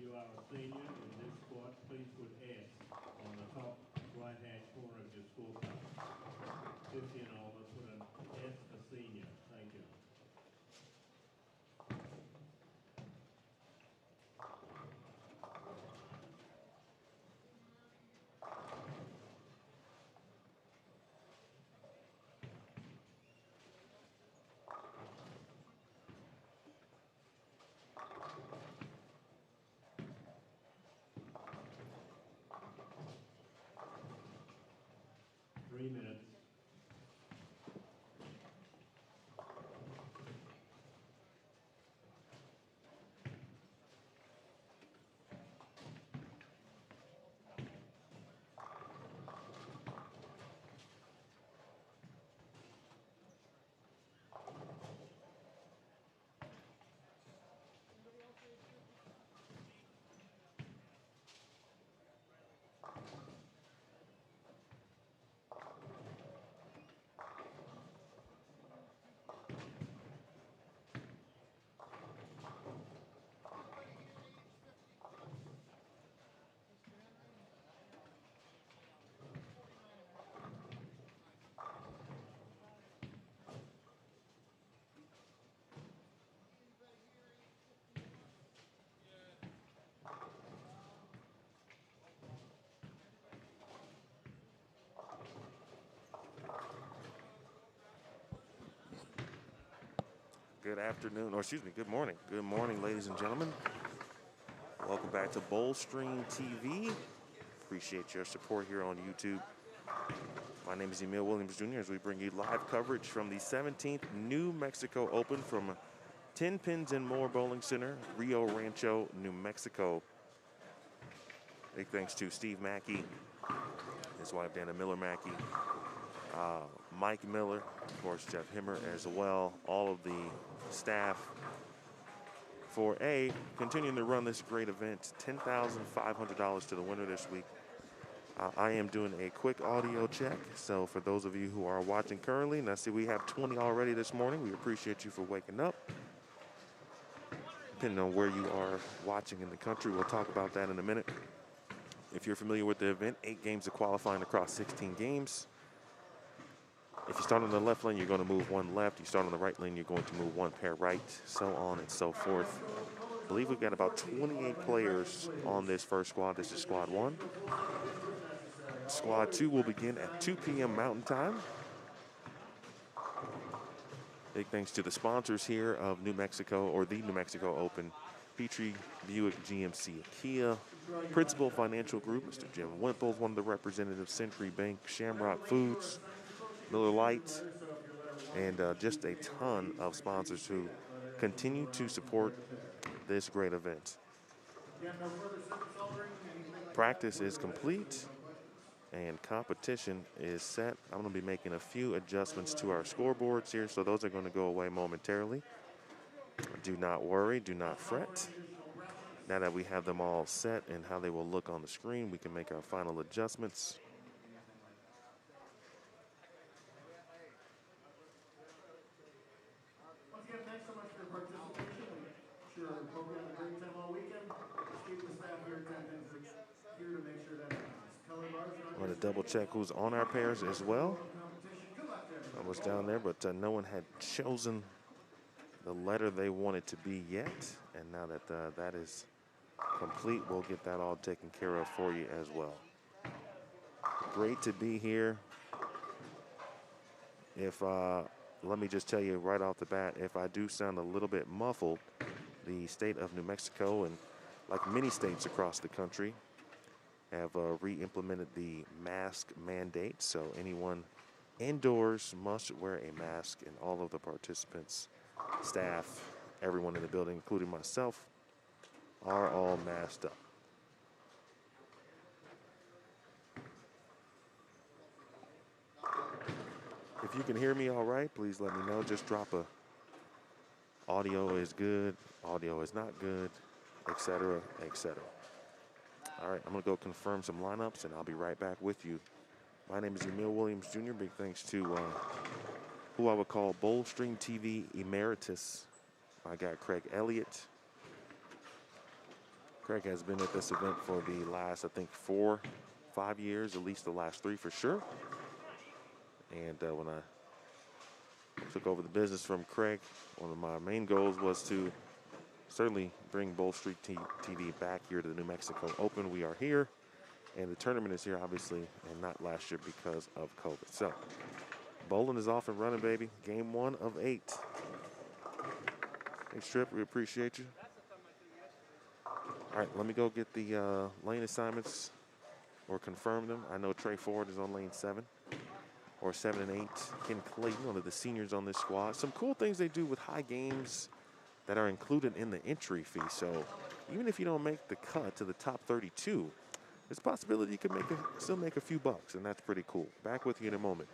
you are a senior in this sport, please put S on the top right-hand corner of your scorecard. 50 and over, put an S for senior. Thank you. Minutes. Good afternoon, or excuse me, good morning. Good morning, ladies and gentlemen. Welcome back to Bowlstream TV. Appreciate your support here on YouTube. My name is Emil Williams Jr. as we bring you live coverage from the 17th New Mexico Open from 10 Pins and More Bowling Center, Rio Rancho, New Mexico. Big thanks to Steve Mackey, his wife Dana Miller Mackey, Mike Miller, of course Jeff Himmer as well, all of the staff for continuing to run this great event. $10,500 to the winner this week. I am doing a quick audio check, so for those of you who are watching currently, and I see we have 20 already this morning, we appreciate you for waking up. Depending on where you are watching in the country, we'll talk about that in a minute. If you're familiar with the event, 8 games of qualifying across 16 games. If you start on the left lane, you're going to move one left. You start on the right lane, you're going to move one pair right, so on and so forth. I believe we've got about 28 players on this first squad. This is squad 1. Squad 2 will begin at 2 p.m. Mountain Time. Big thanks to the sponsors here of New Mexico, or the New Mexico Open. Petrie, Buick, GMC, Kia, Principal Financial Group, Mr. Jim Wimple, one of the representatives, Century Bank, Shamrock Foods, Miller Lite, and just a ton of sponsors who continue to support this great event. Practice is complete and competition is set. I'm going to be making a few adjustments to our scoreboards here, so those are going to go away momentarily. Do not worry, do not fret. Now that we have them all set and how they will look on the screen, we can make our final adjustments. I'm going to double check who's on our pairs as well. I was down there, but no one had chosen the letter they wanted to be yet. And now that that is complete, we'll get that all taken care of for you as well. Great to be here. Let me just tell you right off the bat, if I do sound a little bit muffled, the state of New Mexico, and like many states across the country, have re-implemented the mask mandate. So anyone indoors must wear a mask, and all of the participants, staff, everyone in the building, including myself, are all masked up. If you can hear me all right, please let me know. Just drop a audio is good, audio is not good, etc., etc. All right, I'm going to go confirm some lineups, and I'll be right back with you. My name is Emil Williams Jr. Big thanks to who I would call Bowlstream TV Emeritus, my guy Craig Elliott, Craig has been at this event for the last, I think, 4, 5 years, at least the last 3 for sure. And when I took over the business from Craig, one of my main goals was to certainly bring Bowl Street TV back here to the New Mexico Open. We are here, and the tournament is here, obviously, and not last year because of COVID. So, bowling is off and running, baby. Game 1 of 8. Thanks, Trip. We appreciate you. All right, let me go get the lane assignments or confirm them. I know Trey Ford is on lane 7 or 7 and 8. Ken Clayton, one of the seniors on this squad. Some cool things they do with high games that are included in the entry fee. So even if you don't make the cut to the top 32, there's a possibility you could still make a few bucks, and that's pretty cool. Back with you in a moment.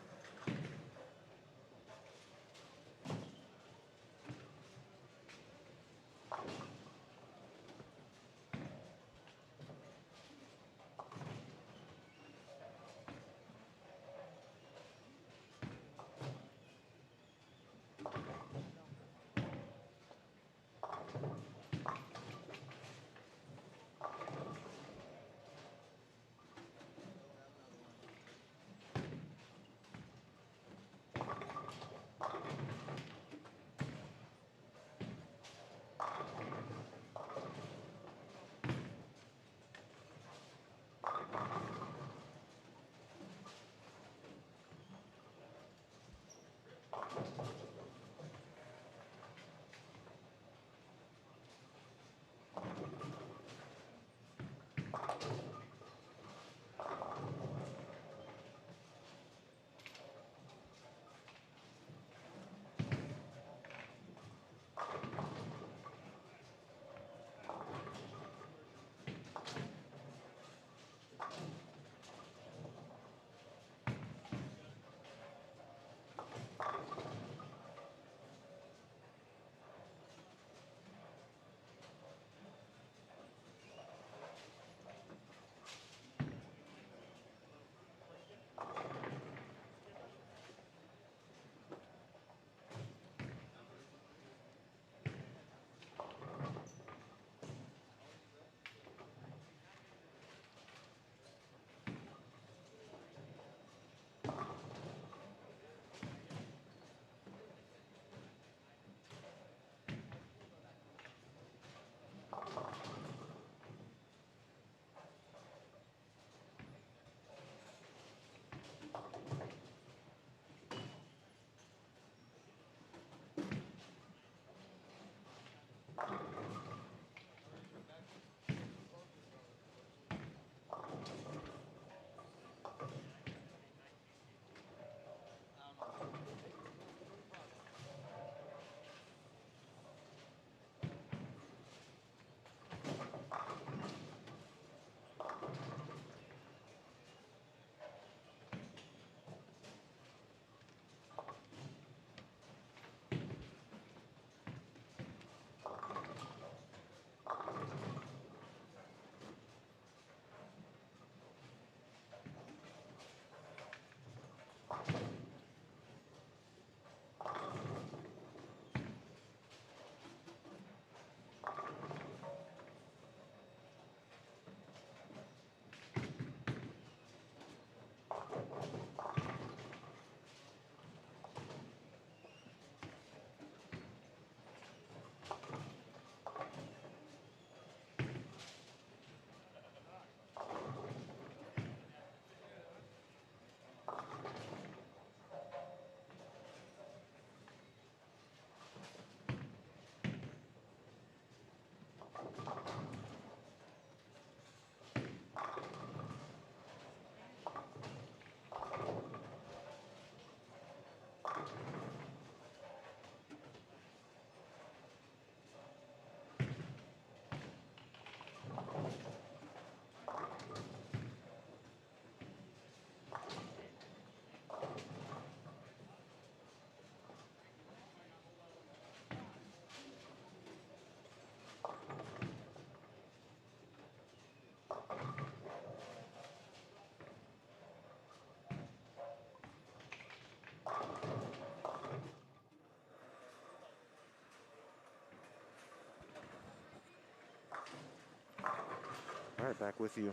right back with you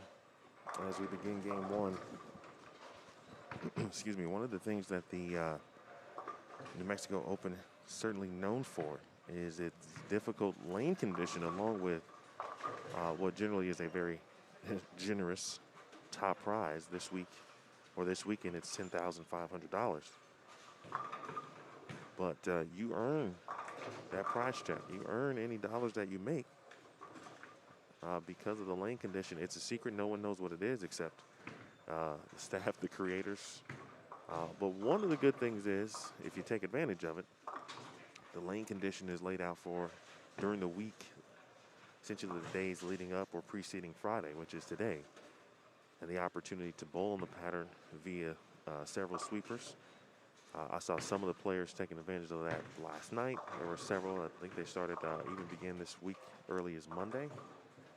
as we begin game one. Excuse me. One of the things that the New Mexico Open is certainly known for is its difficult lane condition, along with what generally is a very generous top prize this week, or this weekend. It's $10,500. But you earn that prize check. You earn any dollars that you make because of the lane condition. It's a secret. No one knows what it is except the staff, the creators. But one of the good things is, if you take advantage of it, the lane condition is laid out for during the week, essentially the days leading up or preceding Friday, which is today, and the opportunity to bowl in the pattern via several sweepers. I saw some of the players taking advantage of that last night. There were several. I think they started, even began this week early as Monday.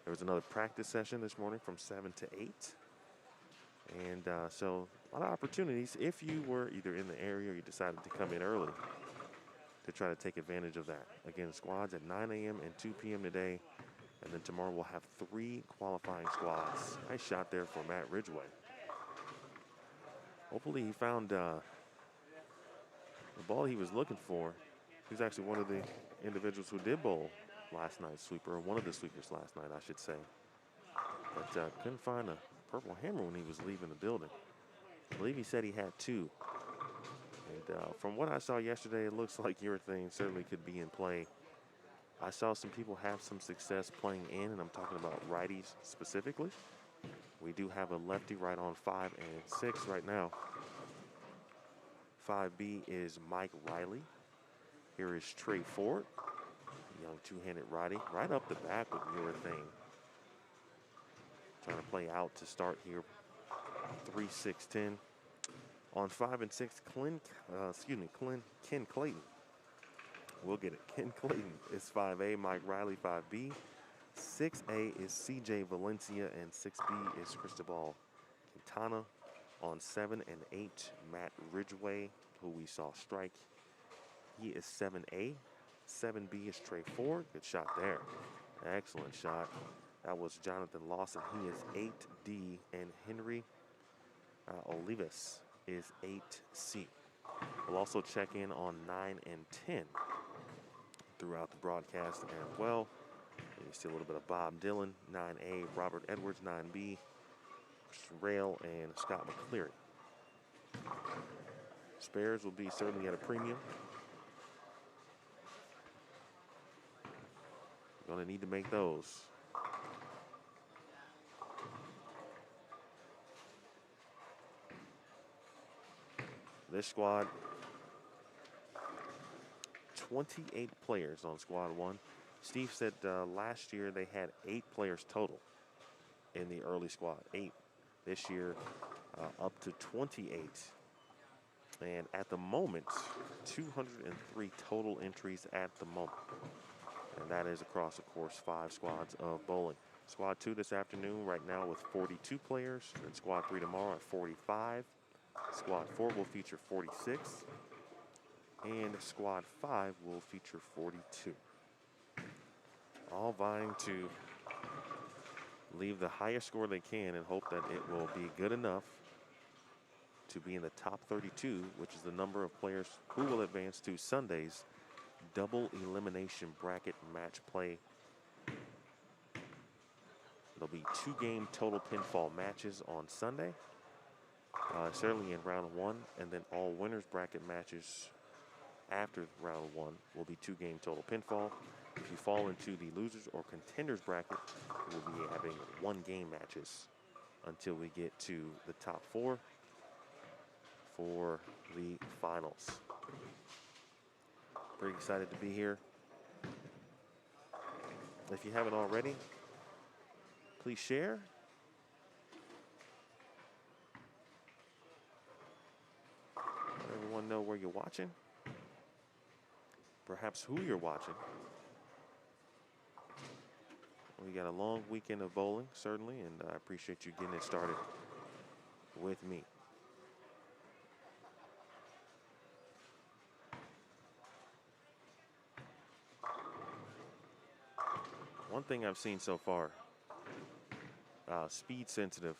There was another practice session this morning from 7 to 8. And so a lot of opportunities if you were either in the area or you decided to come in early to try to take advantage of that. Again, squads at 9 a.m. and 2 p.m. today. And then tomorrow we'll have 3 qualifying squads. Nice shot there for Matt Ridgway. Hopefully he found the ball he was looking for. He's actually one of the individuals who did bowl last night's sweeper, or one of the sweepers last night, I should say. But couldn't find a purple hammer when he was leaving the building. I believe he said he had 2. And from what I saw yesterday, it looks like your thing certainly could be in play. I saw some people have some success playing in, and I'm talking about righties specifically. We do have a lefty right on 5 and 6 right now. 5B is Mike Riley. Here is Trey Ford, young two-handed righty, right up the back with your thing. Trying to play out to start here. 3-6-10. On 5 and 6, Ken Clayton. We'll get it. Ken Clayton is 5A, Mike Riley 5B. 6A is CJ Valencia, and 6B is Cristobal Quintana. On 7 and 8, Matt Ridgway, who we saw strike. He is 7A. 7B is Trey Ford. Good shot there. Excellent shot. That was Jonathan Lawson. He is 8D, and Henry Olivas is 8C. We'll also check in on 9 and 10 throughout the broadcast as well. And you see a little bit of Bob Dylan, 9A, Robert Edwards, 9B, Rail, and Scott McCleary. Spares will be certainly at a premium. Going to need to make those. This squad, 28 players on squad 1. Steve said last year they had 8 players total in the early squad. 8. This year, up to 28. And at the moment, 203 total entries at the moment. And that is across, of course, 5 squads of bowling. Squad 2 this afternoon right now with 42 players. And squad 3 tomorrow at 45. Squad 4 will feature 46. And squad 5 will feature 42. All vying to leave the highest score they can and hope that it will be good enough to be in the top 32, which is the number of players who will advance to Sunday's double elimination bracket match play. There'll be 2-game total pinfall matches on Sunday, certainly in round 1, and then all winners bracket matches after round 1 will be 2-game total pinfall. If you fall into the losers or contenders bracket, we'll be having 1-game matches until we get to the top 4 for the finals. Pretty excited to be here. If you haven't already, please share. Let everyone know where you're watching. Perhaps who you're watching. We got a long weekend of bowling, certainly, and I appreciate you getting it started with me. One thing I've seen so far speed sensitive.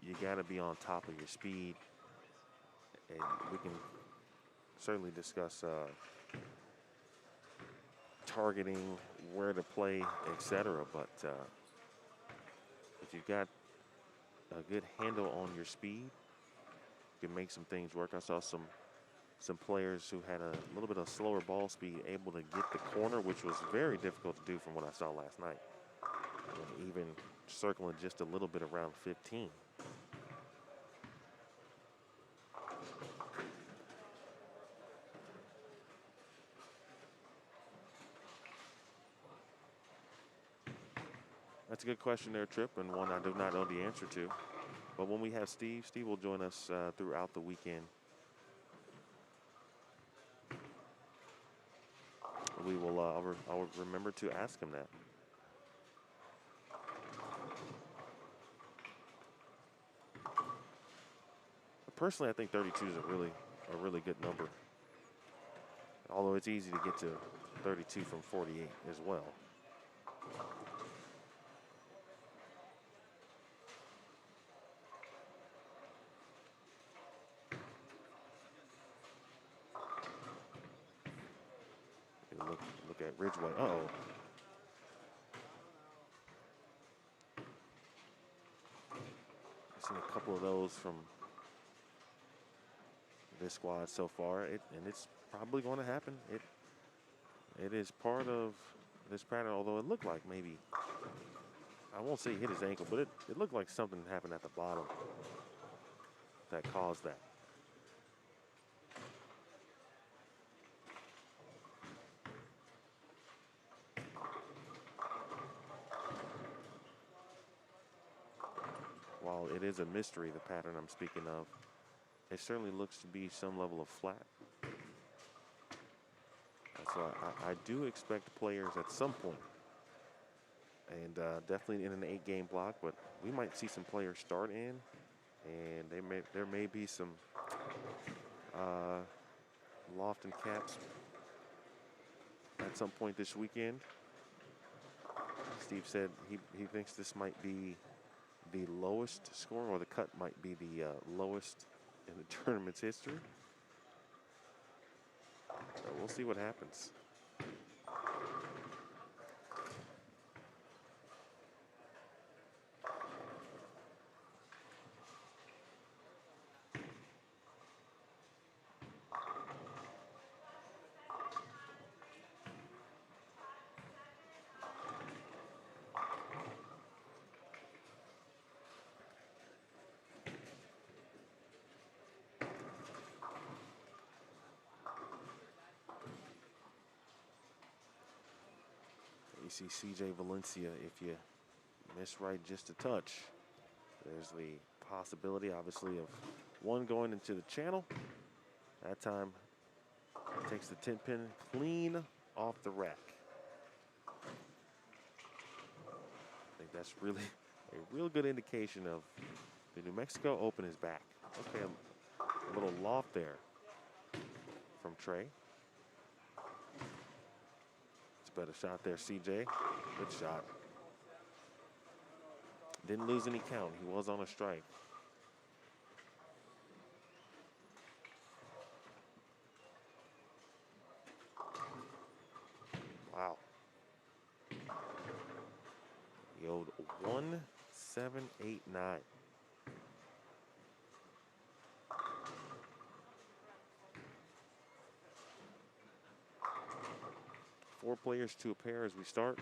You got to be on top of your speed, and we can certainly discuss targeting, where to play, etc. But if you've got a good handle on your speed, you can make some things work. I saw some players who had a little bit of slower ball speed able to get the corner, which was very difficult to do from what I saw last night. And even circling just a little bit around 15. That's a good question there, Trip, and one I do not know the answer to. But when we have Steve will join us throughout the weekend. We will. I'll remember to ask him that. Personally, I think 32 is a really good number. Although it's easy to get to 32 from 48 as well. Look at Ridgeway. Uh-oh. I've seen a couple of those from this squad so far, and it's probably going to happen. It is part of this pattern, although it looked like maybe, I won't say he hit his ankle, but it looked like something happened at the bottom that caused that. While it is a mystery, the pattern I'm speaking of, it certainly looks to be some level of flat. So I do expect players at some point, and definitely in an 8-game block, but we might see some players start in, and there may be some loft and caps at some point this weekend. Steve said he thinks this might be the lowest score, or the cut might be the lowest in the tournament's history. So we'll see what happens. You see CJ Valencia, if you miss right just a touch, there's the possibility, obviously, of one going into the channel. That time, takes the 10-pin clean off the rack. I think that's really a real good indication of the New Mexico Open is back. Okay, a little loft there from Trey. Better shot there, CJ. Good shot. Didn't lose any count. He was on a strike. Wow. He owed 1,789. Four players to a pair as we start.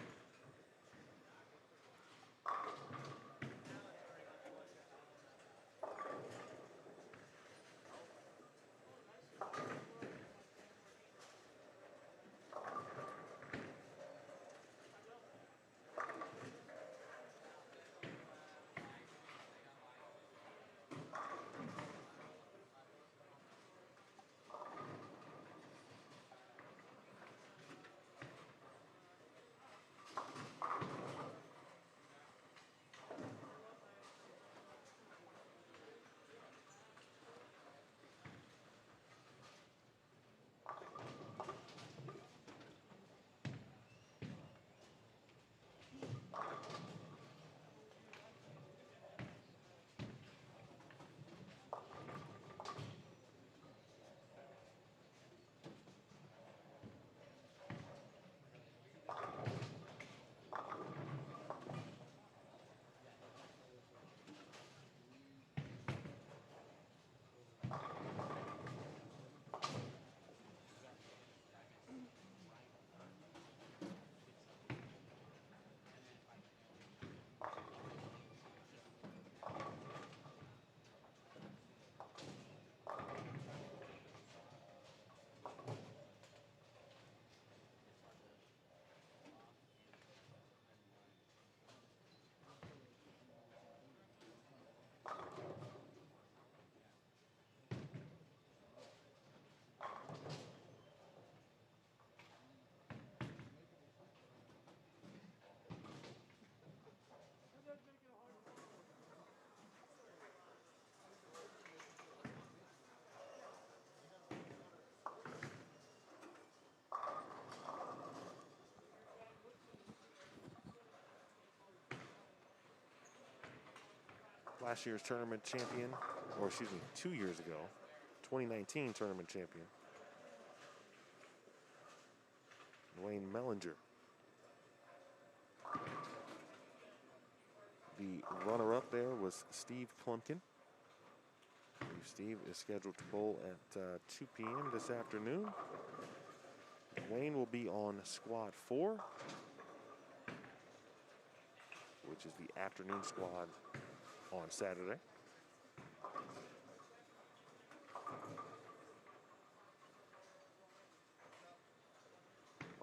last year's tournament champion, or excuse me, 2 years ago, 2019 tournament champion, Wayne Mellinger. The runner-up there was Steve Klumpkin. Steve is scheduled to bowl at 2 p.m. this afternoon. Wayne will be on squad 4, which is the afternoon squad on Saturday.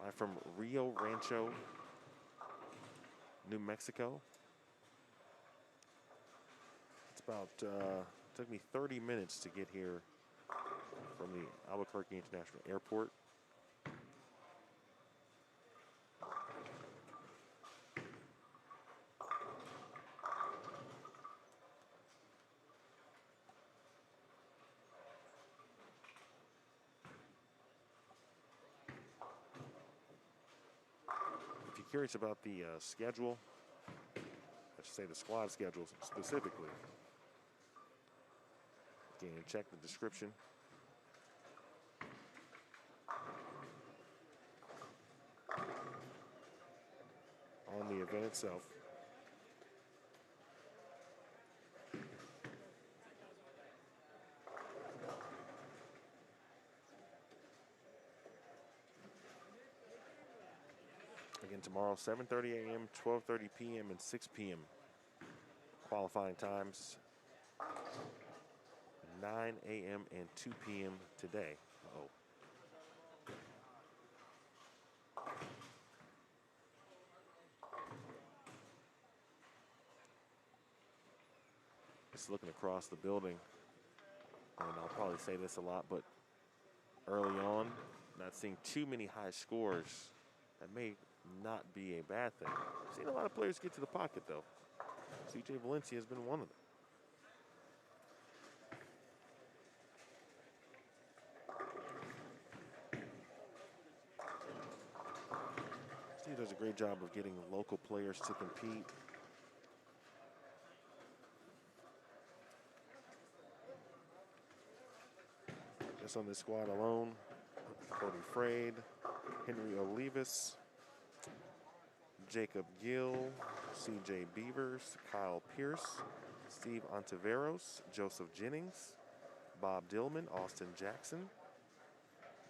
Live from Rio Rancho, New Mexico. It's about, took me 30 minutes to get here from the Albuquerque International Airport. If you're curious about the schedule, I should say the squad schedule specifically, again, check the description. On the event itself. Again, tomorrow, 7:30 a.m., 12:30 p.m., and 6 p.m. Qualifying times, 9 a.m. and 2 p.m. today. Uh-oh. Just looking across the building, and I'll probably say this a lot, but early on, not seeing too many high scores. That may not be a bad thing. I've seen a lot of players get to the pocket, though. CJ Valencia has been one of them. Steve does a great job of getting local players to compete. Just on this squad alone, Cody Frade, Henry Olivas, Jacob Gill, CJ Beavers, Kyle Pierce, Steve Ontiveros, Joseph Jennings, Bob Dillman, Austin Jackson,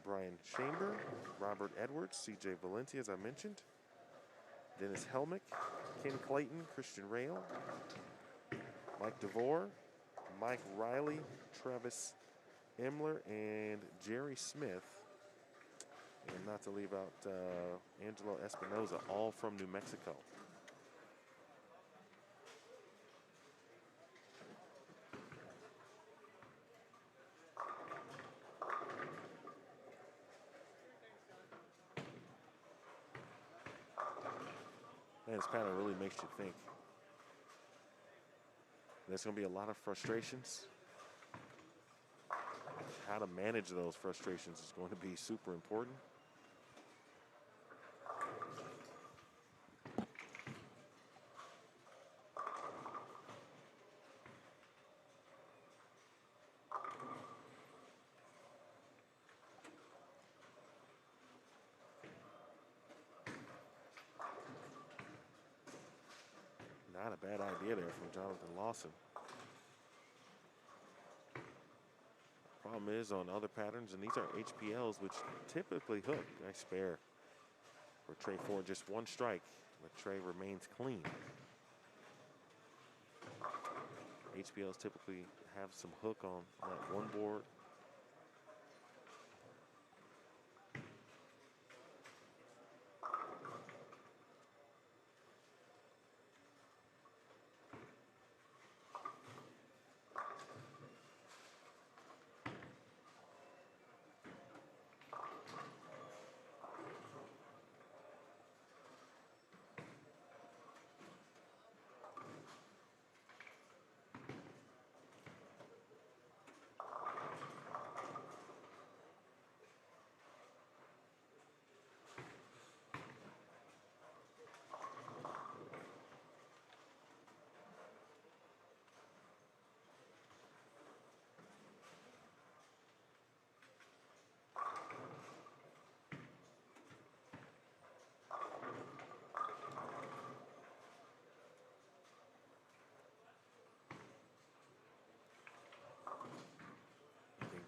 Brian Chamber, Robert Edwards, CJ Valencia, as I mentioned, Dennis Helmick, Ken Clayton, Christian Rail, Mike DeVore, Mike Riley, Travis Emler, and Jerry Smith. And not to leave out Angelo Espinoza, all from New Mexico. Man, this pattern really makes you think. There's going to be a lot of frustrations. How to manage those frustrations is going to be super important. Not a bad idea there from Jonathan Lawson. Problem is on other patterns, and these are HPLs, which typically hook. Nice spare for Trey Ford, just one strike, but Trey remains clean. HPLs typically have some hook on that one board.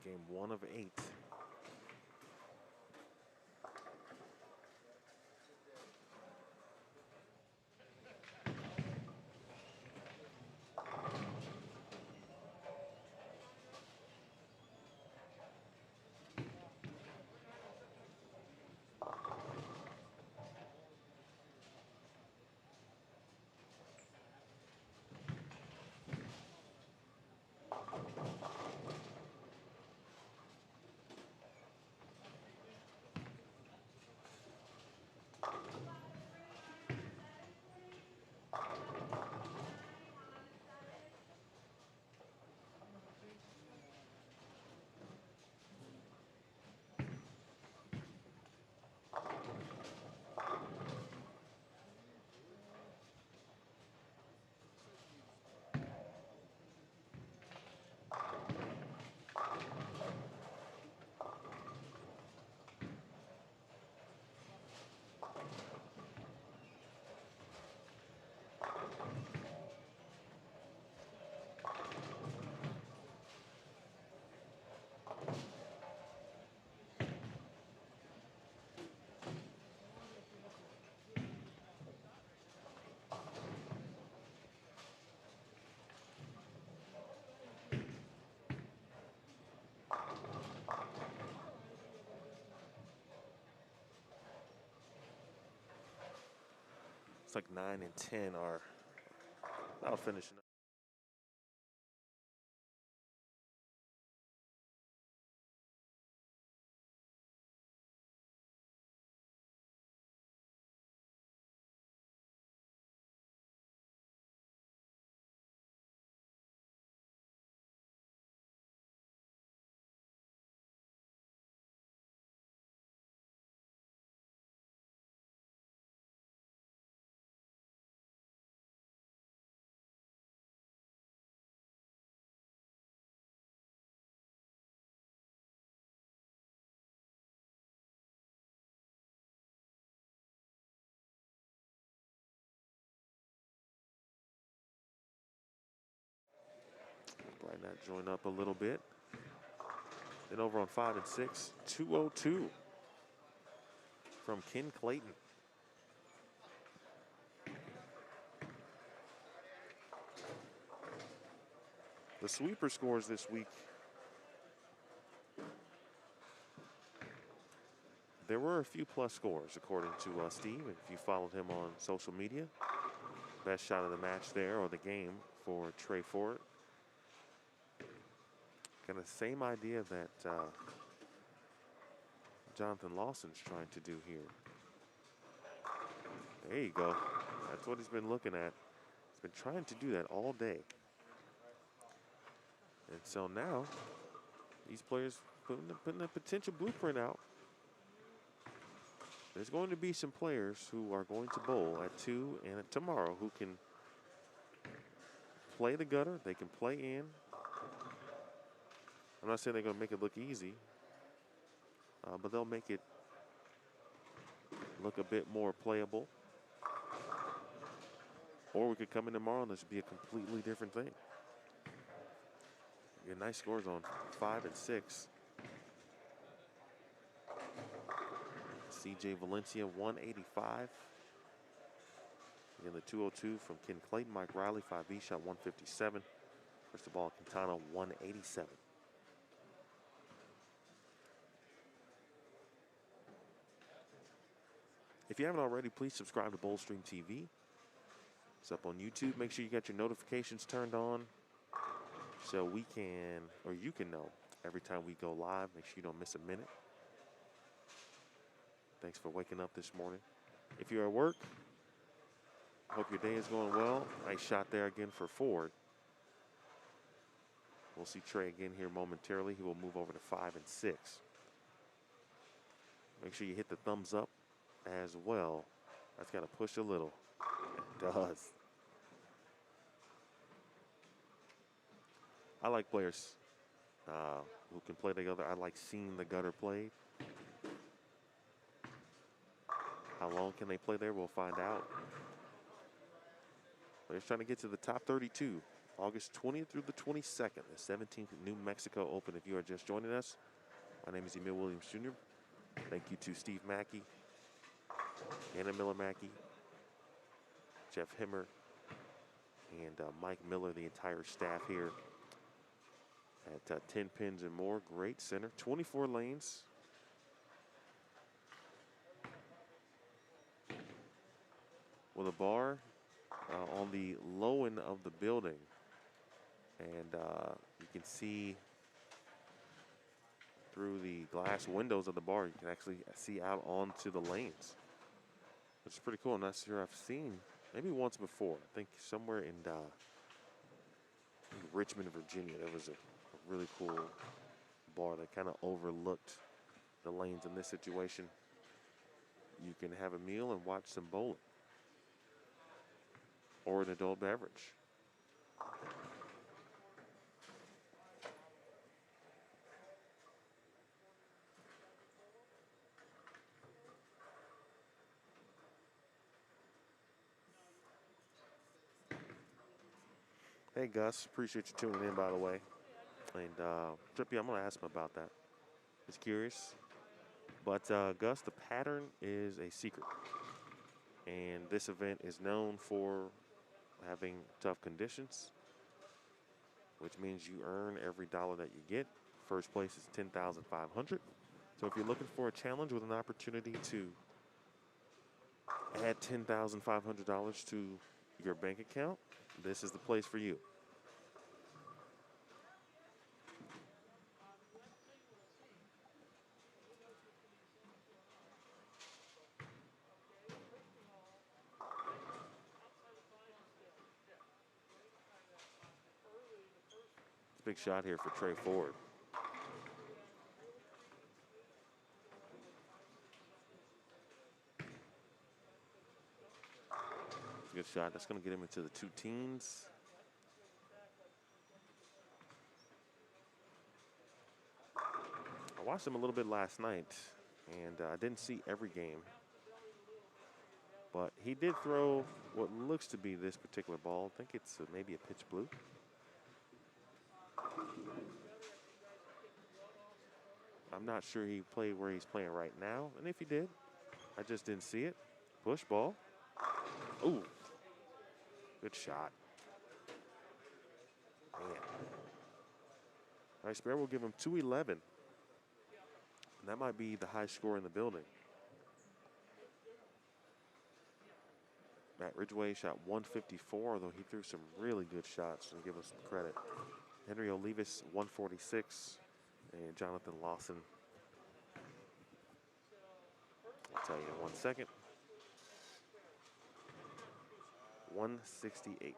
Game 1 of 8. It's like 9 and 10 are now finishing up. Brighten that joint up a little bit. Then over on 5 and 6, 202 from Ken Clayton. The sweeper scores this week. There were a few plus scores, according to Steve, if you followed him on social media. Best shot of the match there, or the game, for Trey Ford. Kind of the same idea that Jonathan Lawson's trying to do here. There you go. That's what he's been looking at. He's been trying to do that all day. And so now, these players putting a potential blueprint out. There's going to be some players who are going to bowl at 2 and at tomorrow who can play the gutter. They can play in. I'm not saying they're going to make it look easy, but they'll make it look a bit more playable. Or we could come in tomorrow and this would be a completely different thing. Get nice scores on 5 and 6. CJ Valencia, 185. Again, the 202 from Ken Clayton. Mike Riley, 5B shot, 157. First of all, Quintana, 187. If you haven't already, please subscribe to Boldstream TV. It's up on YouTube. Make sure you got your notifications turned on so we can, or you can know every time we go live. Make sure you don't miss a minute. Thanks for waking up this morning. If you're at work, hope your day is going well. Nice shot there again for Ford. We'll see Trey again here momentarily. He will move over to 5 and 6. Make sure you hit the thumbs up as well. That's got to push a little. It does. I like players who can play together. I like seeing the gutter played. How long can they play there? We'll find out. They're trying to get to the top 32 August 20th through the 22nd, the 17th New Mexico Open. If you are just joining us, my name is Emil Williams Jr. Thank you to Steve Mackey, Anna Miller Mackey, Jeff Himmer, and Mike Miller, the entire staff here at 10 Pins and More. Great center, 24 lanes. With a bar on the low end of the building. And you can see through the glass windows of the bar, you can actually see out onto the lanes. Which is pretty cool. I'm not sure I've seen, maybe once before. I think somewhere in Richmond, Virginia, there was a really cool bar that kind of overlooked the lanes. In this situation, you can have a meal and watch some bowling. Or an adult beverage. Hey Gus, appreciate you tuning in, by the way. And Trippy, I'm gonna ask him about that. He's curious. But Gus, the pattern is a secret. And this event is known for having tough conditions, which means you earn every dollar that you get. First place is $10,500. So if you're looking for a challenge with an opportunity to add $10,500 to your bank account, this is the place for you. Big shot here for Trey Ford. Good shot. That's going to get him into the two teens. I watched him a little bit last night, and I didn't see every game. But he did throw what looks to be this particular ball. I think it's maybe a pitch blue. I'm not sure he played where he's playing right now. And if he did, I just didn't see it. Push ball. Ooh. Good shot. Man. All right, Spare will give him 211. And that might be the high score in the building. Matt Ridgway shot 154, although he threw some really good shots, and give us some credit. Henry Olivas, 146. And Jonathan Lawson, I'll tell you in 1 second, 168.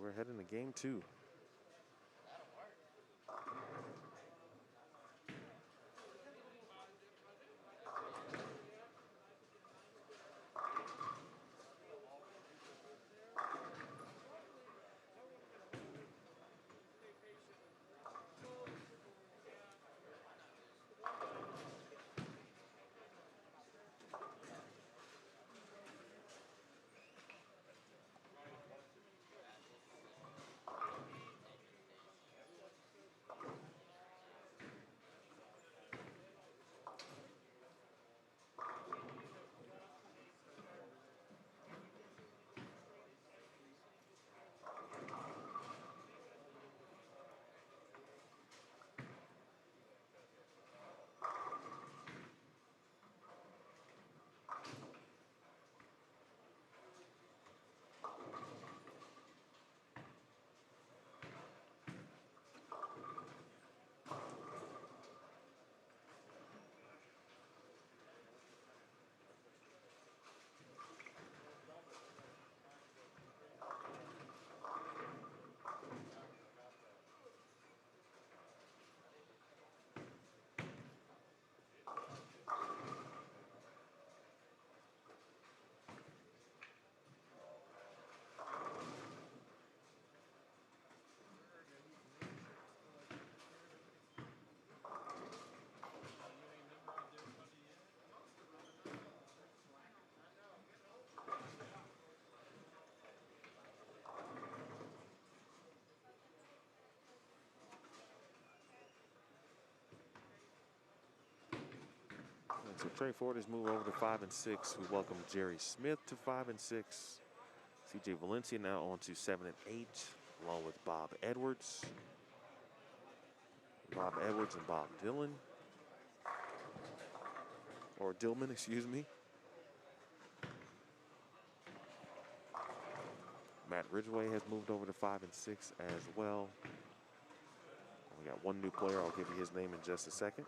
We're heading to game 2. So Trey Ford has moved over to 5 and 6. We welcome Jerry Smith to 5 and 6. CJ Valencia now on to 7 and 8, along with Bob Edwards. Bob Edwards and Bob Dillon. Or Dillman, excuse me. Matt Ridgway has moved over to 5 and 6 as well. We got one new player. I'll give you his name in just a second.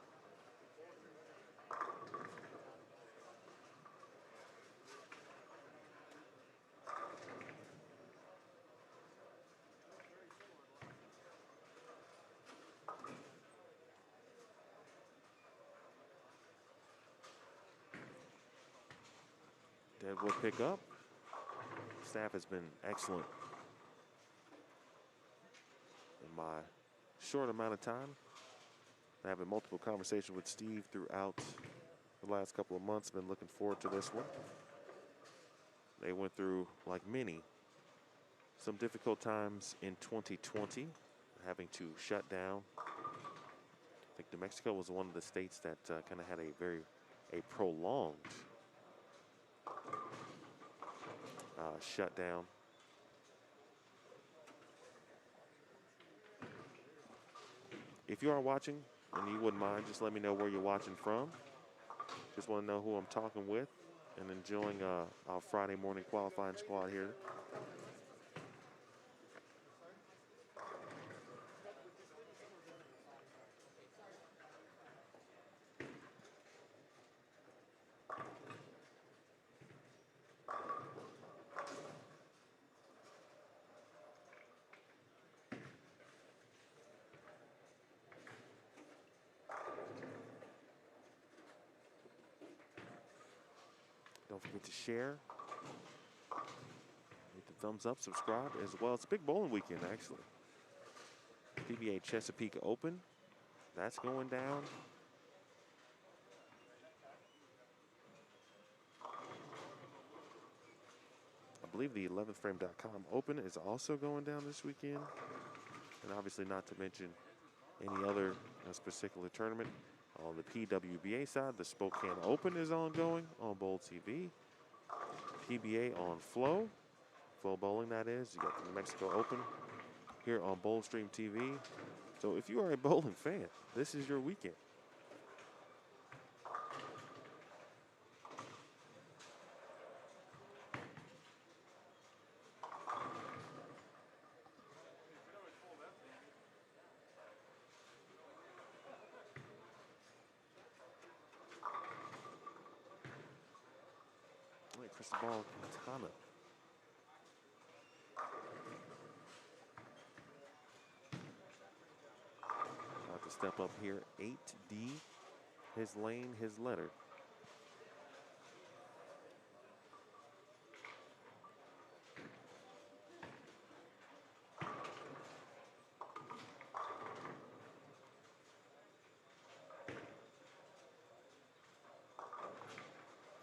Deadwood pick up. Staff has been excellent in my short amount of time. I'm having multiple conversations with Steve throughout the last couple of months. Been looking forward to this one. They went through, like many, some difficult times in 2020, having to shut down. I think New Mexico was one of the states that kind of had a prolonged shutdown. If you are watching and you wouldn't mind, just let me know where you're watching from. Just want to know who I'm talking with and enjoying our Friday morning qualifying squad here. Don't forget to share. Hit the thumbs up, subscribe as well. It's a big bowling weekend, actually. TBA Chesapeake Open. That's going down. I believe the 11thframe.com Open is also going down this weekend. And obviously not to mention any other particular tournament. On the PWBA side, the Spokane Open is ongoing on Bowl TV. PBA on Flow Bowling, that is. You got the New Mexico Open here on Bowl Stream TV. So if you are a bowling fan, this is your weekend. Cristobal Quintana. About to step up here, 8D, his lane, his letter.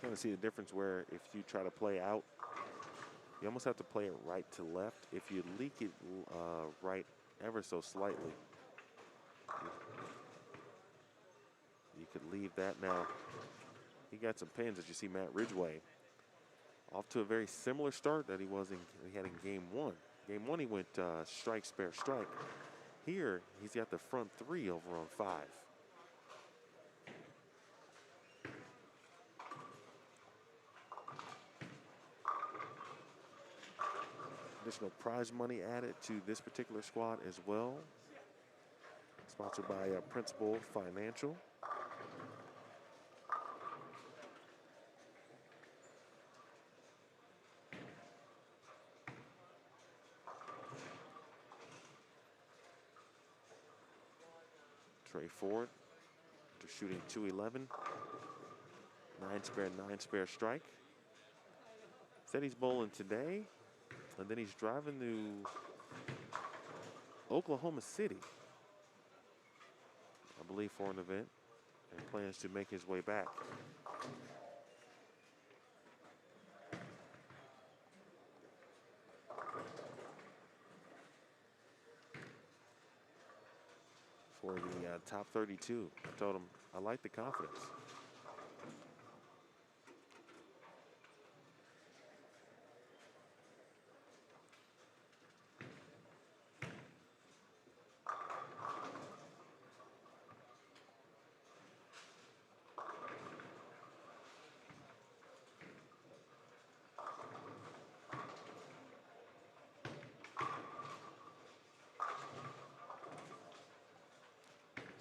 Kind of see the difference where if you try to play out, you almost have to play it right to left. If you leak it right ever so slightly, you could leave that. Now, he got some pins, as you see Matt Ridgway off to a very similar start that he had in game one. Game one, he went strike, spare, strike. Here, he's got the front three over on 5. Additional prize money added to this particular squad as well. Sponsored by Principal Financial. Trey Ford, after shooting .211. 9 spare, 9 spare strike. Said he's bowling today. And then he's driving to Oklahoma City, I believe, for an event, and plans to make his way back. For the top 32, I told him I like the confidence.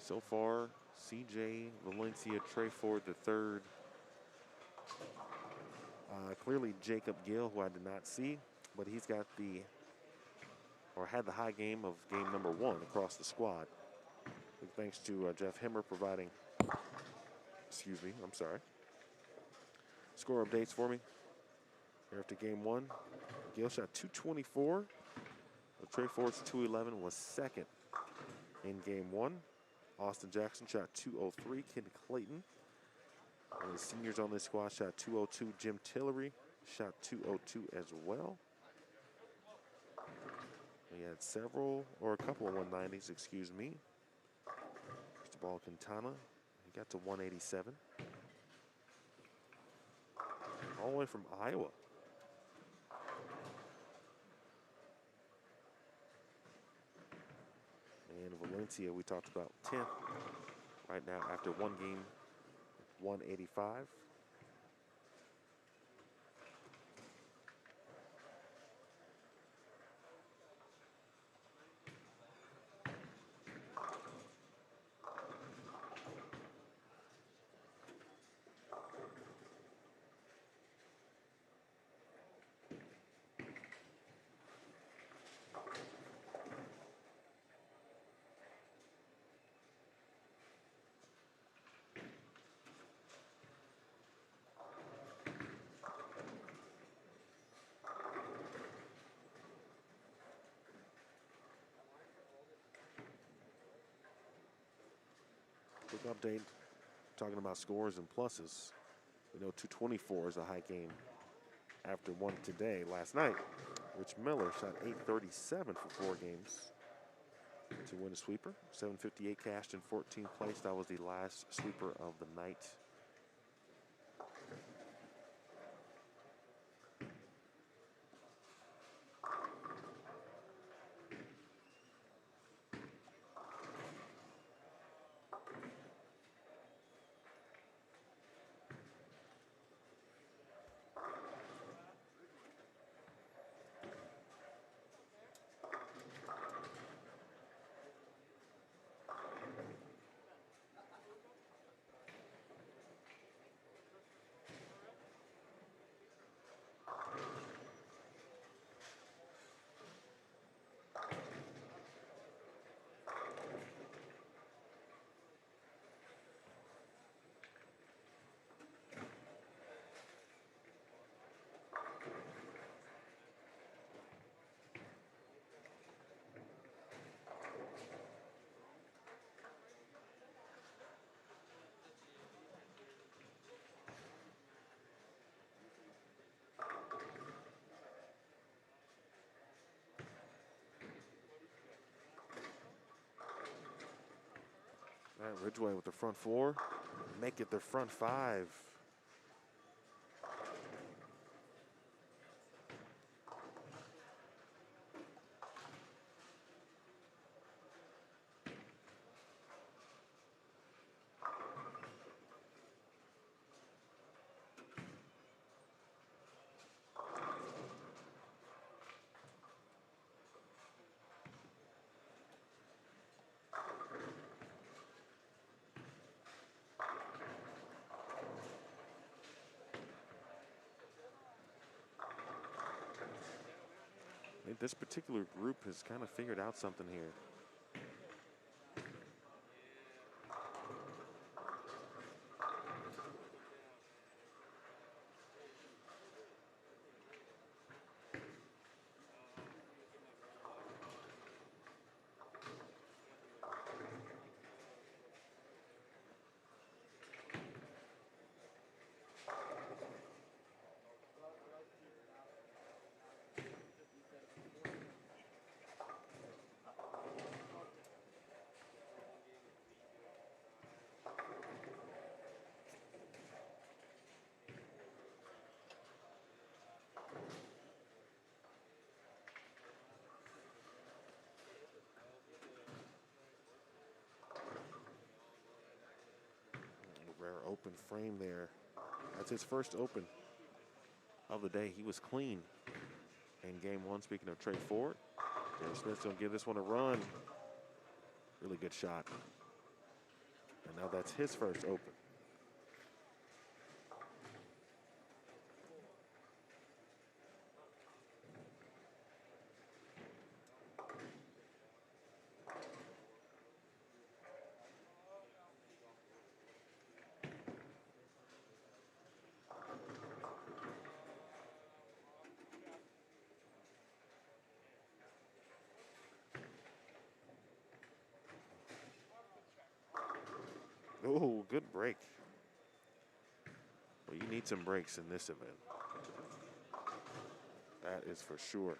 So far, CJ Valencia, Trey Ford the third. Clearly Jacob Gill, who I did not see, but he's got had the high game of game number 1 across the squad. Big thanks to Jeff Hemmer providing, score updates for me. Here after game 1, Gill shot 224. Trey Ford's 211 was second in game 1. Austin Jackson shot 203. Ken Clayton, one of the seniors on this squad, shot 202. Jim Tillery shot 202 as well. We had a couple of 190s, excuse me. Cristobal Quintana, he got to 187. All the way from Iowa. And Valencia, we talked about 10th right now after one game, 185. Quick update, talking about scores and pluses. We know 224 is a high game after one today. Last night, Rich Miller shot 837 for 4 games to win a sweeper. 758 cashed in 14th place. That was the last sweeper of the night. All right, Ridgeway with the front 4. Make it the front 5. I think this particular group has kind of figured out something here. Rare open frame there. That's his first open of the day. He was clean in game 1. Speaking of Trey Ford, Jerry Smith's gonna give this one a run. Really good shot. And now that's his first open. Oh, good break. Well, you need some breaks in this event. That is for sure.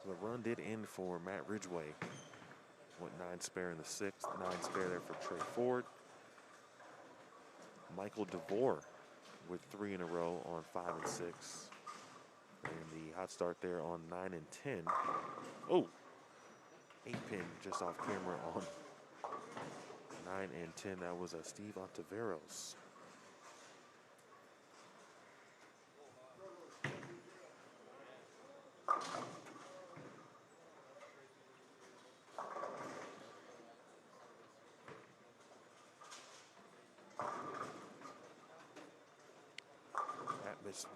The run did end for Matt Ridgway. Went 9 spare in the 6th, 9 spare there for Trey Ford. Michael DeVore with 3 in a row on 5 and 6. And the hot start there on 9 and 10. Oh, 8 pin just off camera on 9 and 10. That was a Steve Ontiveros.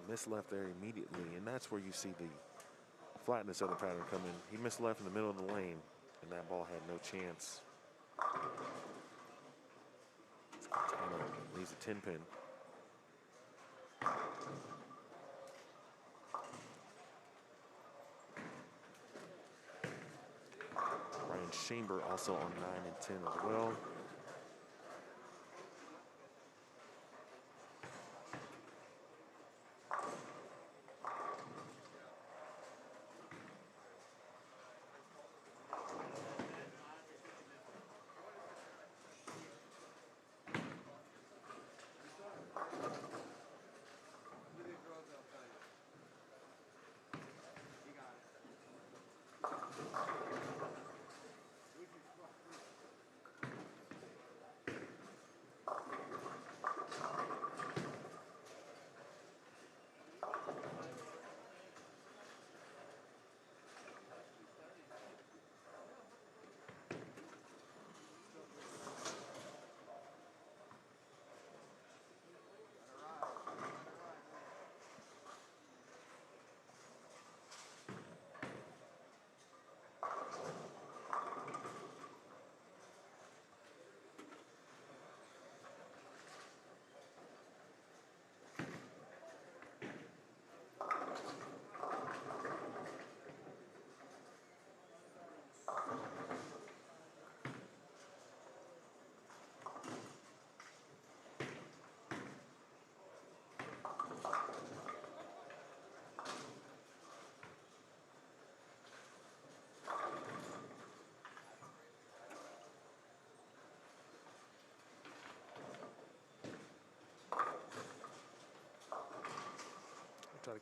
Miss left there immediately, and that's where you see the flatness of the pattern come in. He missed left in the middle of the lane, and that ball had no chance. Leaves a 10 pin. Ryan Chamber also on 9 and 10 as well.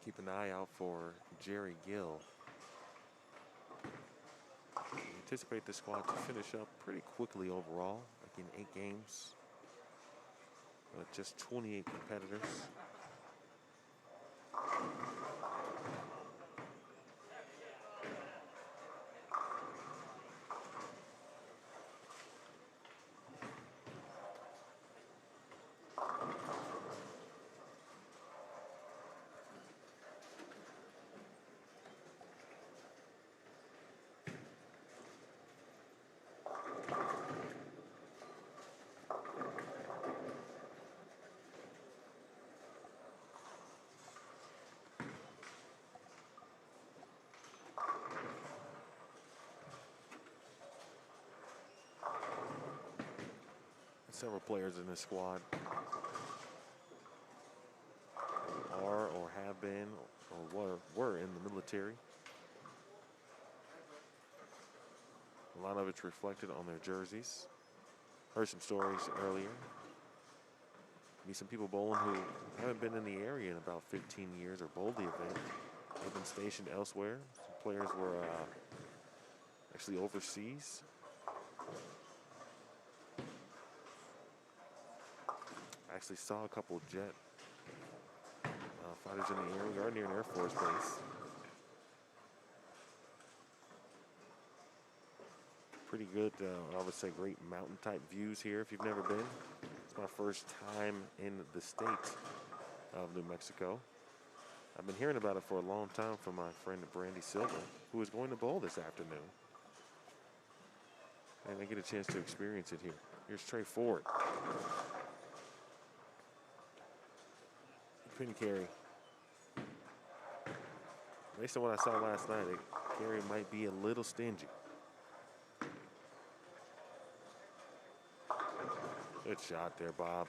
keep an eye out for Jerry Gill. We anticipate the squad to finish up pretty quickly overall, like in 8 games, with just 28 competitors. Several players in this squad are or have been or were in the military. A lot of it's reflected on their jerseys. Heard some stories earlier. Maybe some people bowling who haven't been in the area in about 15 years or bowled the event. They've been stationed elsewhere. Some players were actually overseas. I actually saw a couple jet fighters in the area or near an Air Force base. Pretty good, I would say great mountain type views here if you've never been. It's my first time in the state of New Mexico. I've been hearing about it for a long time from my friend Brandy Silva, who is going to bowl this afternoon. And I get a chance to experience it here. Here's Trey Ford. Pin carry. Based on what I saw last night, the carry might be a little stingy. Good shot there, Bob.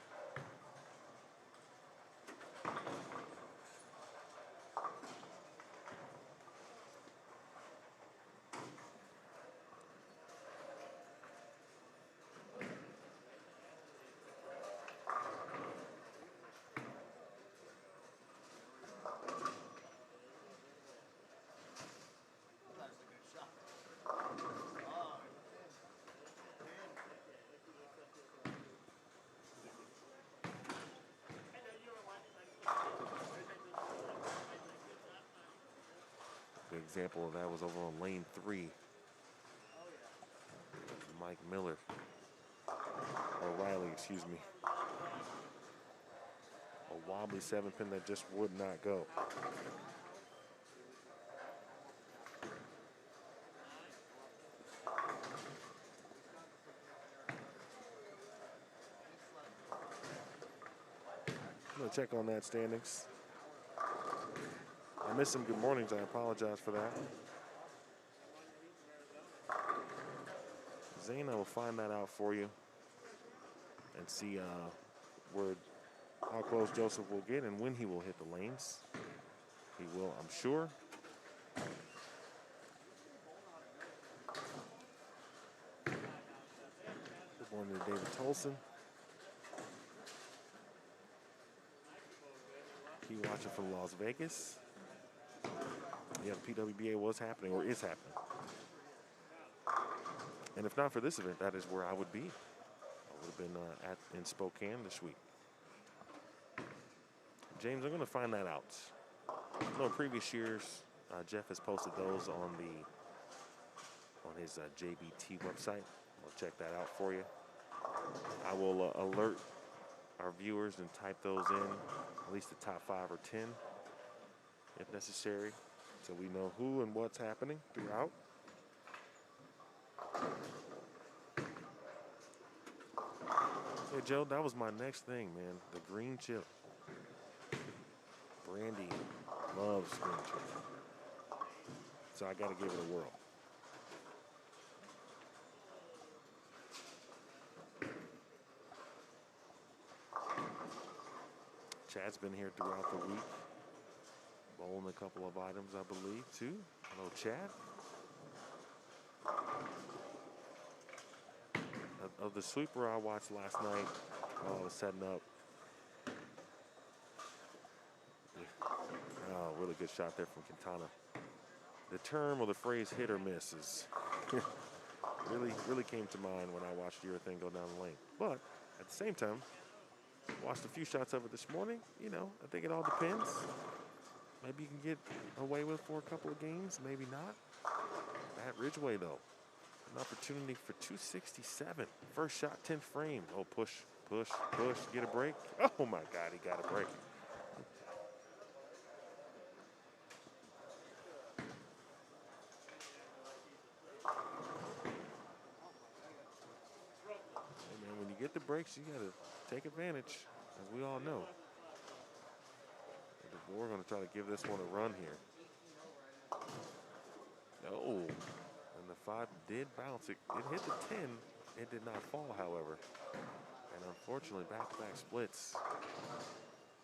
Good example of that was over on lane 3. Mike Miller, or Riley, excuse me. A wobbly 7-pin that just would not go. I'm gonna check on that standings. I missed some good mornings. I apologize for that. Zane, I will find that out for you and see how close Joseph will get and when he will hit the lanes. He will, I'm sure. Good morning to David Tolson. He watching from Las Vegas. Yeah, the PWBA was happening or is happening. And if not for this event, that is where I would be. I would have been in Spokane this week. James, I'm going to find that out. I know in previous years, Jeff has posted those on his JBT website. I'll check that out for you. I will alert our viewers and type those in, at least the top 5 or 10, if necessary, so we know who and what's happening throughout. Hey, Joe, that was my next thing, man. The green chip. Brandy loves green chip. So I got to give it a whirl. Chad's been here throughout the week. Bowling a couple of items, I believe, too. Hello, Chad. Of the sweeper I watched last night while I was setting up, really good shot there from Quintana. The term or the phrase hit or miss is really came to mind when I watched Urethane go down the lane. But at the same time, watched a few shots of it this morning. You know, I think it all depends. Maybe you can get away with for a couple of games, maybe not. At Ridgeway, though, an opportunity for 267. First shot, 10th frame. Oh, push, get a break. Oh, my God, he got a break. Hey, man, when you get the breaks, you got to take advantage, as we all know. We're going to try to give this one a run here. Oh, and the 5 did bounce. It hit the 10. It did not fall, however. And unfortunately, back-to-back splits.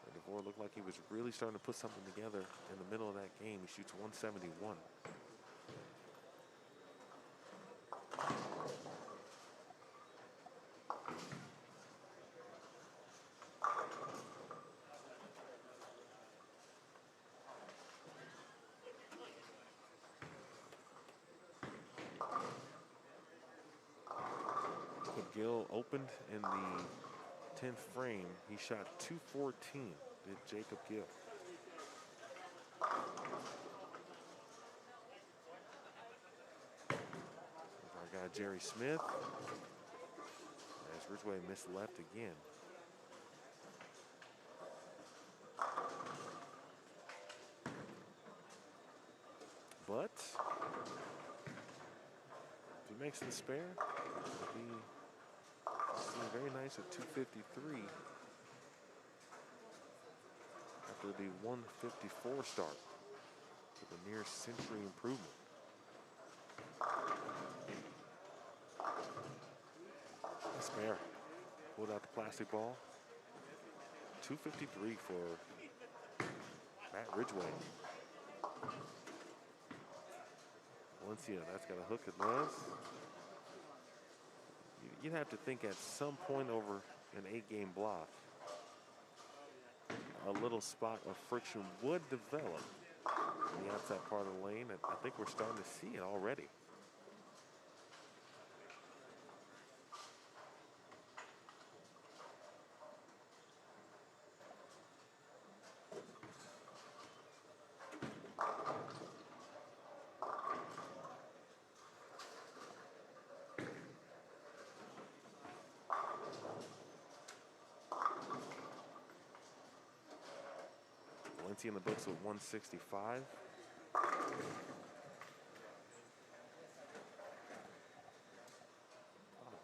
And DeVore looked like he was really starting to put something together in the middle of that game. He shoots 171. Gill opened in the 10th frame. He shot 214, did Jacob Gill. Our guy Jerry Smith, as Ridgeway missed left again. But if he makes the spare, it'll be very nice at 253 after the 154 start with a near century improvement. Spare pulled out the plastic ball. 253 for Matt Ridgeway. Valencia, that's got a hook and does. You'd have to think at some point over an 8-game block, a little spot of friction would develop in the outside part of the lane. And I think we're starting to see it already. In the books with 165.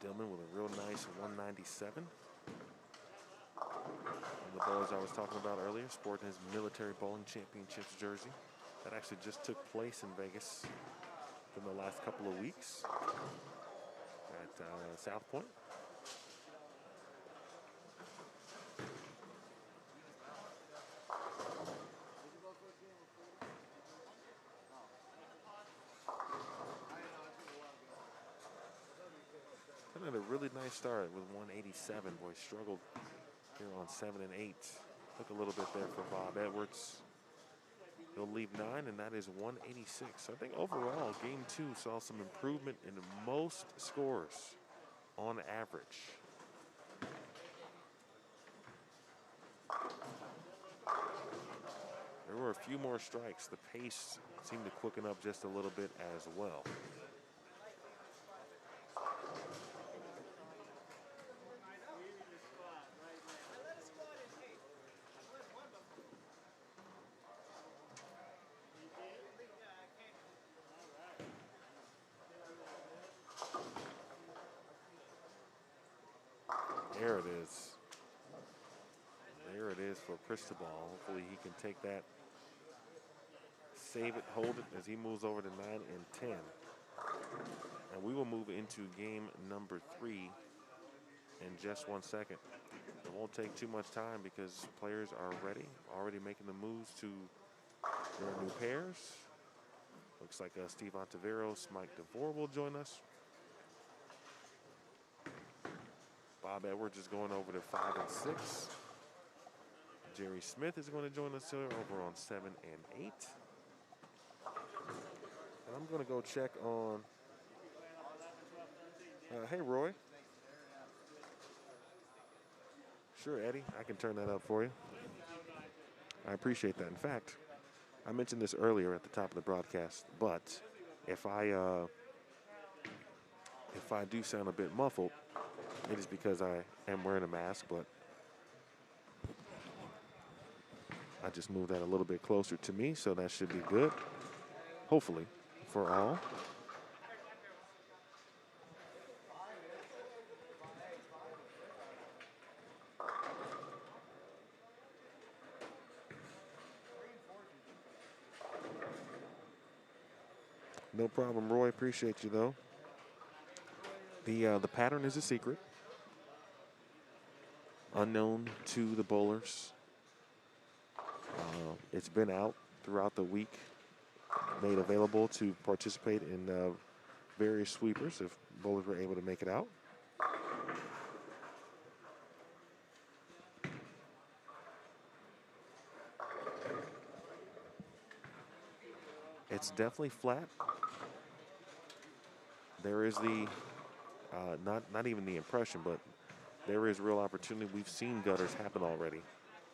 Dillman with a real nice 197. And the bowlers I was talking about earlier, sporting his military bowling championships jersey. That actually just took place in Vegas in the last couple of weeks at South Point. Had a really nice start with 187. Boy, struggled here on 7 and 8. Took a little bit there for Bob Edwards. He'll leave 9, and that is 186. So I think overall, game 2 saw some improvement in most scores on average. There were a few more strikes. The pace seemed to quicken up just a little bit as well. There it is. There it is for Cristobal. Hopefully he can take that, save it, hold it as he moves over to 9 and 10. And we will move into game number 3 in just 1 second. It won't take too much time because players are ready, already making the moves to their new pairs. Looks like Steve Ontiveros, Mike DeVore will join us. Bob Edwards is going over to 5 and 6. Jerry Smith is going to join us here over on 7 and 8. And I'm going to go check on. Hey, Roy. Sure, Eddie. I can turn that up for you. I appreciate that. In fact, I mentioned this earlier at the top of the broadcast, but if I do sound a bit muffled, it is because I am wearing a mask, but I just moved that a little bit closer to me, so that should be good, hopefully, for all. No problem, Roy. Appreciate you, though. The pattern is a secret, unknown to the bowlers. It's been out throughout the week, made available to participate in various sweepers if bowlers were able to make it out. It's definitely flat. There is the, not even the impression, but there is real opportunity. We've seen gutters happen already.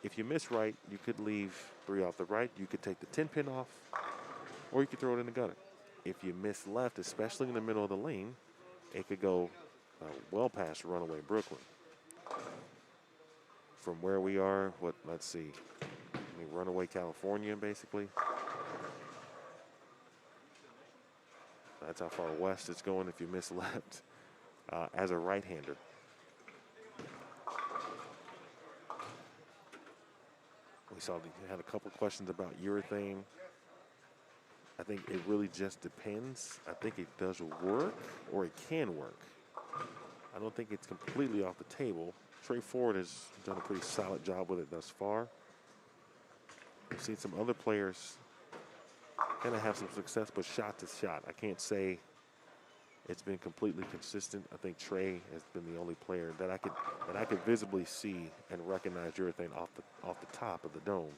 If you miss right, you could leave 3 off the right. You could take the 10 pin off, or you could throw it in the gutter. If you miss left, especially in the middle of the lane, it could go well past runaway Brooklyn. From where we are, let's see, runaway California, basically. That's how far west it's going if you miss left as a right-hander. We had a couple questions about urethane. I think it really just depends. I think it does work, or it can work. I don't think it's completely off the table. Trey Ford has done a pretty solid job with it thus far. We've seen some other players kind of have some success, but shot to shot. I can't say it's been completely consistent. I think Trey has been the only player that I could visibly see and recognize urethane off the top of the dome,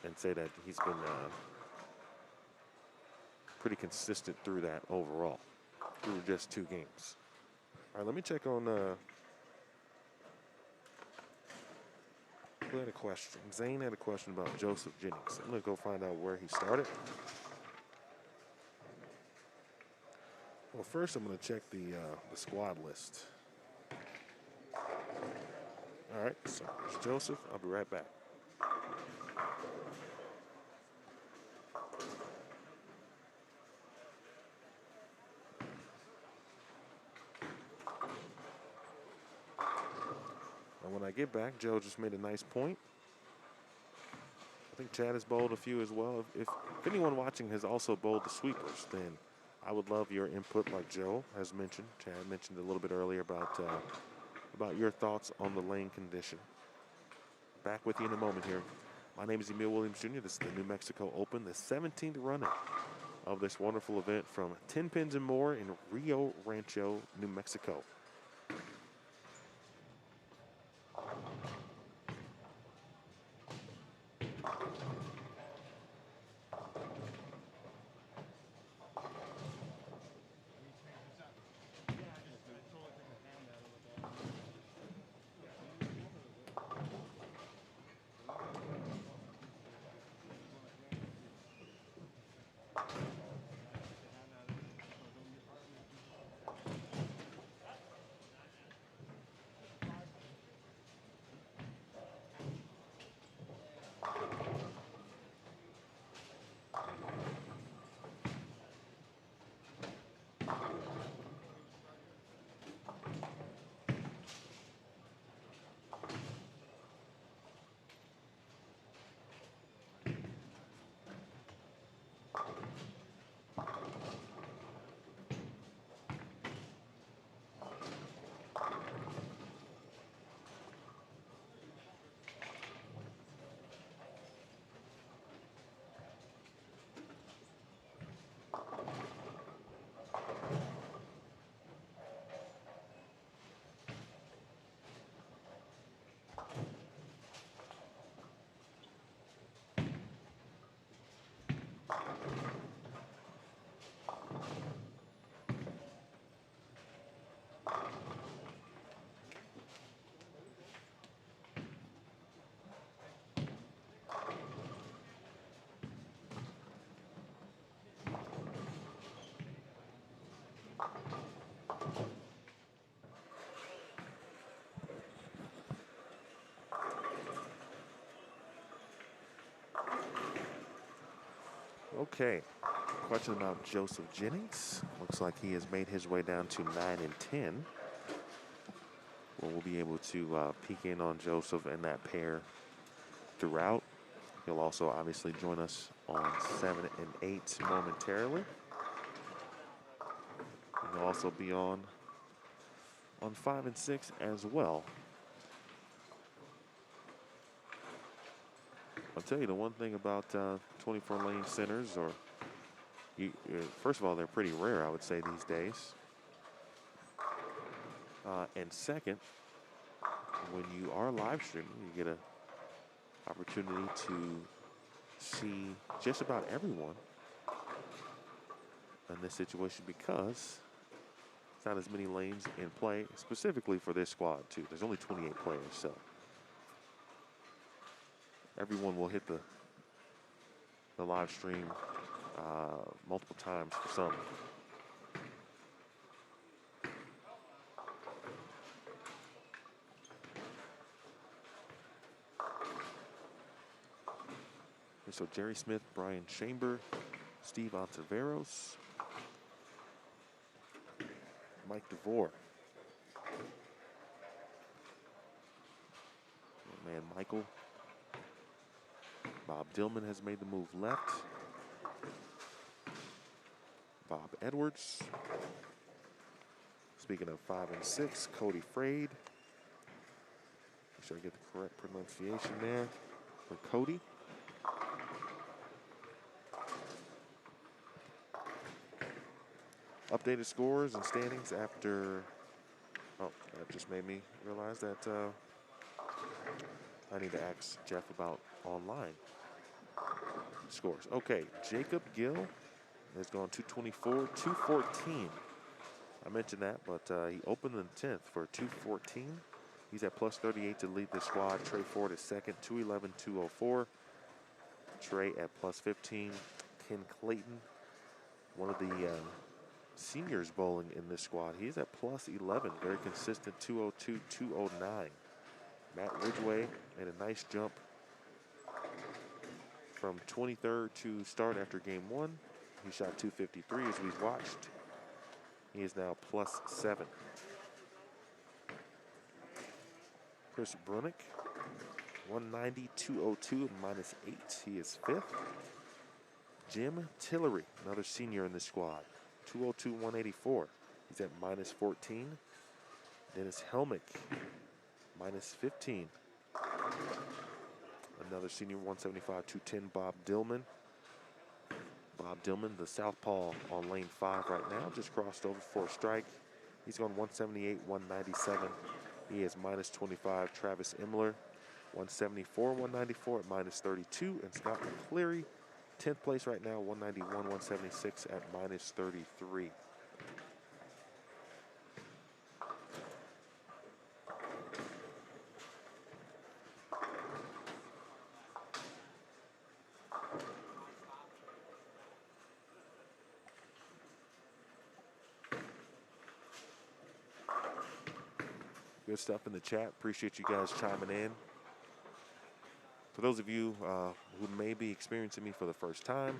and say that he's been pretty consistent through that overall, through just 2 games. All right, let me check on. Who had a question? Zane had a question about Joseph Jennings. I'm going to go find out where he started. Well, first I'm going to check the squad list. All right, so there's Joseph. I'll be right back. And when I get back, Joe just made a nice point. I think Chad has bowled a few as well. If anyone watching has also bowled the sweepers, then I would love your input, like Joe has mentioned. Chad mentioned a little bit earlier about your thoughts on the lane condition. Back with you in a moment here. My name is Emil Williams Jr. This is the New Mexico Open, the 17th run-up of this wonderful event from 10 Pins and More in Rio Rancho, New Mexico. Okay, question about Joseph Jennings. Looks like he has made his way down to 9 and 10. Well, we'll be able to peek in on Joseph and that pair throughout. He'll also obviously join us on 7 and 8 momentarily. And he'll also be on 5 and 6 as well. I'll tell you the one thing about 24 lane centers, or first of all, they're pretty rare, I would say, these days. And second, when you are live streaming, you get an opportunity to see just about everyone in this situation because it's not as many lanes in play, specifically for this squad, too. There's only 28 players, so everyone will hit the live stream multiple times for some. And so Jerry Smith, Brian Chamber, Steve Ontiveros, Mike DeVore. Man, Michael. Bob Dillman has made the move left. Bob Edwards. Speaking of 5 and 6, Cody Frade. Make sure I get the correct pronunciation there for Cody. Updated scores and standings after, oh, that just made me realize that I need to ask Jeff about online scores. Okay, Jacob Gill has gone 224, 214. I mentioned that, but he opened in 10th for 214. He's at plus 38 to lead the squad. Trey Ford is second, 211, 204. Trey at plus 15. Ken Clayton, one of the seniors bowling in this squad. He's at plus 11, very consistent, 202, 209. Matt Ridgway made a nice jump from 23rd to start after game 1. He shot 253 as we watched. He is now plus 7. Chris Brunick, 190, 202, minus 8. He is 5th. Jim Tillery, another senior in the squad, 202, 184. He's at minus 14. Dennis Helmick, minus 15. Another senior, 175, 210, Bob Dillman. Bob Dillman, the southpaw on lane 5 right now, just crossed over for a strike. He's gone 178, 197. He is minus 25. Travis Imler, 174, 194 at minus 32. And Scott McCleary, 10th place right now, 191, 176 at minus 33. Good stuff in the chat. Appreciate you guys chiming in. For those of you who may be experiencing me for the first time,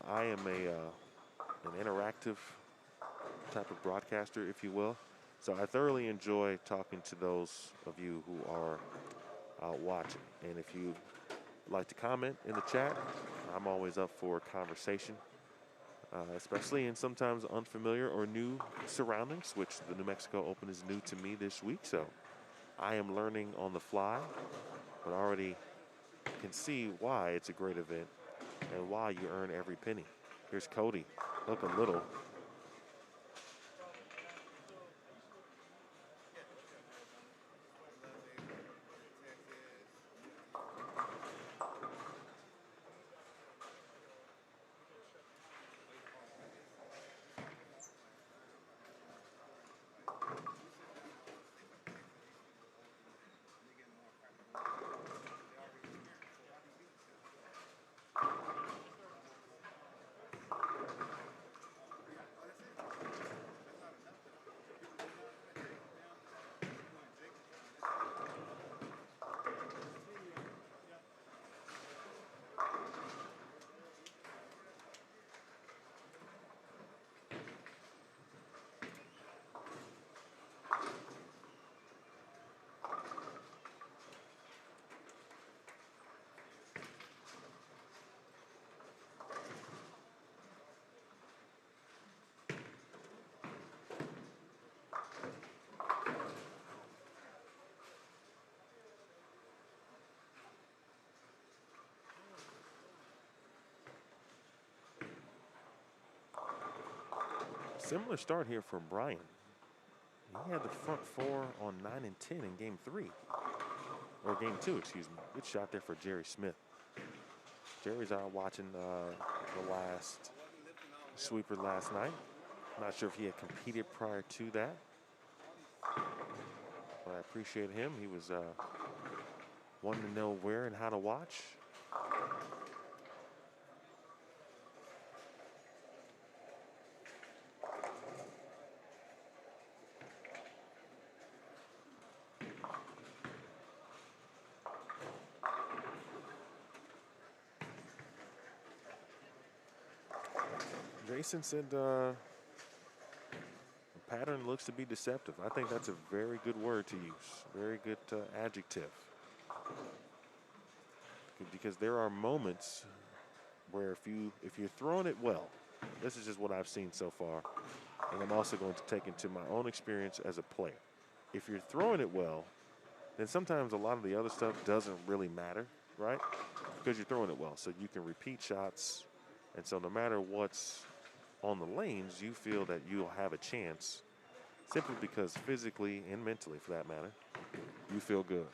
I am an interactive type of broadcaster, if you will. So I thoroughly enjoy talking to those of you who are watching. And if you like to comment in the chat, I'm always up for a conversation. Especially in sometimes unfamiliar or new surroundings, which the New Mexico Open is new to me this week. So I am learning on the fly, but already can see why it's a great event and why you earn every penny. Here's Cody, looking little. Similar start here for Brian. He had the front four on 9 and 10 in game 3. Or game 2, excuse me. Good shot there for Jerry Smith. Jerry's out watching the last sweeper last night. Not sure if he had competed prior to that. But I appreciate him. He was wanting to know where and how to watch. Jason said the pattern looks to be deceptive. I think that's a very good word to use. Very good adjective. Because there are moments where if you're throwing it well, this is just what I've seen so far, and I'm also going to take into my own experience as a player. If you're throwing it well, then sometimes a lot of the other stuff doesn't really matter, right? Because you're throwing it well, so you can repeat shots, and so no matter what's on the lanes, you feel that you'll have a chance simply because physically and mentally, for that matter, you feel good.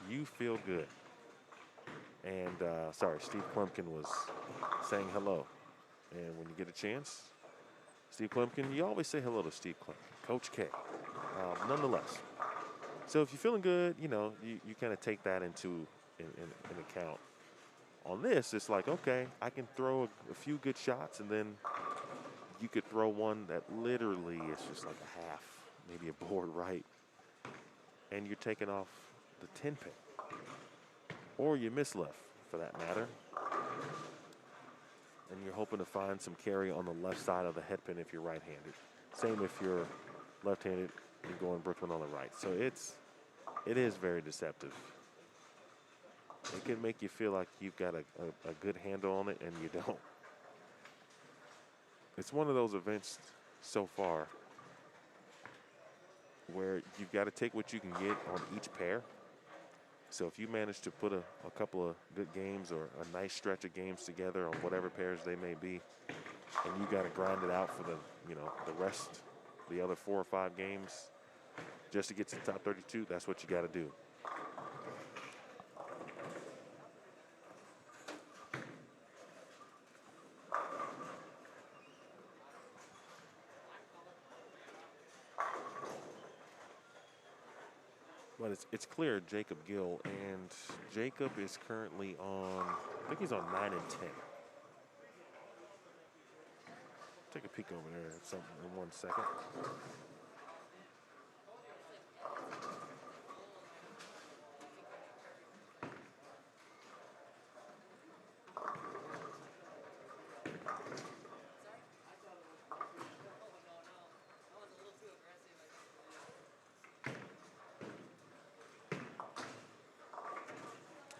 You feel good. And, sorry, Steve Klumpkin was saying hello. And when you get a chance, Steve Klumpkin, you always say hello to Steve Klumpkin, Coach K. Nonetheless. So if you're feeling good, you know, you kind of take that into in account. On this, it's like, okay, I can throw a few good shots, and then you could throw one that literally is just like a half, maybe a board right, and you're taking off the 10 pin. Or you miss left, for that matter. And you're hoping to find some carry on the left side of the head pin if you're right-handed. Same if you're left-handed and going Brooklyn on the right. So it is very deceptive. It can make you feel like you've got a good handle on it, and you don't. It's one of those events so far where you've got to take what you can get on each pair. So if you manage to put a couple of good games or a nice stretch of games together on whatever pairs they may be, and you got to grind it out for the rest, the other 4 or 5 games, just to get to the top 32, that's what you got to do. But it's clear Jacob Gill, and Jacob is currently on, I think he's on 9 and 10. Take a peek over there at something in 1 second.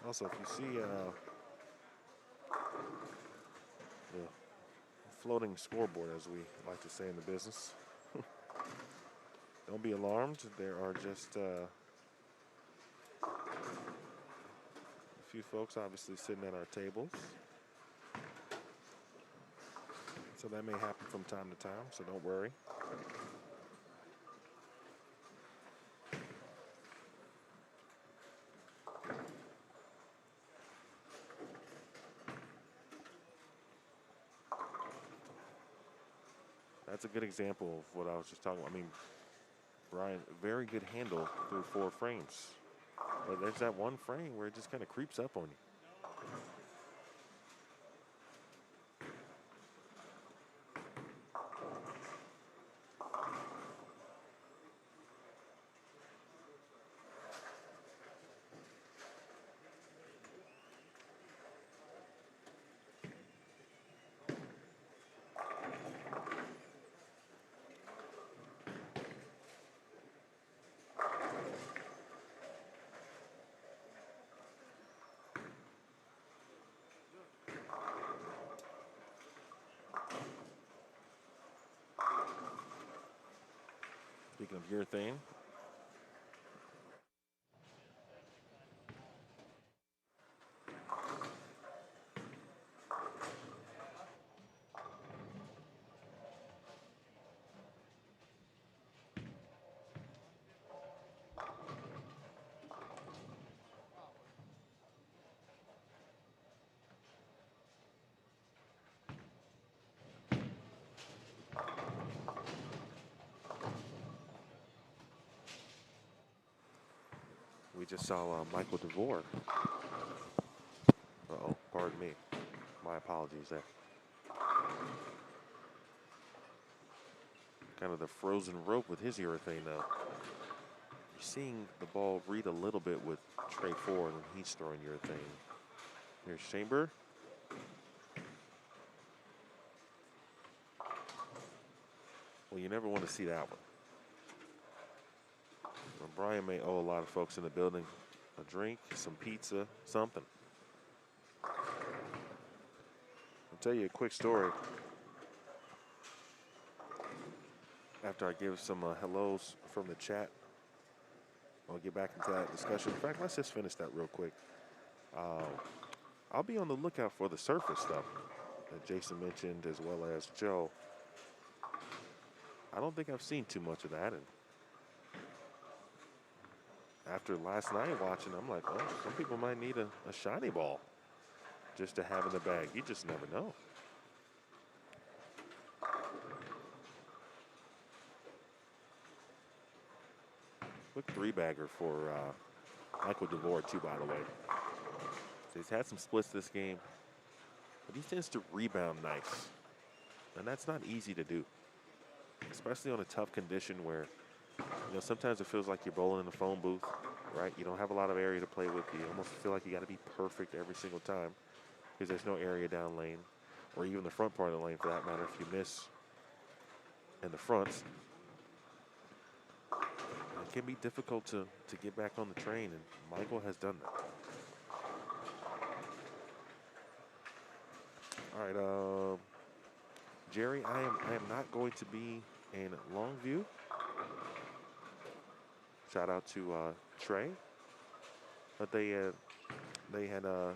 Also, if you see the floating scoreboard, as we like to say in the business, don't be alarmed. There are just a few folks obviously sitting at our tables. So that may happen from time to time, so don't worry. That's a good example of what I was just talking about. I mean, Brian, very good handle through 4 frames. But there's that one frame where it just kind of creeps up on you. Speaking of urethane, just saw Michael DeVore. Uh-oh, pardon me. My apologies there. Kind of the frozen rope with his urethane though. You're seeing the ball read a little bit with Trey Ford when he's throwing urethane. Here's Chamber. Well, you never want to see that one. Well, Brian may owe a lot of folks in the building a drink, some pizza, something. I'll tell you a quick story. After I give some hellos from the chat, I'll get back into that discussion. In fact, let's just finish that real quick. I'll be on the lookout for the surface stuff that Jason mentioned, as well as Joe. I don't think I've seen too much of that. And after last night watching, I'm like, oh, some people might need a shiny ball just to have in the bag. You just never know. Quick three-bagger for Michael DeVore, too, by the way. So he's had some splits this game, but he tends to rebound nice. And that's not easy to do, especially on a tough condition where, you know, sometimes it feels like you're bowling in a phone booth, right? You don't have a lot of area to play with. You almost feel like you got to be perfect every single time because there's no area down lane or even the front part of the lane for that matter. If you miss in the fronts, it can be difficult to get back on the train, and Michael has done that. All right, Jerry, I am not going to be in Longview. Shout out to Trey, but they had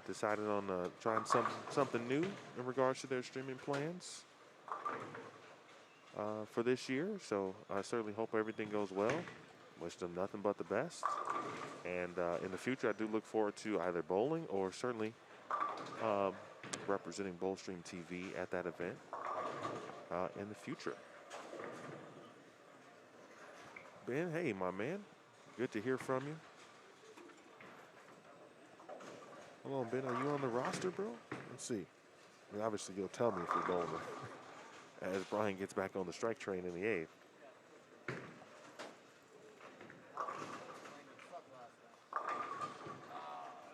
decided on trying something new in regards to their streaming plans for this year. So I certainly hope everything goes well. Wish them nothing but the best. And in the future, I do look forward to either bowling or certainly representing Bowlstream TV at that event in the future. Ben, hey, my man. Good to hear from you. Hold on, Ben, are you on the roster, bro? Let's see. I mean, obviously, you'll tell me if you're bowling as Brian gets back on the strike train in the eighth.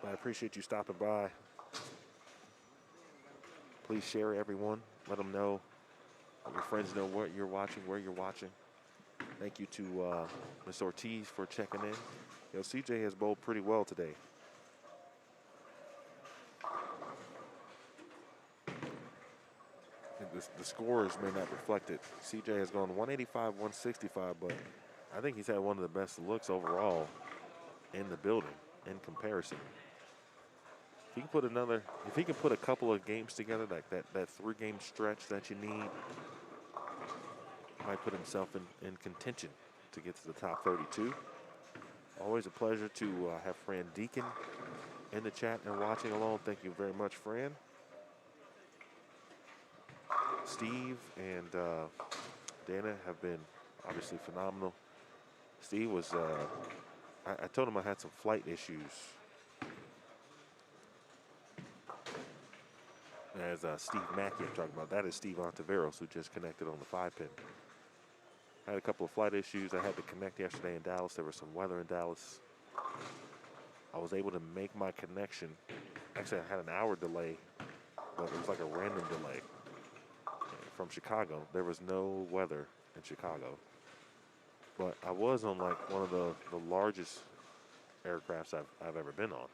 I appreciate you stopping by. Please share, everyone. Let them know. Let your friends know what you're watching, where you're watching. Thank you to Ms. Ortiz for checking in. You know, CJ has bowled pretty well today. The scores may not reflect it. CJ has gone 185, 165, but I think he's had one of the best looks overall in the building in comparison. If he can put a couple of games together, like that 3-game stretch that you need, might put himself in contention to get to the top 32. Always a pleasure to have Fran Deacon in the chat and watching along. Thank you very much, Fran. Steve and Dana have been obviously phenomenal. Steve was, I told him I had some flight issues. As Steve Mackey I'm talking about, that is Steve Ontiveros, who just connected on the 5-pin. I had a couple of flight issues. I had to connect yesterday in Dallas. There was some weather in Dallas. I was able to make my connection. Actually, I had an hour delay, but it was like a random delay from Chicago. There was no weather in Chicago. But I was on like one of the largest aircrafts I've ever been on.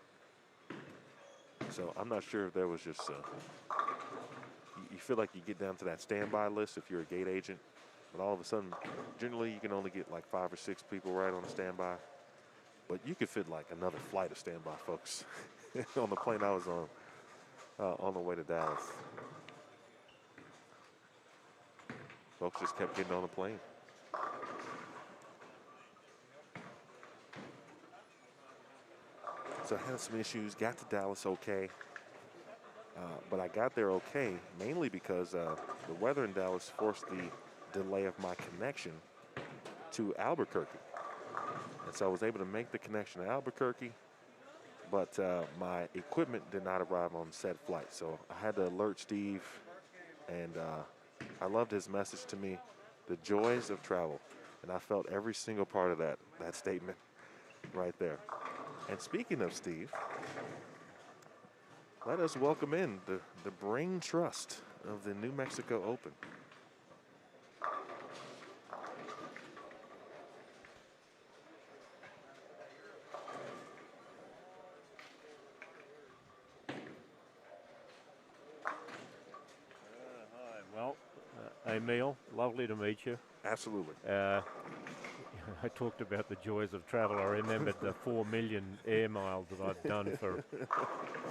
So I'm not sure if there was just, you feel like you get down to that standby list if you're a gate agent. But all of a sudden, generally you can only get like 5 or 6 people right on the standby. But you could fit like another flight of standby folks on the plane I was on the way to Dallas. Folks just kept getting on the plane. So I had some issues, got to Dallas okay. But I got there okay, mainly because the weather in Dallas forced the delay of my connection to Albuquerque. And so I was able to make the connection to Albuquerque, but my equipment did not arrive on said flight. So I had to alert Steve, and I loved his message to me, the joys of travel. And I felt every single part of that statement right there. And speaking of Steve, let us welcome in the brain trust of the New Mexico Open. Hi. Well, Emil, lovely to meet you. Absolutely. I talked about the joys of travel. I remembered the 4 million air miles that I've done for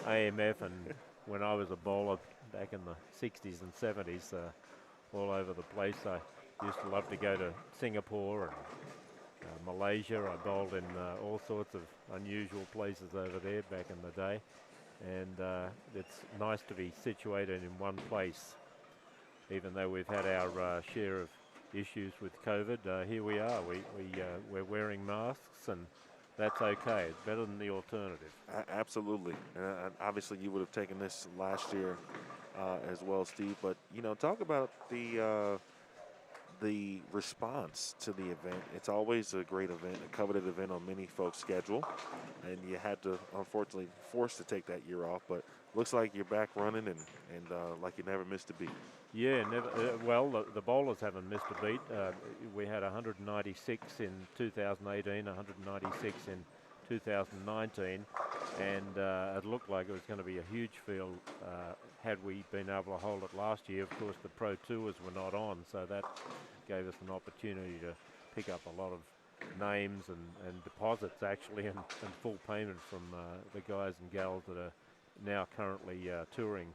AMF, and when I was a bowler back in the 60s and 70s, all over the place. I used to love to go to Singapore and Malaysia. I bowled in all sorts of unusual places over there back in the day, and it's nice to be situated in one place. Even though we've had our share of issues with COVID, here we are. We're wearing masks, and that's okay. It's better than the alternative. Absolutely. And obviously you would have taken this last year as well, Steve. But, you know, talk about the response to the event. It's always a great event, a coveted event on many folks' schedule. And you had to, unfortunately, forced to take that year off. But looks like you're back running and like you never missed a beat. Yeah, never. Well, the bowlers haven't missed a beat. We had 196 in 2018, 196 in 2019, and it looked like it was going to be a huge field had we been able to hold it last year. Of course, the Pro Tours were not on, so that gave us an opportunity to pick up a lot of names and deposits, actually, and full payment from the guys and gals that are now currently touring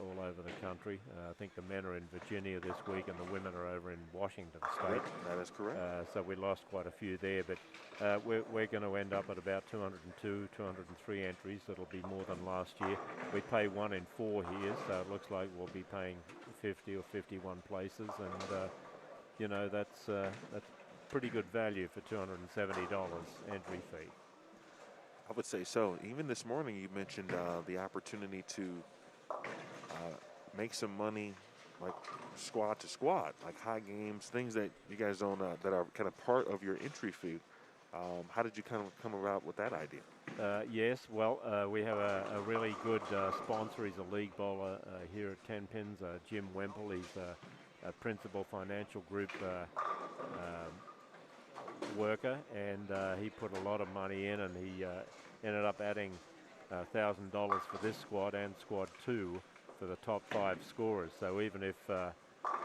all over the country. I think the men are in Virginia this week and the women are over in Washington State. That is correct. So we lost quite a few there, but we're going to end up at about 202, 203 entries. It'll be more than last year. We pay 1 in 4 here, so it looks like we'll be paying 50 or 51 places, and you know, that's pretty good value for $270 entry fee. I would say so. Even this morning you mentioned the opportunity to make some money, like squad to squad, like high games, things that you guys don't that are kind of part of your entry fee. How did you kind of come about with that idea? Yes, well, we have a really good sponsor. He's a league bowler here at 10 Pins, Jim Wemple. He's a principal financial group worker, and he put a lot of money in, and he ended up adding $1,000 for this squad and squad 2 for the top 5 scorers. So even if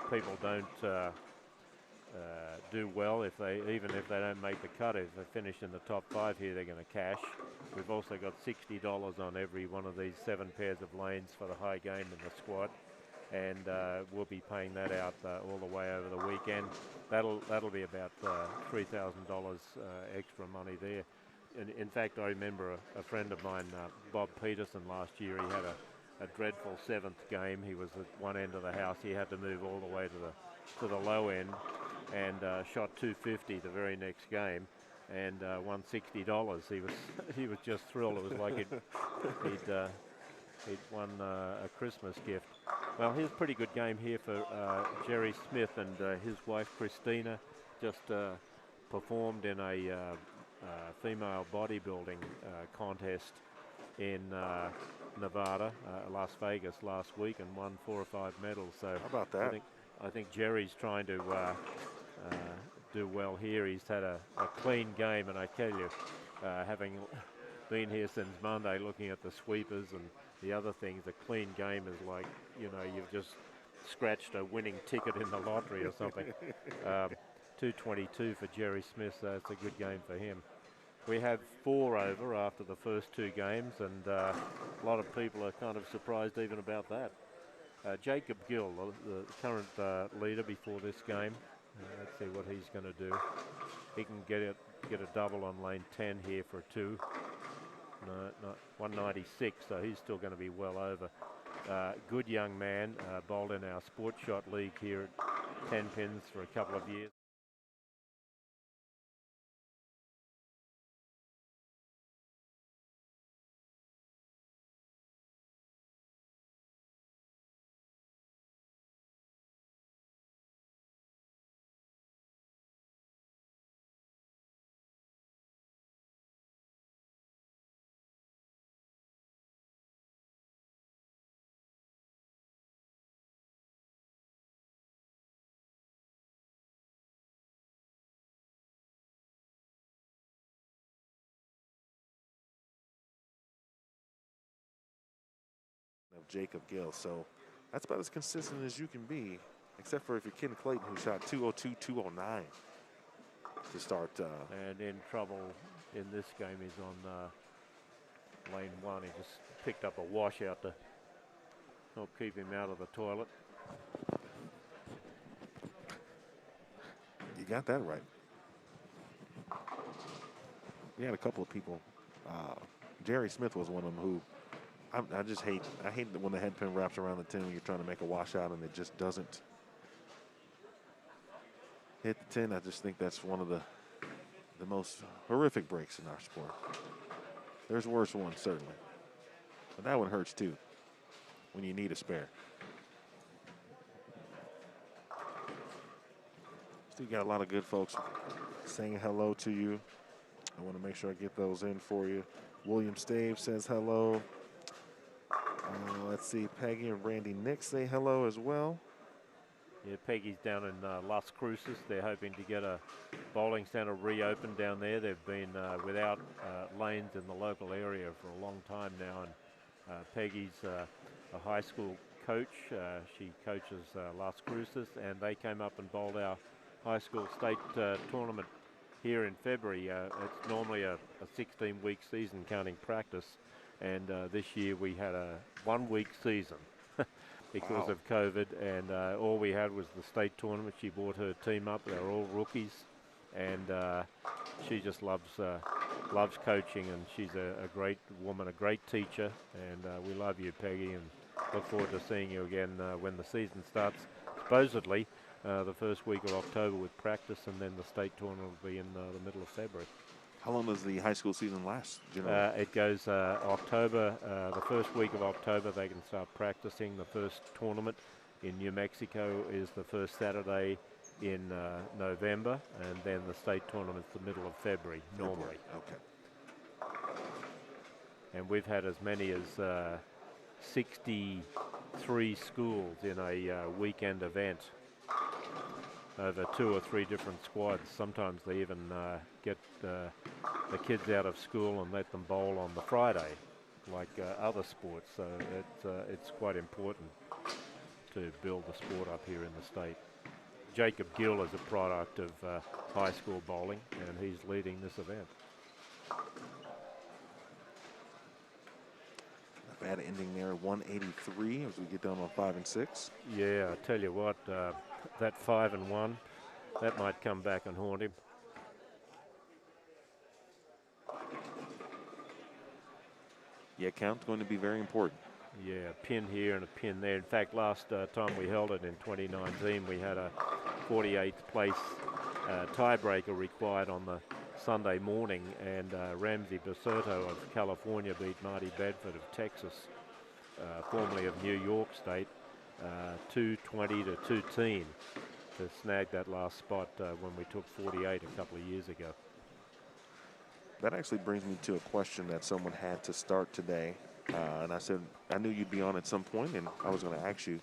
people don't do well, even if they don't make the cut, if they finish in the top 5 here, they're going to cash. We've also got $60 on every one of these 7 pairs of lanes for the high game in the squad, and we'll be paying that out all the way over the weekend. That'll be about $3,000 extra money there. In fact, I remember a friend of mine, Bob Peterson, last year. He had a dreadful 7th game. He was at one end of the house. He had to move all the way to the low end, and shot 250 the very next game, and won $60. He was just thrilled. It was like he'd won a Christmas gift. Well, here's a pretty good game here for Jerry Smith, and his wife Christina just performed in a female bodybuilding contest in Nevada, Las Vegas last week, and won 4 or 5 medals. So how about that? I think Jerry's trying to do well here. He's had a clean game, and I tell you, having been here since Monday, looking at the sweepers and the other things, a clean game is like, you know, you've just scratched a winning ticket in the lottery or something. 222 for Jerry Smith, so it's a good game for him. We have 4 over after the first 2 games, and a lot of people are kind of surprised even about that. Jacob Gill, the current leader before this game. Let's see what he's going to do. He can get a double on lane 10 here for 2. No, 196, so he's still going to be well over. Good young man, bowled in our Sports Shot League here at 10 Pins for a couple of years. Jacob Gill. So that's about as consistent as you can be, except for if you're Ken Clayton, who shot 202, 209 to start. And in trouble in this game is on lane 1. He just picked up a washout to help keep him out of the toilet. You got that right. We had a couple of people. Jerry Smith was one of them who I just hate. I hate when the head pin wraps around the tin when you're trying to make a washout and it just doesn't hit the tin. I just think that's one of the most horrific breaks in our sport. There's worse ones, certainly. But that one hurts too when you need a spare. Still got a lot of good folks saying hello to you. I want to make sure I get those in for you. William Stave says hello. Let's see, Peggy and Randy Nick say hello as well. Yeah, Peggy's down in Las Cruces. They're hoping to get a bowling centre reopened down there. They've been without lanes in the local area for a long time now. And Peggy's a high school coach. She coaches Las Cruces, and they came up and bowled our high school state tournament here in February. It's normally a 16-week season counting practice, and this year we had a 1-week season because of COVID, and all we had was the state tournament. She brought her team up. They're all rookies, and she just loves coaching, and she's a great woman, a great teacher, and we love you, Peggy, and look forward to seeing you again when the season starts, supposedly the first week of October with practice, and then the state tournament will be in the middle of February. How long does the high school season last? Do you know? It goes October, the first week of October they can start practicing. The first tournament in New Mexico is the first Saturday in November, and then the state tournament's the middle of February, normally. Okay. And we've had as many as 63 schools in a weekend event over 2 or 3 different squads. Sometimes they even get the kids out of school and let them bowl on the Friday, like other sports. So it's quite important to build the sport up here in the state. Jacob Gill is a product of high school bowling, and he's leading this event. A bad ending there, 183 as we get down on 5 and 6. Yeah, I tell you what, that 5 and 1, that might come back and haunt him. Yeah, count's going to be very important. Yeah, a pin here and a pin there. In fact, last time we held it in 2019, we had a 48th place tiebreaker required on the Sunday morning, and Ramsey Baserto of California beat Marty Bedford of Texas, formerly of New York State, 220 to 210 to snag that last spot when we took 48 a couple of years ago. That actually brings me to a question that someone had to start today. And I said, I knew you'd be on at some point, and I was going to ask you,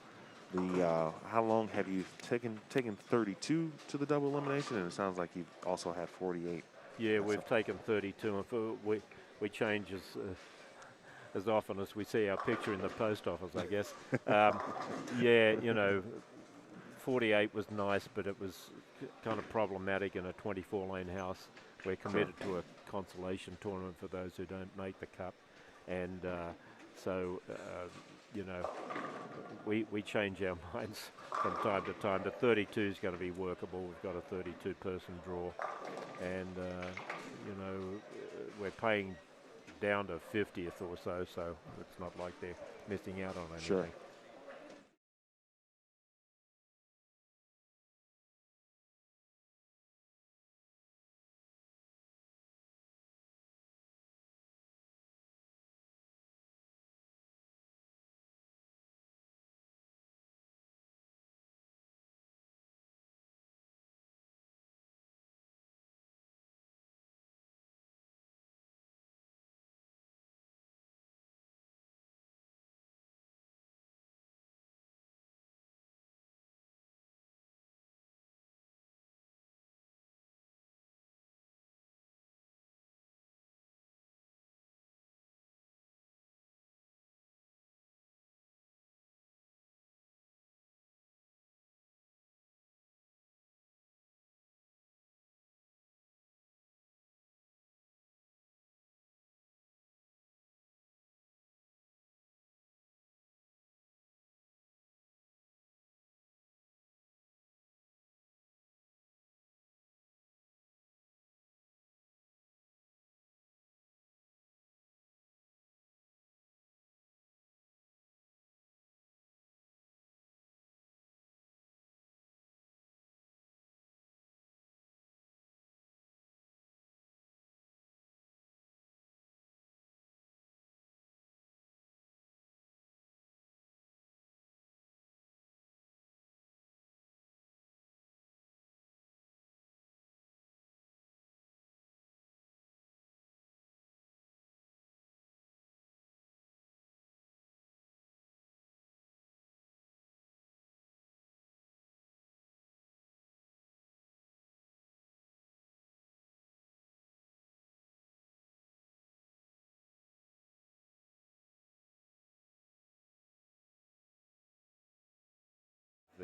how long have you taken 32 to the double elimination? And it sounds like you've also had 48. Yeah, we've taken 32, and we change as often as we see our picture in the post office, I guess. Yeah, you know, 48 was nice, but it was kind of problematic in a 24-lane house. We're committed to a consolation tournament for those who don't make the cut. And so, you know, we change our minds from time to time. The 32 is going to be workable. We've got a 32-person draw. And, you know, we're paying down to 50th or so it's not like they're missing out on anything. Sure.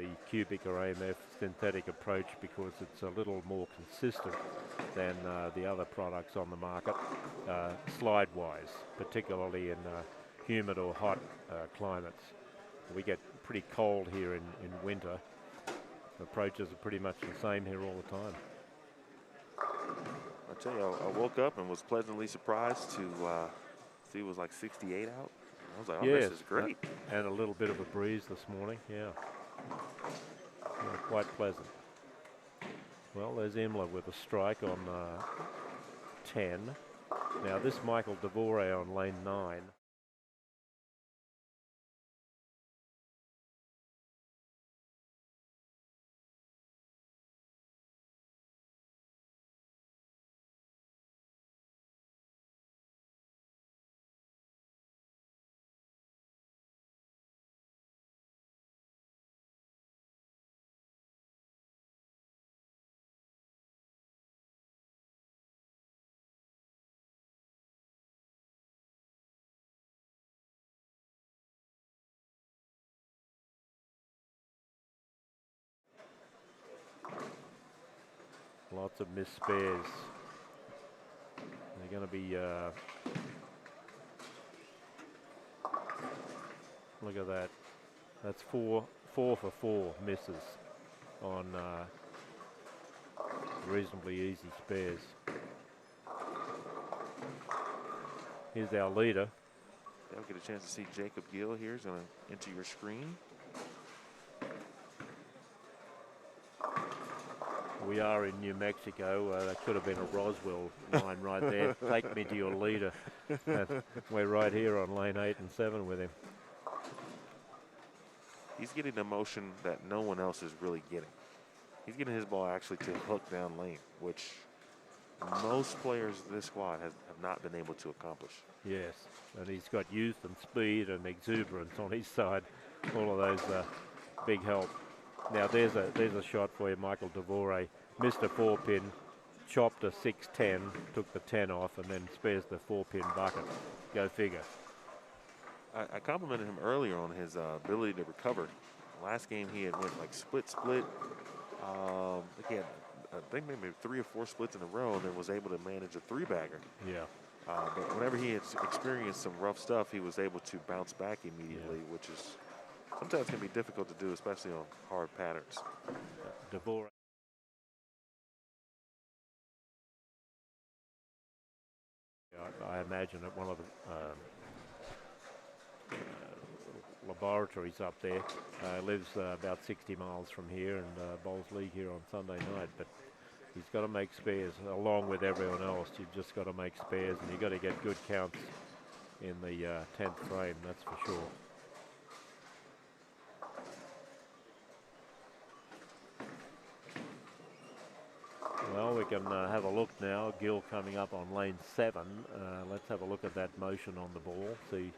the cubic or AMF synthetic approach because it's a little more consistent than the other products on the market, slide-wise, particularly in humid or hot climates. We get pretty cold here in winter. Approaches are pretty much the same here all the time. I tell you, I woke up and was pleasantly surprised to see it was like 68 out. I was like, oh, yes, this is great. And a little bit of a breeze this morning, yeah. Quite pleasant. Well, there's Imler with a strike on 10. Now this Michael Devore on lane 9. Lots of missed spares. They're going to be, look at that. That's four for 4 misses on reasonably easy spares. Here's our leader. I'll get a chance to see Jacob Gill here. He's going to enter your screen. We are in New Mexico. That could have been a Roswell line right there. Take me to your leader. We're right here on lane 8 and 7 with him. He's getting a motion that no one else is really getting. He's getting his ball actually to hook down lane, which most players in this squad have not been able to accomplish. Yes, and he's got youth and speed and exuberance on his side. All of those big help. Now there's a shot for you, Michael Devore. Missed a 4-pin, chopped a 6-10, took the 10 off, and then spares the 4-pin bucket. Go figure. I complimented him earlier on his ability to recover. Last game he had went like split. He had, I think maybe 3 or 4 splits in a row, and then was able to manage a 3-bagger. Yeah. But whenever he had experienced some rough stuff, he was able to bounce back immediately, which is sometimes can be difficult to do, especially on hard patterns. Devore. I imagine at one of the laboratories up there. Lives about 60 miles from here and bowls league here on Sunday night. But he's got to make spares along with everyone else. You've just got to make spares, and you've got to get good counts in the 10th frame, that's for sure. Well, we can have a look now. Gill coming up on lane 7. Let's have a look at that motion on the ball. See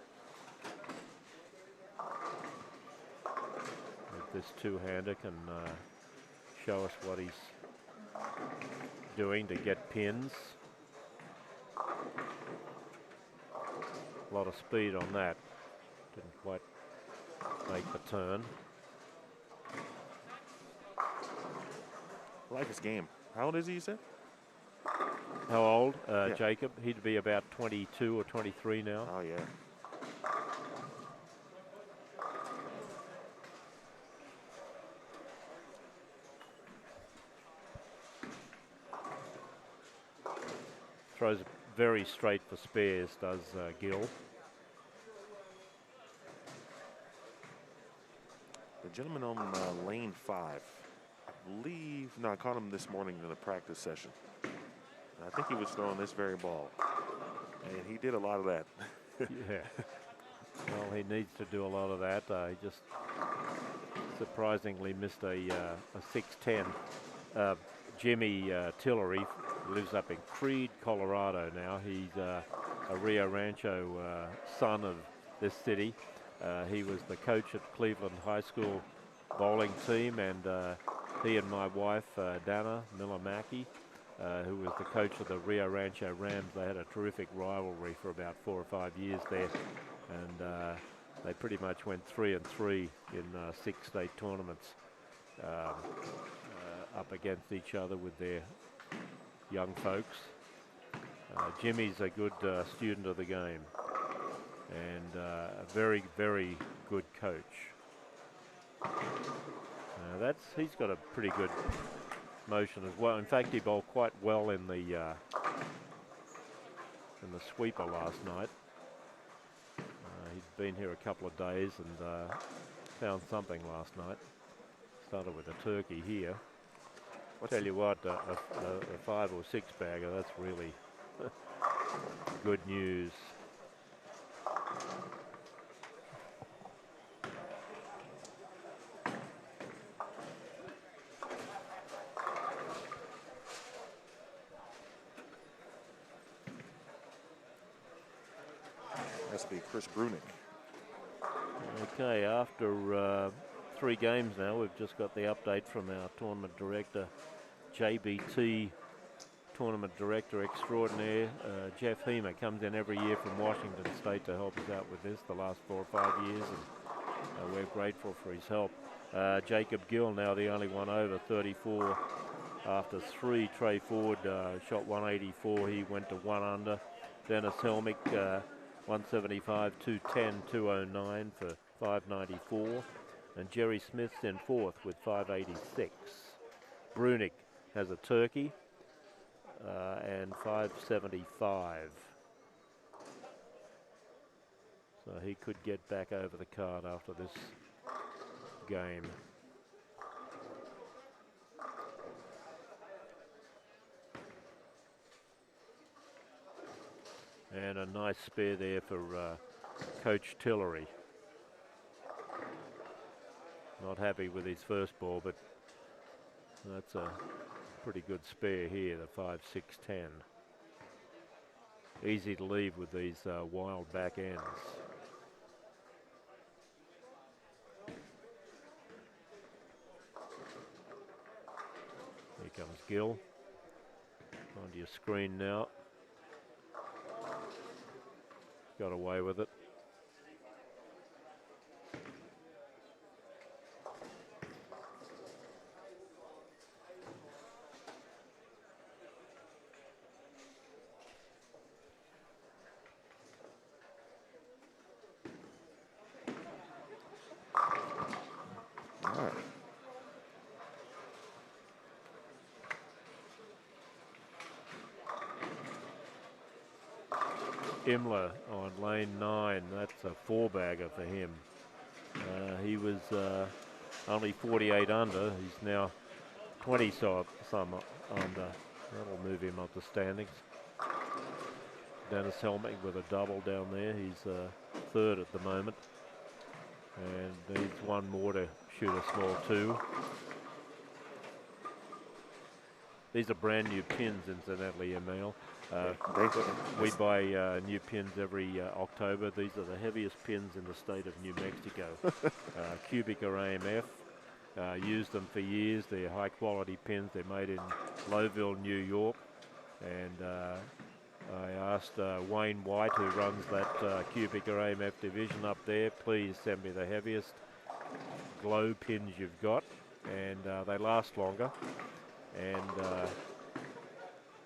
if this two-hander can show us what he's doing to get pins. A lot of speed on that. Didn't quite make the turn. I like his game. How old is he, you said? How old? Yeah. Jacob. He'd be about 22 or 23 now. Oh, yeah. Throws very straight for spares, does Gill. The gentleman on lane 5, I believe, no, I caught him this morning in a practice session. And I think he was throwing this very ball. And he did a lot of that. Yeah. Well, he needs to do a lot of that. He just surprisingly missed a 6-10. Jimmy Tillery lives up in Creed, Colorado now. He's a Rio Rancho son of this city. He was the coach at Cleveland High School bowling team, and he and my wife, Dana Miller-Mackey, who was the coach of the Rio Rancho Rams, they had a terrific rivalry for about 4 or 5 years there, and they pretty much went 3-3 in 6 state tournaments. up against each other with their young folks. Jimmy's a good student of the game and a very, very good coach. He's got a pretty good motion as well. In fact, he bowled quite well in the sweeper last night. He'd been here a couple of days and found something last night. Started with a turkey here. Tell you what, a 5 or 6 bagger, that's really good news. That's be Chris Brunick. Okay, after 3 games now, we've just got the update from our tournament director, JBT Tournament Director Extraordinaire. Jeff Hemer comes in every year from Washington State to help us out with this the last 4 or 5 years, and we're grateful for his help. Jacob Gill now the only one over 34 after 3. Trey Ford shot 184. He went to 1 under. Dennis Helmick 175, 210, 209 for 594. And Jerry Smith's in 4th with 586. Brunick has a turkey and 575. So he could get back over the card after this game. And a nice spare there for Coach Tillery. Not happy with his first ball, but that's a pretty good spare here, the 5, 6, 10. Easy to leave with these wild back ends. Here comes Gill. Onto your screen now. Got away with it. Imler on lane 9, that's a 4-bagger for him. He was only 48 under, he's now 20 some under. That'll move him up the standings. Dennis Helmick with a double down there, he's 3rd at the moment. And needs 1 more to shoot a small 2. These are brand new pins, incidentally, Emil. We buy new pins every October. These are the heaviest pins in the state of New Mexico. Cubic or AMF. Used them for years. They're high quality pins. They're made in Lowville, New York. And I asked Wayne White, who runs that Cubic or AMF division up there, please send me the heaviest glow pins you've got. And they last longer. And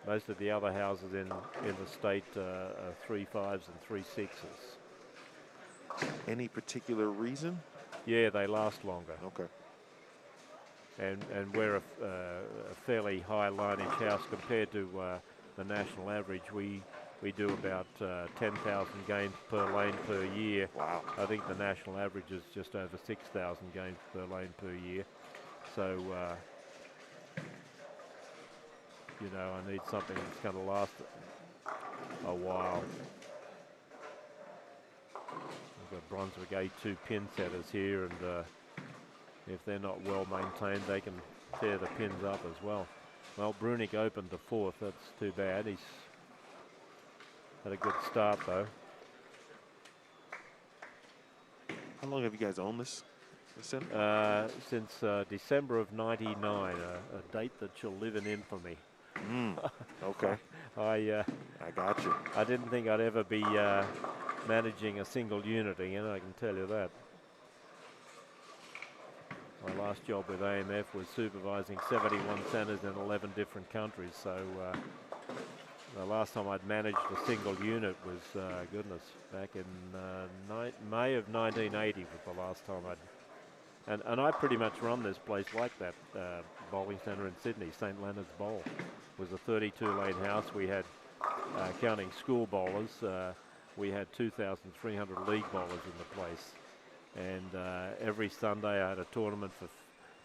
most of the other houses in the state are 3 5s and 3 6s. Any particular reason? Yeah, they last longer. Okay. And we're a fairly high lineage house compared to the national average. We do about 10,000 games per lane per year. Wow. I think the national average is just over 6,000 games per lane per year. So you know, I need something that's going to last a while. We've got Brunswick A2 pin setters here, and if they're not well maintained, they can tear the pins up as well. Well, Brunick opened to 4th. That's too bad. He's had a good start, though. How long have you guys owned this? Since December of '99, a date that shall live in infamy. Okay. I got you. I didn't think I'd ever be managing a single unit again, I can tell you that. My last job with AMF was supervising 71 centres in 11 different countries. So the last time I'd managed a single unit was, goodness, back in May of 1980 was the last time and I pretty much run this place like that. Bowling centre in Sydney, St Leonard's Bowl, was a 32-lane house. We had, counting school bowlers, we had 2,300 league bowlers in the place. And every Sunday I had a tournament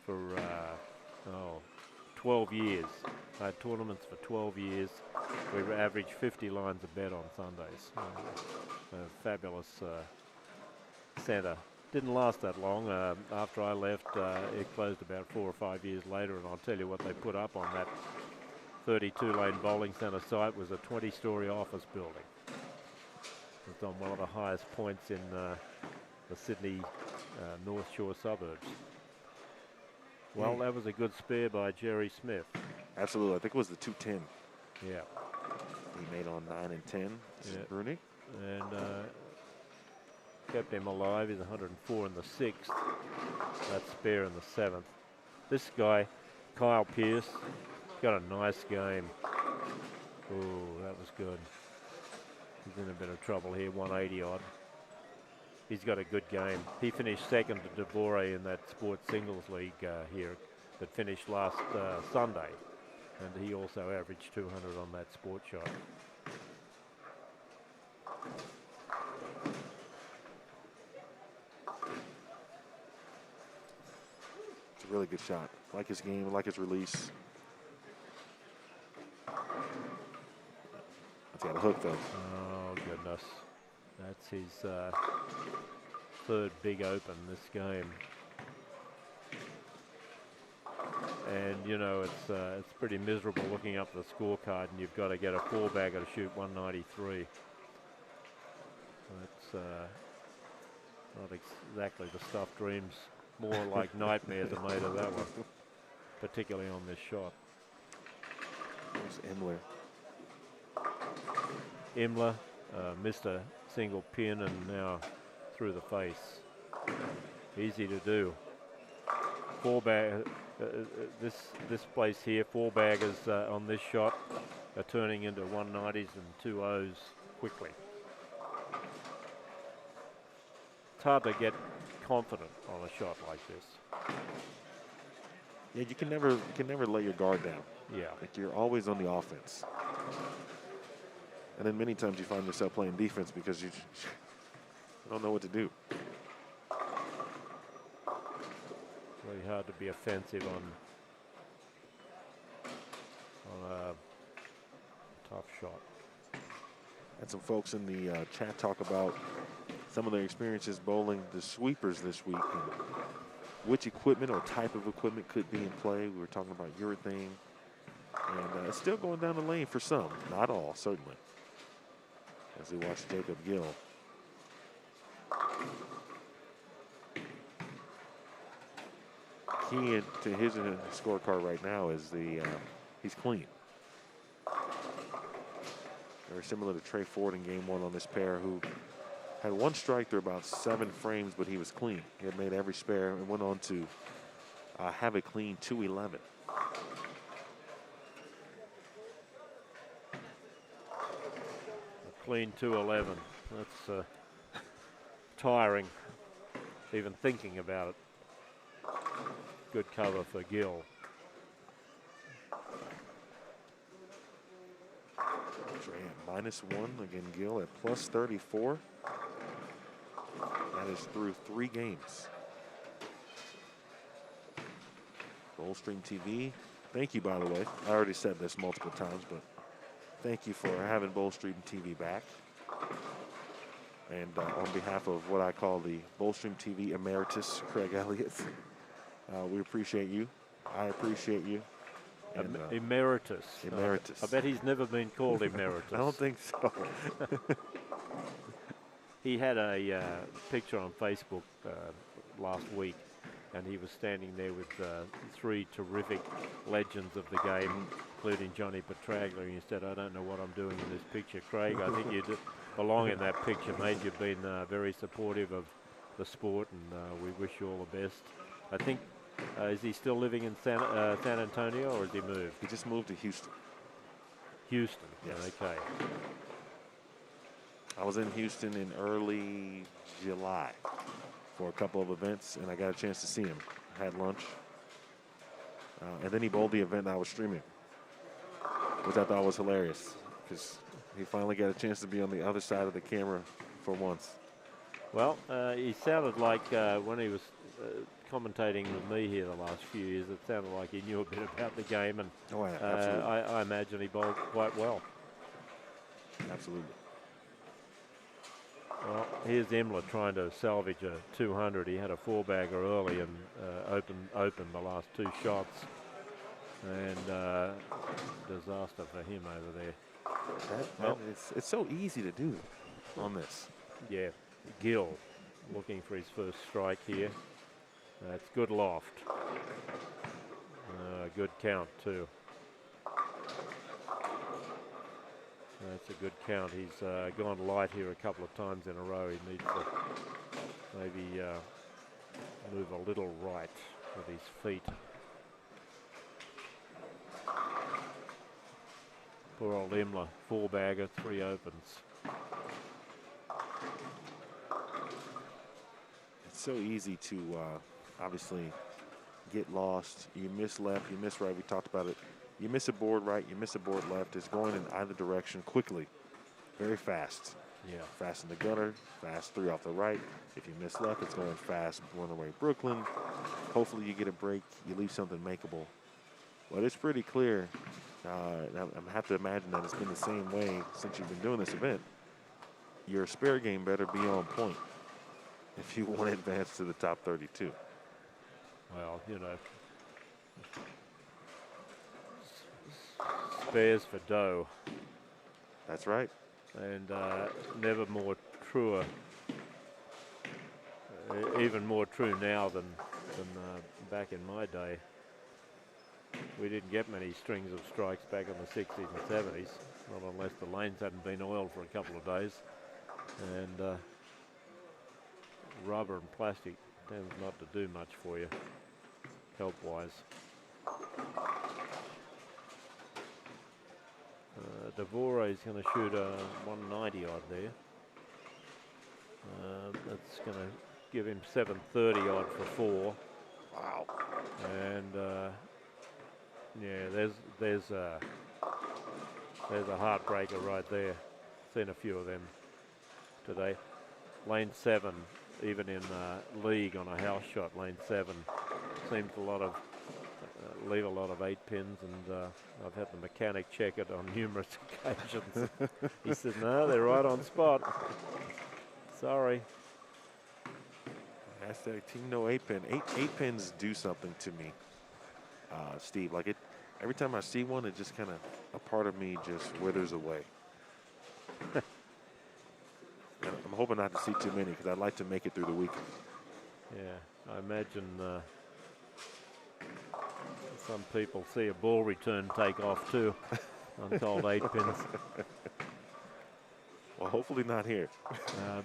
for 12 years. I had tournaments for 12 years. We averaged 50 lines of bet on Sundays. A fabulous centre. Didn't last that long. After I left, it closed about 4 or 5 years later, and I'll tell you what they put up on that 32-lane bowling centre site was a 20-storey office building. It's on one of the highest points in the Sydney North Shore suburbs. Well, that was a good spare by Jerry Smith. Absolutely. I think it was the 210. Yeah. He made on 9 and 10. Yeah. Rooney. And kept him alive. He's 104 in the 6th. That spare in the 7th. This guy, Kyle Pearce, got a nice game. Oh, that was good. He's in a bit of trouble here, 180 odd. He's got a good game. He finished second to Devore in that sports singles league here that finished last Sunday. And he also averaged 200 on that sport shot. It's a really good shot. Like his game, like his release. That's got a hook though. Oh goodness. That's his third big open this game. And you know, it's pretty miserable looking up the scorecard and you've got to get a 4-bagger to shoot 193. That's not exactly the stuff dreams, more like nightmares are made of that one, particularly on this shot. There's Imler missed a single pin and now through the face. Easy to do. 4-bag. This place here, 4-baggers on this shot are turning into 190s and 2-0s quickly. It's hard to get confident on a shot like this. Yeah, you can never let your guard down. Yeah. Like you're always on the offense. And then many times you find yourself playing defense because you don't know what to do. Really hard to be offensive on a tough shot. Had some folks in the chat talk about some of their experiences bowling the sweepers this week and which equipment or type of equipment could be in play. We were talking about urethane. And it's still going down the lane for some, not all, certainly. As we watch Jacob Gill. Key to his scorecard right now is he's clean. Very similar to Trey Ford in game 1 on this pair, who had 1 strike through about 7 frames, but he was clean. He had made every spare and went on to have a clean 211. Clean 211. That's tiring, even thinking about it. Good cover for Gill. Trey at -1 again. Gill at +34. That is through 3 games. Bowlstream TV. Thank you, by the way. I already said this multiple times, but thank you for having Bowlstream TV back. And on behalf of what I call the Bowlstream TV emeritus, Craig Elliott, we appreciate you. I appreciate you. And, emeritus. Emeritus. I bet he's never been called emeritus. I don't think so. He had a picture on Facebook last week, and he was standing there with 3 terrific legends of the game, including Johnny Petraglia. And he said, "I don't know what I'm doing in this picture, Craig. I think you belong in that picture, mate. You've been very supportive of the sport, and we wish you all the best." I think Is he still living in San Antonio, or has he moved? He just moved to Houston. Houston. Yes. Okay. I was in Houston in early July for a couple of events, and I got a chance to see him. Had lunch. And then he bowled the event I was streaming, which I thought was hilarious because he finally got a chance to be on the other side of the camera for once. Well, he sounded like when he was commentating with me here the last few years, it sounded like he knew a bit about the game, and Oh, yeah, absolutely. I imagine he bowled quite well. Absolutely. Well, here's Imler trying to salvage a 200. He had a four-bagger early and opened the last two shots, and disaster for him over there. It's so easy to do on this. Yeah, Gill looking for his first strike here. That's good loft. Good count too. That's a good count. He's gone light here a couple of times in a row. He needs to maybe move a little right with his feet. Poor old Imler, four-bagger, three opens. It's so easy to obviously get lost. You miss left, you miss right. We talked about it. You miss a board right, you miss a board left. It's going in either direction quickly, very fast. Yeah. Fast in the gutter, fast three off the right. If you miss left, it's going fast, one away Brooklyn. Hopefully you get a break, you leave something makeable. But it's pretty clear. I have to imagine that it's been the same way since you've been doing this event. Your spare game better be on point if you want to advance to the top 32. Well, you know, spares for dough. That's right. And never more truer, even more true now than back in my day. We didn't get many strings of strikes back in the 60s and 70s, not unless the lanes hadn't been oiled for a couple of days. And rubber and plastic tends not to do much for you, health-wise. Devore is going to shoot a 190 odd there. That's going to give him 730 odd for four. Wow. And yeah, there's a heartbreaker right there. Seen a few of them today. Lane 7, even in league on a house shot, lane 7 seems leave a lot of 8 pins, and I've had the mechanic check it on numerous occasions. He said, no, they're right on spot. Sorry. Hashtag team no 8 pin. Eight pins do something to me, Steve. Like every time I see one, it just kind of, a part of me just withers away. And I'm hoping not to see too many because I'd like to make it through the weekend. Yeah, I imagine some people see a ball return take off too on cold 8 pins. Well, hopefully not here.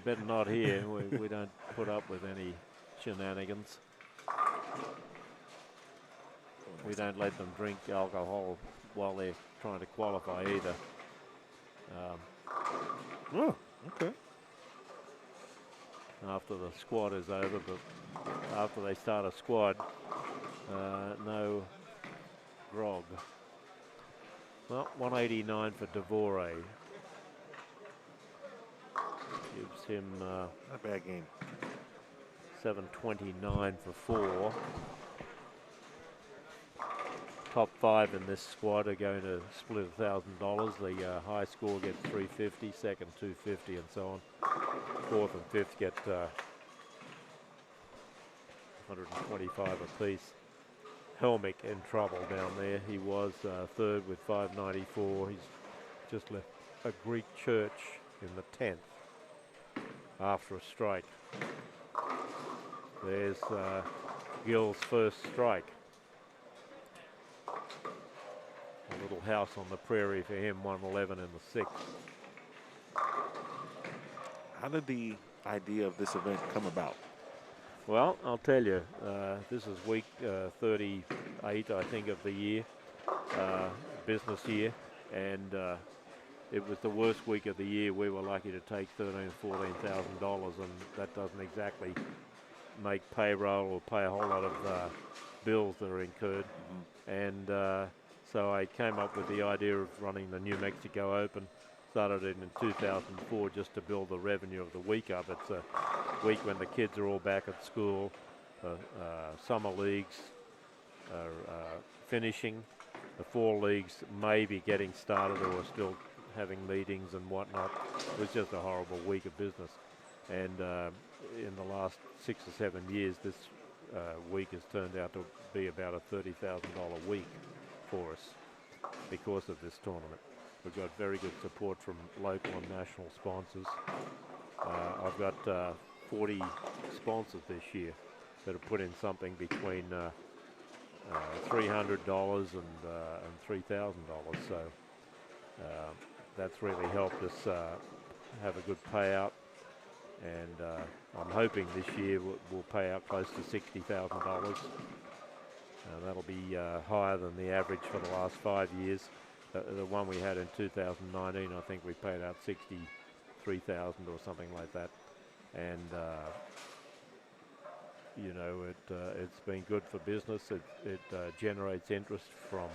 Better not here. We don't put up with any shenanigans. We don't let them drink alcohol while they're trying to qualify either. Oh, okay. After the squad is over, but after they start a squad, no grog. Well, 189 for Devore. Gives him Not a bad game. 729 for four. Top 5 in this squad are going to split $1,000. The high score gets 350, second 250, and so on. Fourth and fifth get 125 apiece. Helmick in trouble down there. He was third with 594. He's just left a Greek church in the 10th after a strike. There's Gill's first strike. A little house on the prairie for him, 111 in the 6th. How did the idea of this event come about? Well, I'll tell you, this is week 38, I think, of the year, business year, and it was the worst week of the year. We were lucky to take $13,000-$14,000, and that doesn't exactly make payroll or pay a whole lot of bills that are incurred. And so I came up with the idea of running the New Mexico Open. Started it in 2004 just to build the revenue of the week up. It's a week when the kids are all back at school. Summer leagues are finishing. The fall leagues may be getting started or are still having meetings and whatnot. It was just a horrible week of business. And in the last 6 or 7 years, this week has turned out to be about a $30,000 week for us because of this tournament. We've got very good support from local and national sponsors. I've got 40 sponsors this year that have put in something between $300 and $3,000. So that's really helped us have a good payout. And I'm hoping this year we'll pay out close to $60,000. That'll be higher than the average for the last 5 years. The one we had in 2019, I think we paid out $63,000 or something like that. And you know, it's been good for business. It generates interest from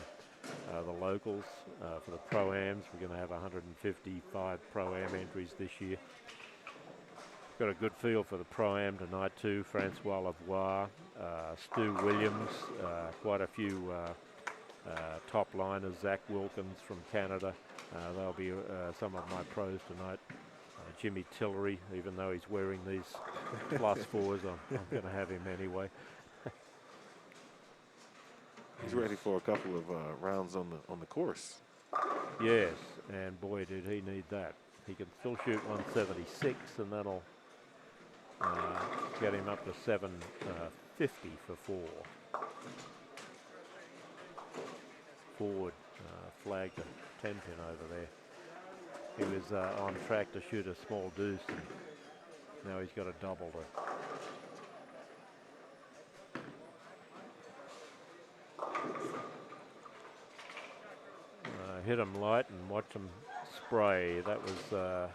the locals for the Pro-Ams. We're going to have 155 Pro-Am entries this year. Got a good feel for the Pro-Am tonight too. Francois Lavoie, Stu Williams, quite a few top liners. Zach Wilkins from Canada. They'll be some of my pros tonight. Jimmy Tillery, even though he's wearing these +4s, I'm going to have him anyway. He's ready for a couple of rounds on the course. Yes, and boy, did he need that. He can still shoot 176, and that'll get him up to 750 for 4. Ford flagged a 10-pin over there. He was on track to shoot a small deuce, and now he's got a double to hit him light and watch him spray. That was the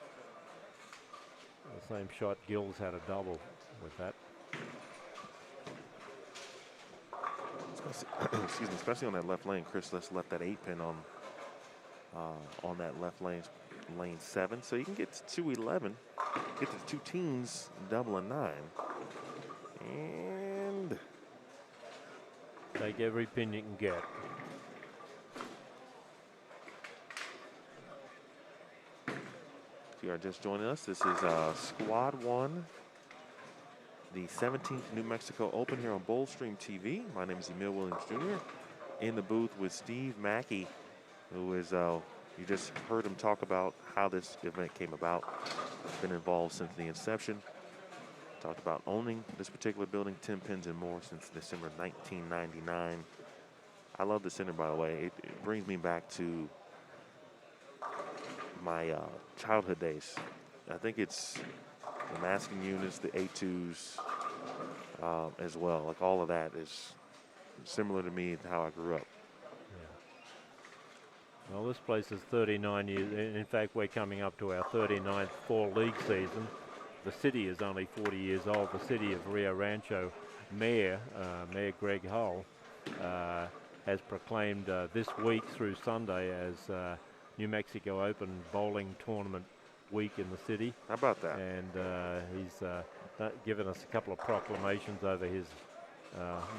same shot. Gill's had a double with that. Excuse me, especially on that left lane. Chris left that 8-pin on that left lane 7, so you can get to 211, get to 2 teens, double a 9, and take every pin you can get. If you are just joining us, this is Squad 1, the 17th New Mexico Open here on Boldstream TV. My name is Emil Williams Jr. In the booth with Steve Mackey, who is, you just heard him talk about how this event came about. Been involved since the inception. Talked about owning this particular building, 10 pins and more, since December 1999. I love the center, by the way. It brings me back to my childhood days. I think it's the masking units, the A2s as well. Like, all of that is similar to me and how I grew up. Well, this place is 39 years. In fact, we're coming up to our 39th fall league season. The city is only 40 years old. The city of Rio Rancho Mayor Greg Hull, has proclaimed this week through Sunday as New Mexico Open Bowling Tournament week in the city. How about that? And he's given us a couple of proclamations over his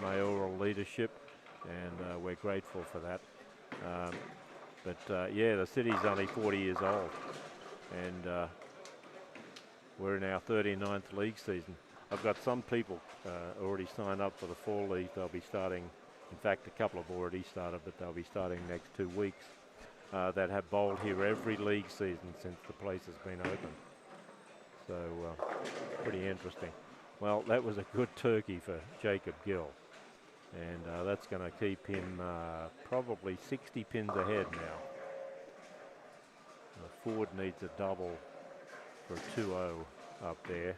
mayoral leadership, and we're grateful for that. But yeah, the city's only 40 years old, and we're in our 39th league season. I've got some people already signed up for the fall league. They'll be starting, in fact, a couple have already started, but they'll be starting next 2 weeks, that have bowled here every league season since the place has been open. So pretty interesting. Well, that was a good turkey for Jacob Gill. And that's going to keep him probably 60 pins ahead now. Ford needs a double for 2-0 up there.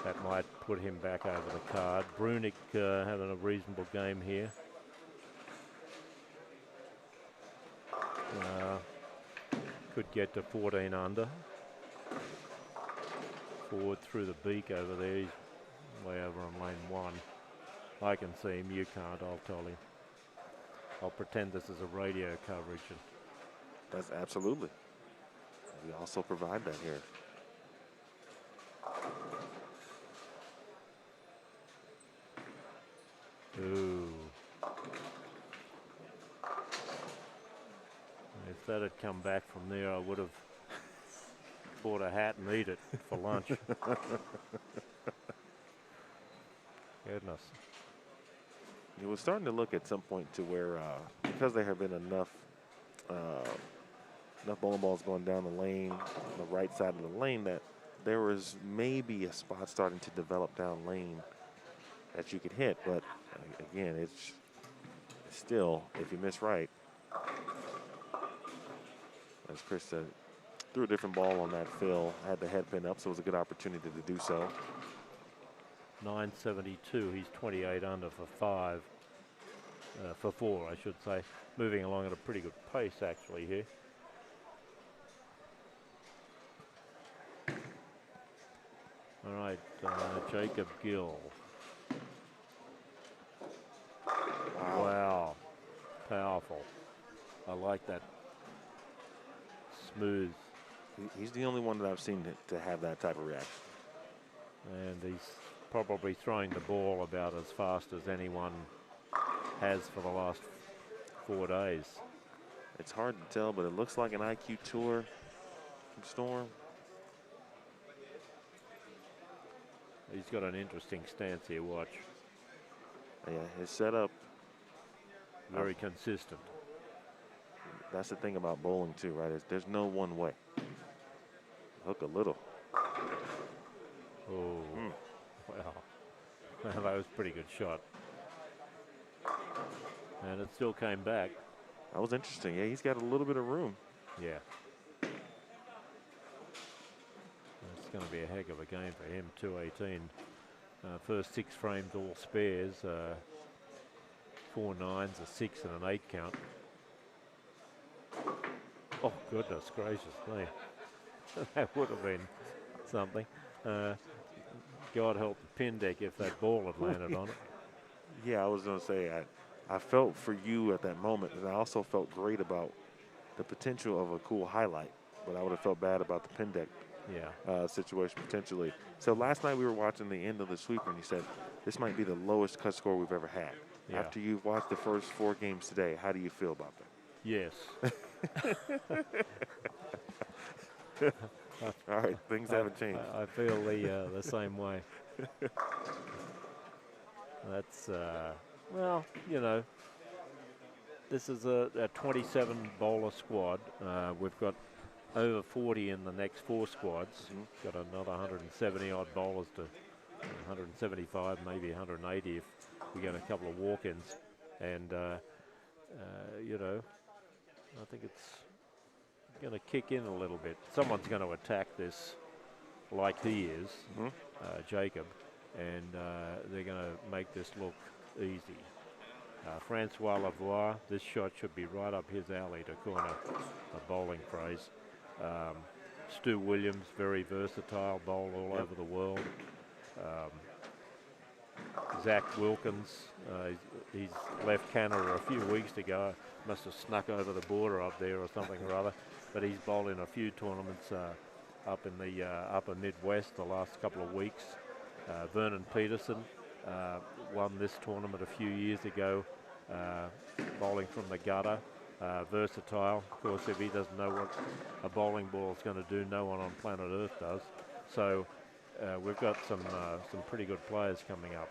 That might put him back over the card. Brunick having a reasonable game here. Could get to 14 under. Forward through the beak over there. He's way over on lane 1. I can see him. You can't. I'll tell him. I'll pretend this is a radio coverage. That's absolutely. We also provide that here. Ooh. If that had come back from there, I would have bought a hat and eat it for lunch. Goodness. It was starting to look at some point to where, because there have been enough bowling balls going down the lane, the right side of the lane, that there was maybe a spot starting to develop down lane that you could hit. But again, it's still, if you miss right, as Chris said, threw a different ball on that fill, had the head pin up, so it was a good opportunity to do so. 972, he's 28 under for 5, for 4, I should say. Moving along at a pretty good pace, actually, here. All right, Jacob Gill. Wow, powerful. I like that. Smooth. He's the only one that I've seen to have that type of reaction. And he's probably throwing the ball about as fast as anyone has for the last 4 days. It's hard to tell, but it looks like an IQ tour from Storm. He's got an interesting stance here, watch. Yeah, his setup. Very consistent. That's the thing about bowling too, right? There's no one way. Hook a little. Oh, wow. That was a pretty good shot. And it still came back. That was interesting. Yeah, he's got a little bit of room. Yeah. It's going to be a heck of a game for him, 218. First 6 frames, all spares. 4 9s, a 6 and an 8 count. Oh, goodness gracious me. That would have been something. God help the pin deck if that ball had landed on it. Yeah, I was going to say, I felt for you at that moment, and I also felt great about the potential of a cool highlight, but I would have felt bad about the pin deck situation potentially. So last night we were watching the end of the sweeper, and you said, this might be the lowest cut score we've ever had. Yeah. After you've watched the first 4 games today, how do you feel about that? Yes. All right, things haven't changed. I feel the same way. That's, well, you know, this is a 27 bowler squad. We've got over 40 in the next 4 squads. Got another 170 odd bowlers to 175, maybe 180 if we get a couple of walk-ins. And, you know, I think it's going to kick in a little bit. Someone's going to attack this like he is, Jacob, and they're going to make this look easy. Francois Lavoie, this shot should be right up his alley to coin a bowling phrase. Stu Williams, very versatile, bowl all over the world. Zach Wilkins, he's left Canada a few weeks ago. Must have snuck over the border up there or something or other. But he's bowled in a few tournaments up in the upper Midwest the last couple of weeks. Vernon Peterson won this tournament a few years ago, bowling from the gutter. Versatile. Of course, if he doesn't know what a bowling ball is going to do, no one on planet Earth does. So we've got some pretty good players coming up.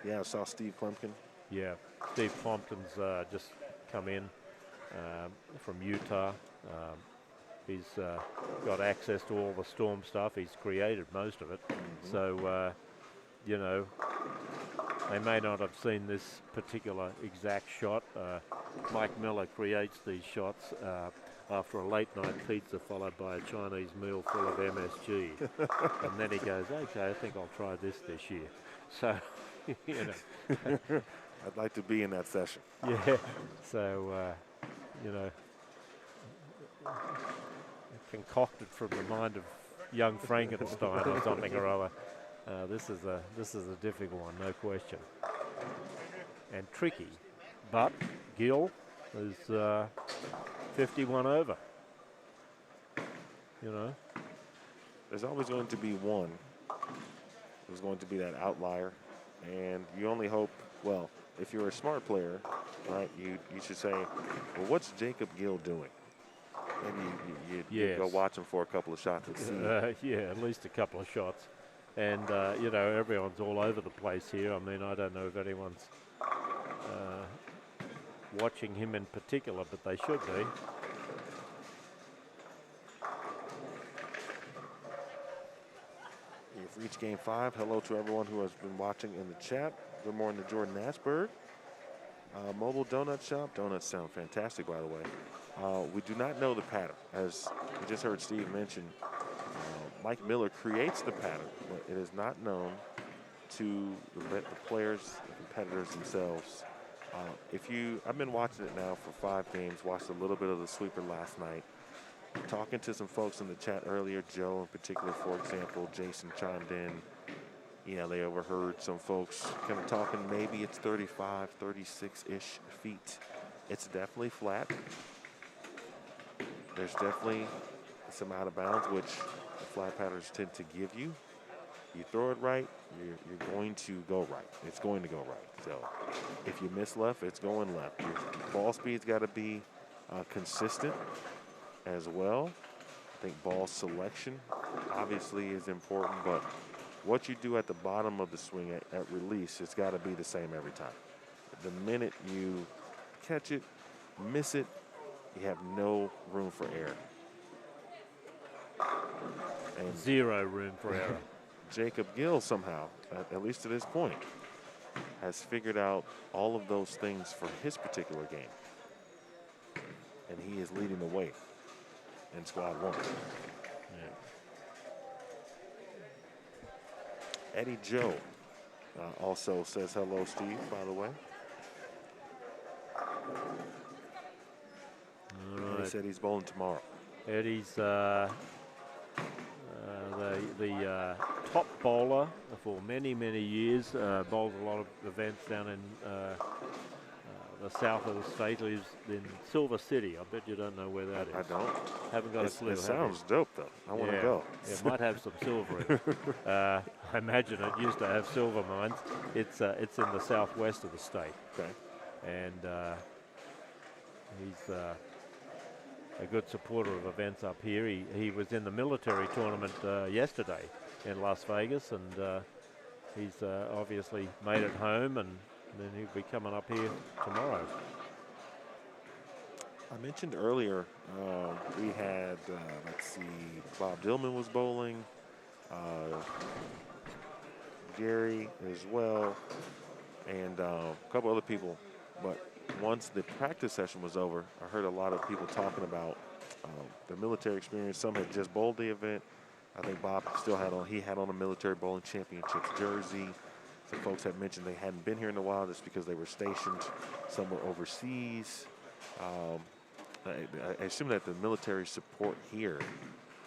Yeah, I saw Steve Plumpkin. Yeah, Steve Plumpkin's just come in from Utah. He's got access to all the Storm stuff. He's created most of it. So, you know, they may not have seen this particular exact shot. Mike Miller creates these shots. after a late night pizza followed by a Chinese meal full of MSG. And then he goes, okay, I think I'll try this year. So, you know. I'd like to be in that session. Yeah, so, you know, concocted from the mind of young Frankenstein or something or other. This is a difficult one, no question. And tricky, but Gill is 51 over. You know, There's always going to be one. There's going to be that outlier, and you only hope. Well, if you're a smart player, right, you should say, well, what's Jacob Gill doing? And you go watch him for a couple of shots and see. yeah, at least a couple of shots. And, you know, everyone's all over the place here. I mean, I don't know if anyone's watching him in particular, but they should be. We've reached game 5. Hello to everyone who has been watching in the chat. Good morning to Jordan Asberg. Mobile Donut Shop. Donuts sound fantastic, by the way. We do not know the pattern. As we just heard Steve mention, Mike Miller creates the pattern, but it is not known to the players, the competitors themselves. I've been watching it now for 5 games, watched a little bit of the sweeper last night. Talking to some folks in the chat earlier, Joe in particular, for example, Jason chimed in. You know, they overheard some folks kind of talking, maybe it's 35, 36-ish feet. It's definitely flat. There's definitely some out of bounds, which the flat patterns tend to give you. You throw it right, you're going to go right. It's going to go right. So if you miss left, it's going left. Your ball speed's got to be consistent as well. I think ball selection obviously is important, but what you do at the bottom of the swing at release, it's got to be the same every time. The minute you catch it, miss it, you have no room for error. And zero room for error. Jacob Gill somehow, at least to this point, has figured out all of those things for his particular game. And he is leading the way in squad 1. Yeah. Eddie Joe also says hello, Steve, by the way. All right. He said he's bowling tomorrow. Eddie's the top bowler for many, many years. Bowled a lot of events down in the south of the state. Lives in Silver City. I bet you don't know where that is. I don't. Haven't got a clue. It sounds dope, though. I want to go. It might have some silver in it. I imagine it used to have silver mines. It's in the southwest of the state. Okay. And he's a good supporter of events up here. He was in the military tournament yesterday in Las Vegas, and he's obviously made it home, and then he'll be coming up here tomorrow. I mentioned earlier we had, let's see, Bob Dillman was bowling, Gary as well, and a couple other people. But once the practice session was over, I heard a lot of people talking about their military experience. Some had just bowled the event. I think Bob still had on a military bowling championships jersey. Some folks had mentioned they hadn't been here in a while just because they were stationed somewhere overseas. I assume that the military support here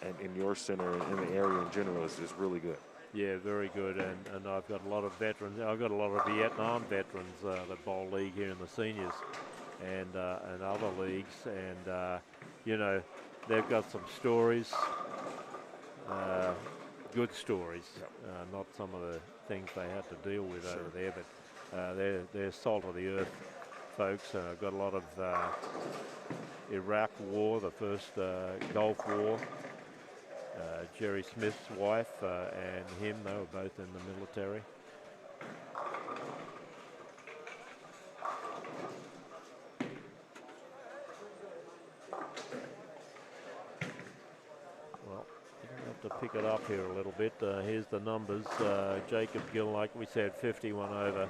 and in your center and in the area in general is really good. Yeah, very good, and I've got a lot of veterans. I've got a lot of Vietnam veterans that bowl league here in the seniors and other leagues, and you know, they've got some stories, good stories, not some of the things they had to deal with over there, but they're salt of the earth folks. I've got a lot of Iraq War, the first Gulf War. Jerry Smith's wife and him, they were both in the military. Well, you have to pick it up here a little bit. Here's the numbers. Jacob Gill, like we said, 51 over.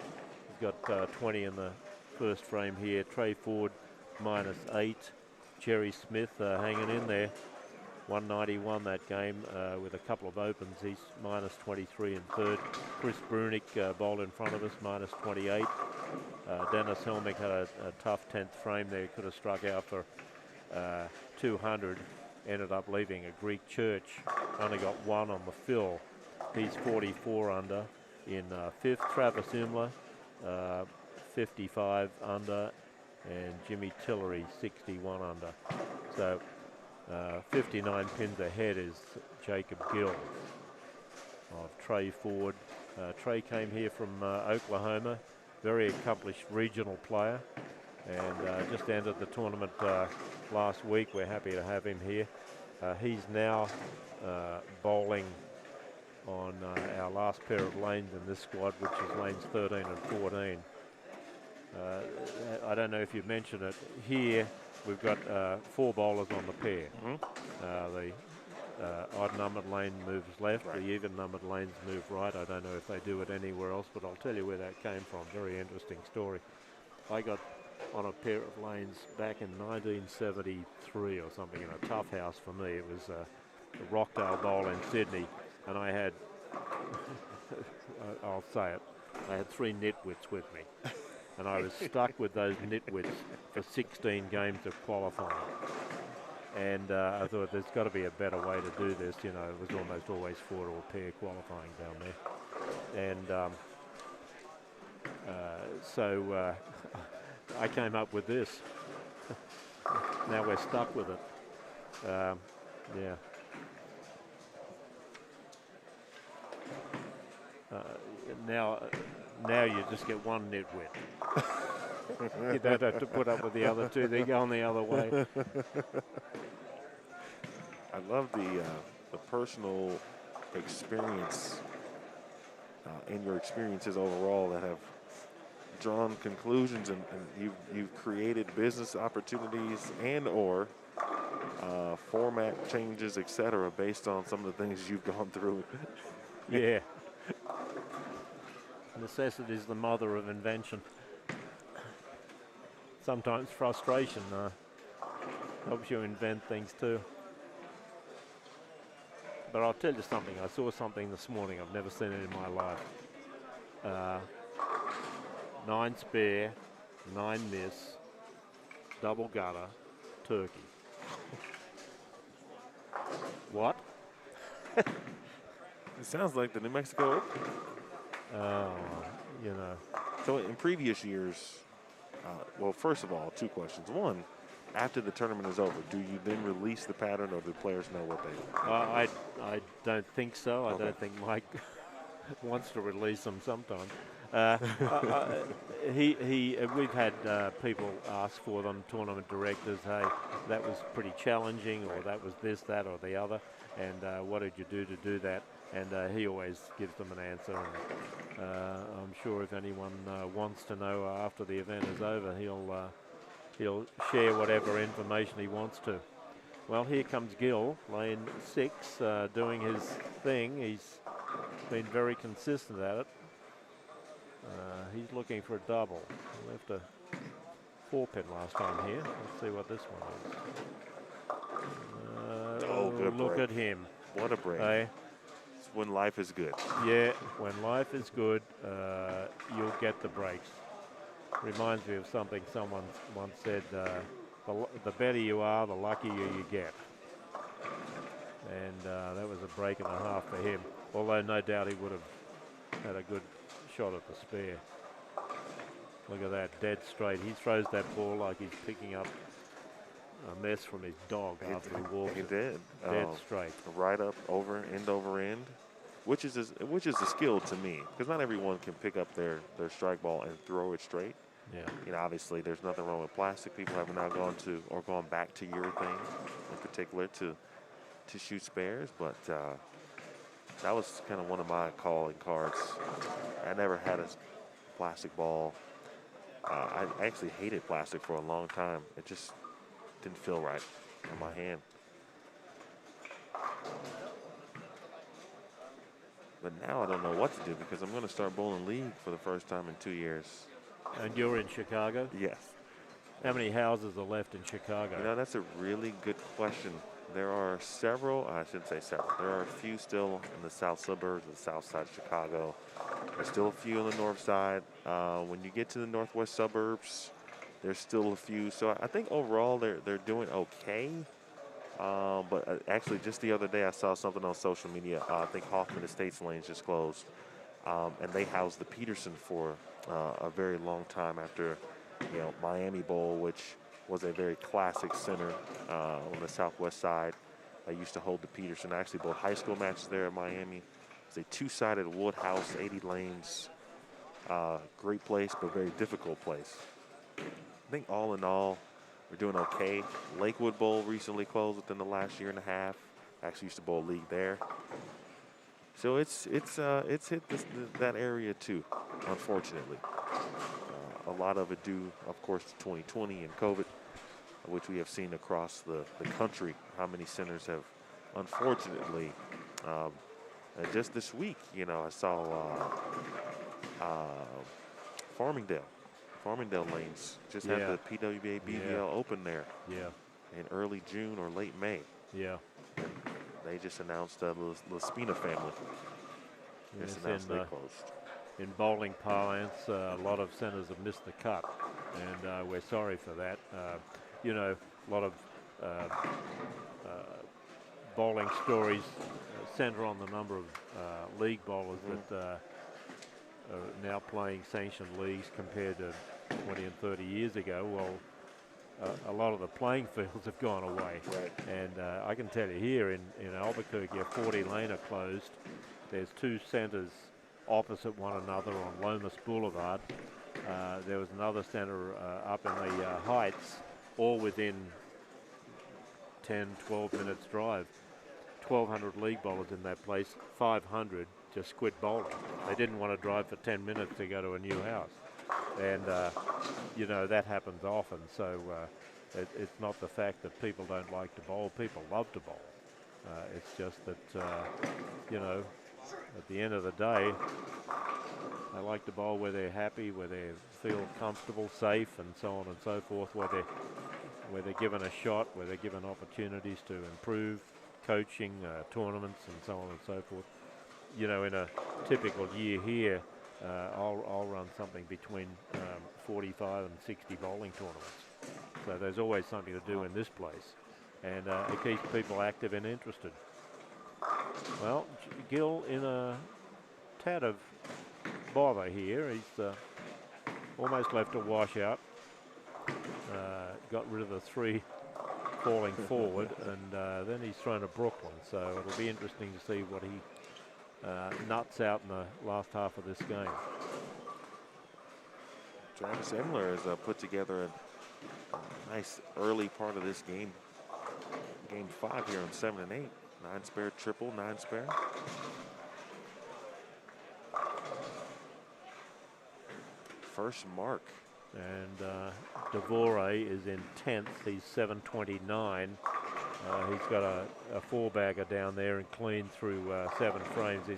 He's got 20 in the first frame here. Trey Ford -8. Jerry Smith hanging in there. 191 that game with a couple of opens. He's minus 23 in third. Chris Brunick bowled in front of us, minus 28. Dennis Helmick had a tough 10th frame there. Could have struck out for 200. Ended up leaving a Greek church. Only got one on the fill. He's 44 under. In fifth, Travis Imler, 55 under. And Jimmy Tillery, 61 under. So 59 pins ahead is Jacob Gill of Trey Ford. Trey came here from Oklahoma, very accomplished regional player, and just entered the tournament last week. We're happy to have him here. He's now bowling on our last pair of lanes in this squad, which is lanes 13 and 14. I don't know if you mentioned it. Here we've got 4 bowlers on the pair. The odd-numbered lane moves left, the even-numbered lanes move right. I don't know if they do it anywhere else, but I'll tell you where that came from. Very interesting story. I got on a pair of lanes back in 1973 or something in a tough house for me. It was the Rockdale Bowl in Sydney, and I had, I'll say it, I had 3 nitwits with me. And I was stuck with those nitwits for 16 games of qualifying. And I thought there's got to be a better way to do this. You know, it was almost always 4 to a pair qualifying down there. And so I came up with this. Now we're stuck with it. Yeah. Now you just get one nitwit. You don't have to put up with the other 2. They go on the other way. I love the personal experience and your experiences overall that have drawn conclusions, and you've created business opportunities and or format changes, etc., based on some of the things you've gone through. Yeah. Necessity is the mother of invention. Sometimes frustration helps you invent things too. But I'll tell you something. I saw something this morning. I've never seen it in my life. 9 spare, 9 miss, double gutter, turkey. What? It sounds like the New Mexico Open. You know. So in previous years, well, first of all, 2 questions. One, after the tournament is over, do you then release the pattern, or do players know what they want? I don't think so. I don't think Mike wants to release them sometimes. We've had people ask for them, tournament directors, hey, that was pretty challenging, or that was this, that, or the other, and what did you do to do that? And he always gives them an answer. And I'm sure if anyone wants to know after the event is over, he'll share whatever information he wants to. Well, here comes Gill, lane 6, doing his thing. He's been very consistent at it. He's looking for a double. He left a 4-pin last time here. Let's see what this one is. Good look break. at him. What a break. It's when life is good. Yeah, when life is good, you'll get the breaks. Reminds me of something someone once said, the better you are, the luckier you get. And that was a break and a half for him. Although no doubt he would have had a good shot at the spare. Look at that, dead straight. He throws that ball like he's picking up a mess from his dog after he walks. He did. Dead straight. Right up, over end, which is a skill to me, because not everyone can pick up their strike ball and throw it straight. Yeah. You know, obviously there's nothing wrong with plastic. People have now gone back to urethane in particular to shoot spares, but that was kind of one of my calling cards. I never had a plastic ball. I actually hated plastic for a long time. It just didn't feel right on my hand. But now I don't know what to do, because I'm going to start bowling league for the first time in 2 years. And you're in Chicago? Yes. How many houses are left in Chicago? You know, that's a really good question. There are several, I shouldn't say several, there are a few still in the south suburbs, the south side of Chicago. There's still a few on the north side. When you get to the northwest suburbs, there's still a few. So I think overall they're doing okay. But actually, just the other day, I saw something on social media. I think Hoffman Estates Lanes just closed. And they housed the Peterson for a very long time after, Miami Bowl, which was a very classic center on the southwest side. I used to hold the Peterson. I actually bowled high school matches there at Miami. It's a two-sided wood house, 80 lanes. Great place, but very difficult place. I think all in all, we're doing okay. Lakewood Bowl recently closed within the last year and a half. Actually used to bowl league there. So it's hit that area too, unfortunately. A lot of it due, of course, to 2020 and COVID, which we have seen across the country. How many centers have, unfortunately, and just this week, I saw Farmingdale Lanes just had the PWBA BBL open there. Yeah. In early June or late May. Yeah. They just announced the Spina family. Yes, Just announced they closed. In bowling parlance, a lot of centers have missed the cut, and we're sorry for that. A lot of bowling stories center on the number of league bowlers that are now playing sanctioned leagues compared to 20 and 30 years ago. Well, a lot of the playing fields have gone away. Right. And I can tell you here in Albuquerque, a 40 lane are closed. There's two centers opposite one another on Lomas Boulevard. There was another center up in the Heights, all within 10, 12 minutes drive. 1,200 league bowlers in that place, 500 just quit bowling. They didn't want to drive for 10 minutes to go to a new house. And, that happens often. So it's not the fact that people don't like to bowl. People love to bowl. It's just that, at the end of the day, they like to bowl where they're happy, where they feel comfortable, safe, and so on and so forth, where they're given a shot, where they're given opportunities to improve, coaching, tournaments, and so on and so forth. In a typical year here, I'll run something between 45 and 60 bowling tournaments. So there's always something to do in this place. And it keeps people active and interested. Well, Gill in a tad of bother here. He's almost left a washout. Got rid of the three falling forward, and then he's thrown a Brooklyn. So it'll be interesting to see what he nuts out in the last half of this game. Travis Emler has put together a nice early part of this game. Game 5 here on 7 and 8. 9 spare triple, 9 spare. First mark. And Devore is in 10th. He's 729. He's got a four-bagger down there and clean through 7 frames. He's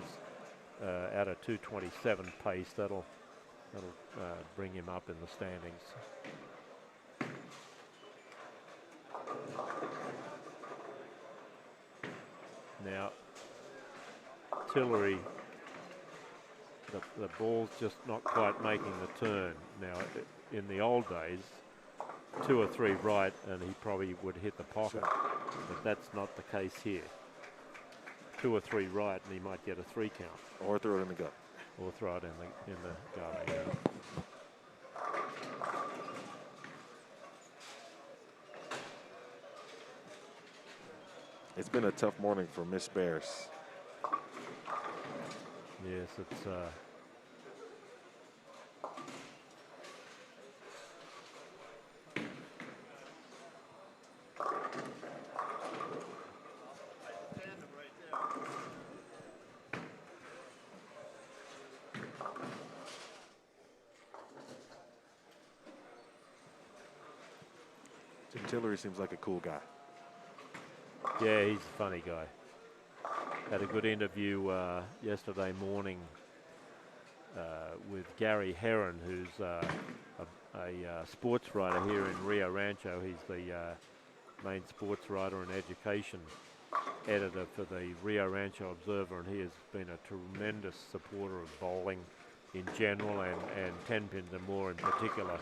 at a 227 pace. That'll bring him up in the standings. Now, Tillery, the ball's just not quite making the turn. Now, in the old days, 2 or 3 right, and he probably would hit the pocket. But that's not the case here. 2 or 3 right, and he might get a 3 count. Or throw it in the gut. Or throw it in the gut. Yeah. It's been a tough morning for Miss Bears. Yes, it's Jim Tillery seems like a cool guy. yeah, he's a funny guy. Had a good interview yesterday morning with Gary Heron, who's a a sports writer here in Rio Rancho. He's the main sports writer and education editor for the Rio Rancho Observer, and he has been a tremendous supporter of bowling in general and 10 pins and more in particular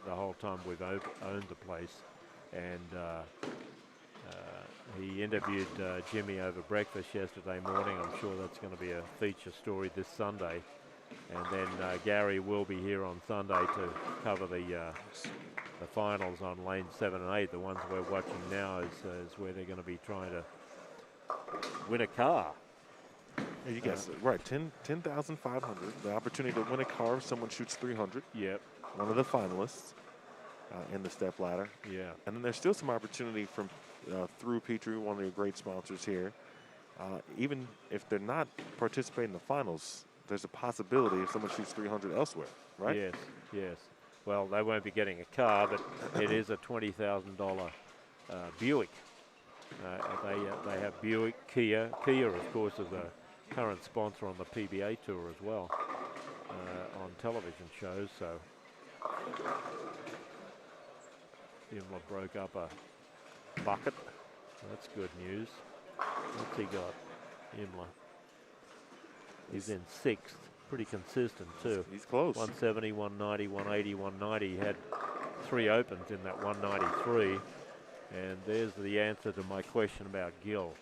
the whole time we've owned the place. And he interviewed Jimmy over breakfast yesterday morning. I'm sure that's going to be a feature story this Sunday. And then Gary will be here on Sunday to cover the finals on lanes 7 and 8. The ones we're watching now is where they're going to be trying to win a car. Yeah, you guys, right, 10,500. The opportunity to win a car if someone shoots 300. Yep. One of the finalists in the step ladder. Yeah. And then there's still some opportunity from through Petrie, one of your great sponsors here. Even if they're not participating in the finals, there's a possibility if someone shoots 300 elsewhere, right? Yes, yes. Well, they won't be getting a car, but it is a $20,000 Buick. They have Buick, Kia. Kia, of course, is a current sponsor on the PBA tour as well, on television shows. So Imla broke up a bucket. That's good news. What's he got? Imla. He's in 6th. Pretty consistent too. He's close. 170, 190, 180, 190. He had 3 opens in that 193. And there's the answer to my question about Gill.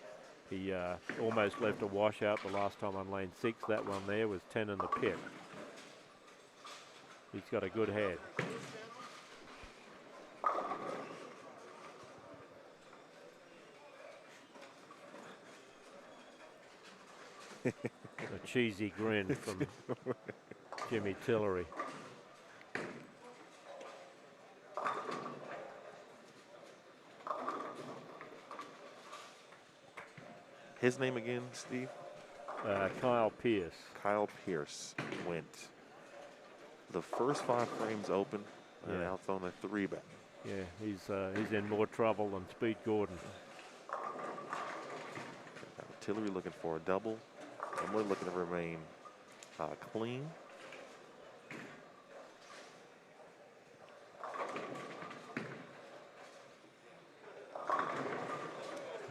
He almost left a washout the last time on lane 6. That one there was 10 in the pit. He's got a good head. A cheesy grin from Jimmy Tillery. His name again, Steve? Kyle Pierce. Kyle Pierce went the first 5 frames open and Yeah. out on a 3-bet. Yeah, he's in more trouble than Speed Gordon. Tillery looking for a double, and we're looking to remain clean.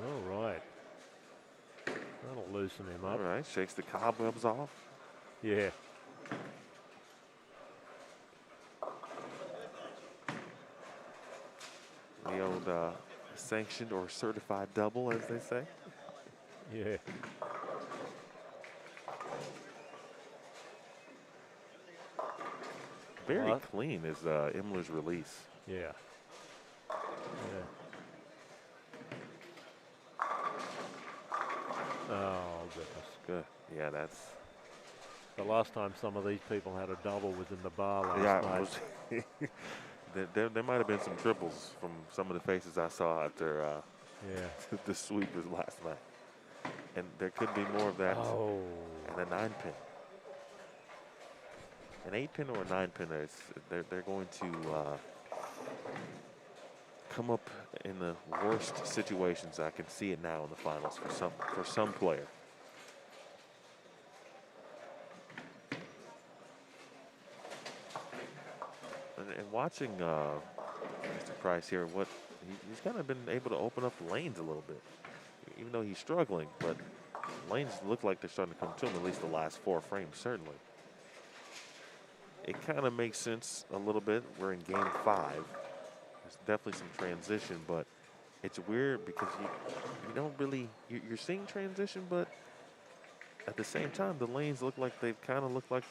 All right. That'll loosen him All up. right, shakes the cobwebs off. Yeah. The old sanctioned or certified double, as they say. Yeah. Very What? clean is Imler's release. Yeah. Yeah. Oh, goodness. Good. Yeah, that's. The last time some of these people had a double was in the bar last Yeah, night. it was there might have been some triples from some of the faces I saw after Yeah. the sweepers last night. And there could be more of that. Oh. And a 9-pin. An 8-pin or a 9-pin, they're going to come up in the worst situations. I can see it now in the finals for some player. And watching Mr. Price here, he's kind of been able to open up lanes a little bit, even though he's struggling. But lanes look like they're starting to come to him, at least the last 4 frames, certainly. It kind of makes sense a little bit. We're in game 5. There's definitely some transition, but it's weird because you don't really, you're seeing transition, but at the same time, the lanes look like they've kind of looked like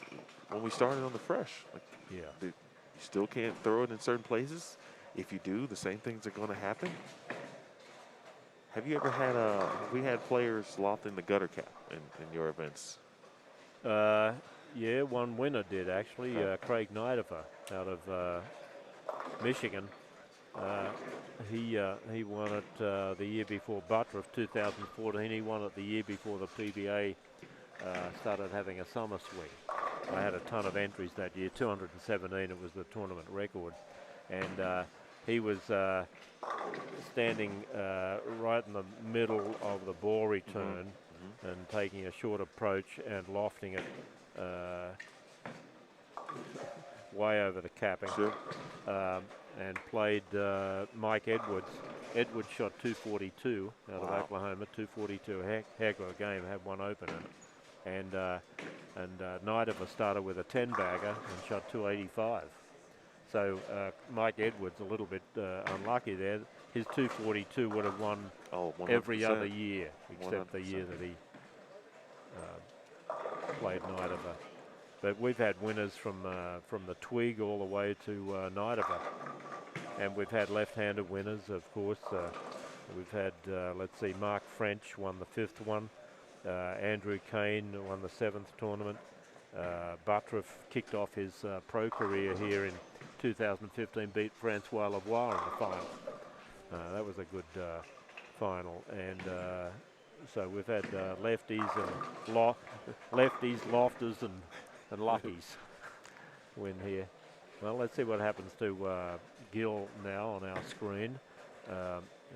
when we started on the fresh. Like, Yeah. you still can't throw it in certain places. If you do, the same things are going to happen. Have you ever had we had players lofting the gutter cap in your events? Yeah, one winner did actually. Craig Nidifer out of Michigan. He won it the year before Butler 2014. He won it the year before the PBA started having a summer swing. I had a ton of entries that year, 217. It was the tournament record, and he was standing right in the middle of the ball return and taking a short approach and lofting it way over the capping. Sure. And played Mike Edwards. Edwards shot 242 out of Oklahoma, 242. Heck of a game, had one open in it. And Nidova started with a 10-bagger and shot 285. So Mike Edwards a little bit unlucky there. His 242 would have won every other year, except 100%. The year that he played Nidova. But we've had winners from the twig all the way to Nidova. And we've had left-handed winners, of course. We've had, let's see, Mark French won the 5th one. Andrew Kane won the 7th tournament. Buttriff kicked off his pro career here in 2015, beat Francois Lavoie in the final. That was a good final. And so we've had lefties and lefties, lofters and luckies win here. Well, let's see what happens to Gill now on our screen.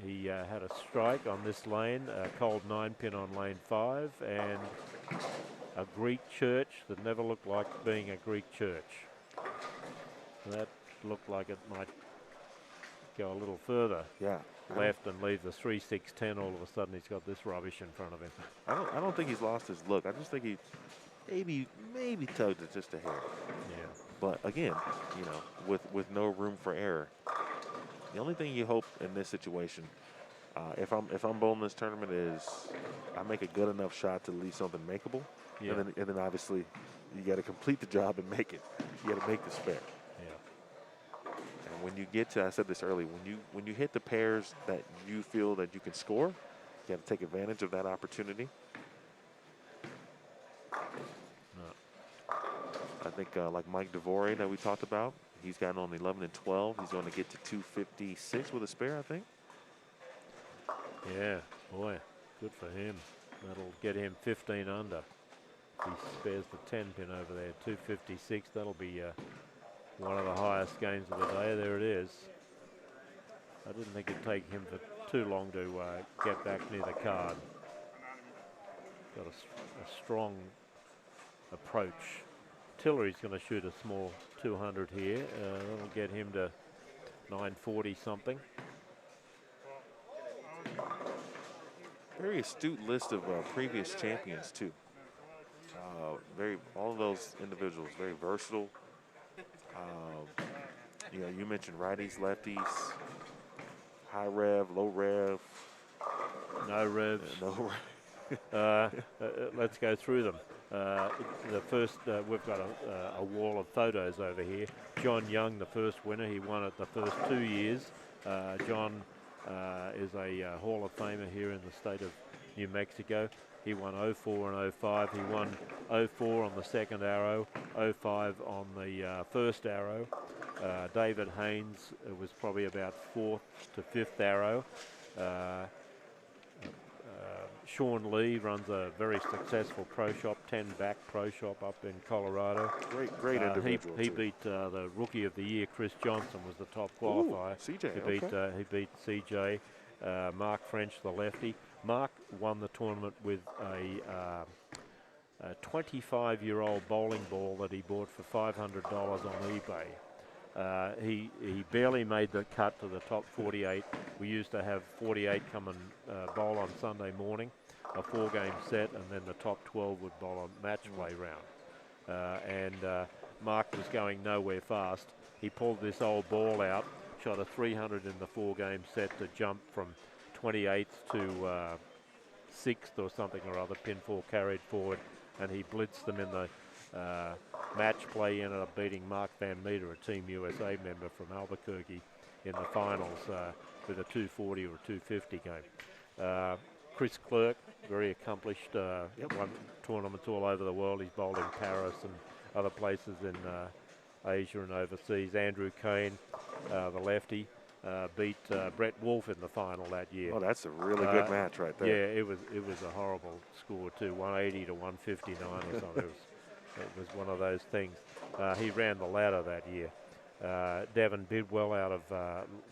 He had a strike on this lane, a cold 9-pin on lane 5, and a Greek church that never looked like being a Greek church. That looked like it might go a little further left and leave the 3-6-10. All of a sudden, he's got this rubbish in front of him. I don't think he's lost his look. I just think he maybe tugged it just a hair. Yeah. But again, you know, with no room for error. The only thing you hope in this situation, if I'm bowling this tournament, is I make a good enough shot to leave something makeable, and then obviously you got to complete the job and make it. You got to make the spare. Yeah. And when you get to, I said this earlier, when you hit the pairs that you feel that you can score, you got to take advantage of that opportunity. I think like Mike DeVore that we talked about, he's gotten on 11 and 12. He's going to get to 256 with a spare, I think. Yeah, boy, good for him. That'll get him 15 under. He spares the 10-pin over there, 256. That'll be one of the highest games of the day. There it is. I didn't think it'd take him for too long to get back near the card. Got a strong approach. Tillery's going to shoot a small 200 here. That'll get him to 940 something. Very astute list of previous champions too. All of those individuals very versatile. You know, you mentioned righties, lefties, high rev, low rev, no revs. No rev. Let's go through them. The first, we've got a wall of photos over here. John Young, the first winner, he won it the first 2 years. John is a Hall of Famer here in the state of New Mexico. He won 04 and 05. He won 04 on the second arrow, 05 on the first arrow. David Haynes was probably about 4th to 5th arrow. Sean Lee runs a very successful pro shop, 10-back pro shop up in Colorado. Great individual. He beat the Rookie of the Year, Chris Johnson, was the top qualifier. Ooh, CJ, He beat CJ. Mark French, the lefty. Mark won the tournament with a 25-year-old bowling ball that he bought for $500 on eBay. He barely made the cut to the top 48. We used to have 48 come and bowl on Sunday morning, a 4-game set, and then the top 12 would bowl a match play round. Mark was going nowhere fast. He pulled this old ball out, shot a 300 in the 4-game set to jump from 28th to 6th or something or other. Pin 4 carried forward, and he blitzed them in the match play. He ended up beating Mark Van Meter, a Team USA member from Albuquerque, in the finals with a 240 or 250 game. Chris Clerk, very accomplished, won tournaments all over the world. He's bowled in Paris and other places in Asia and overseas. Andrew Kane, the lefty, beat Brett Wolfe in the final that year. Oh, that's a really good match right there. Yeah, it was a horrible score too, 180 to 159 or something. It was one of those things. He ran the ladder that year. Devin Bidwell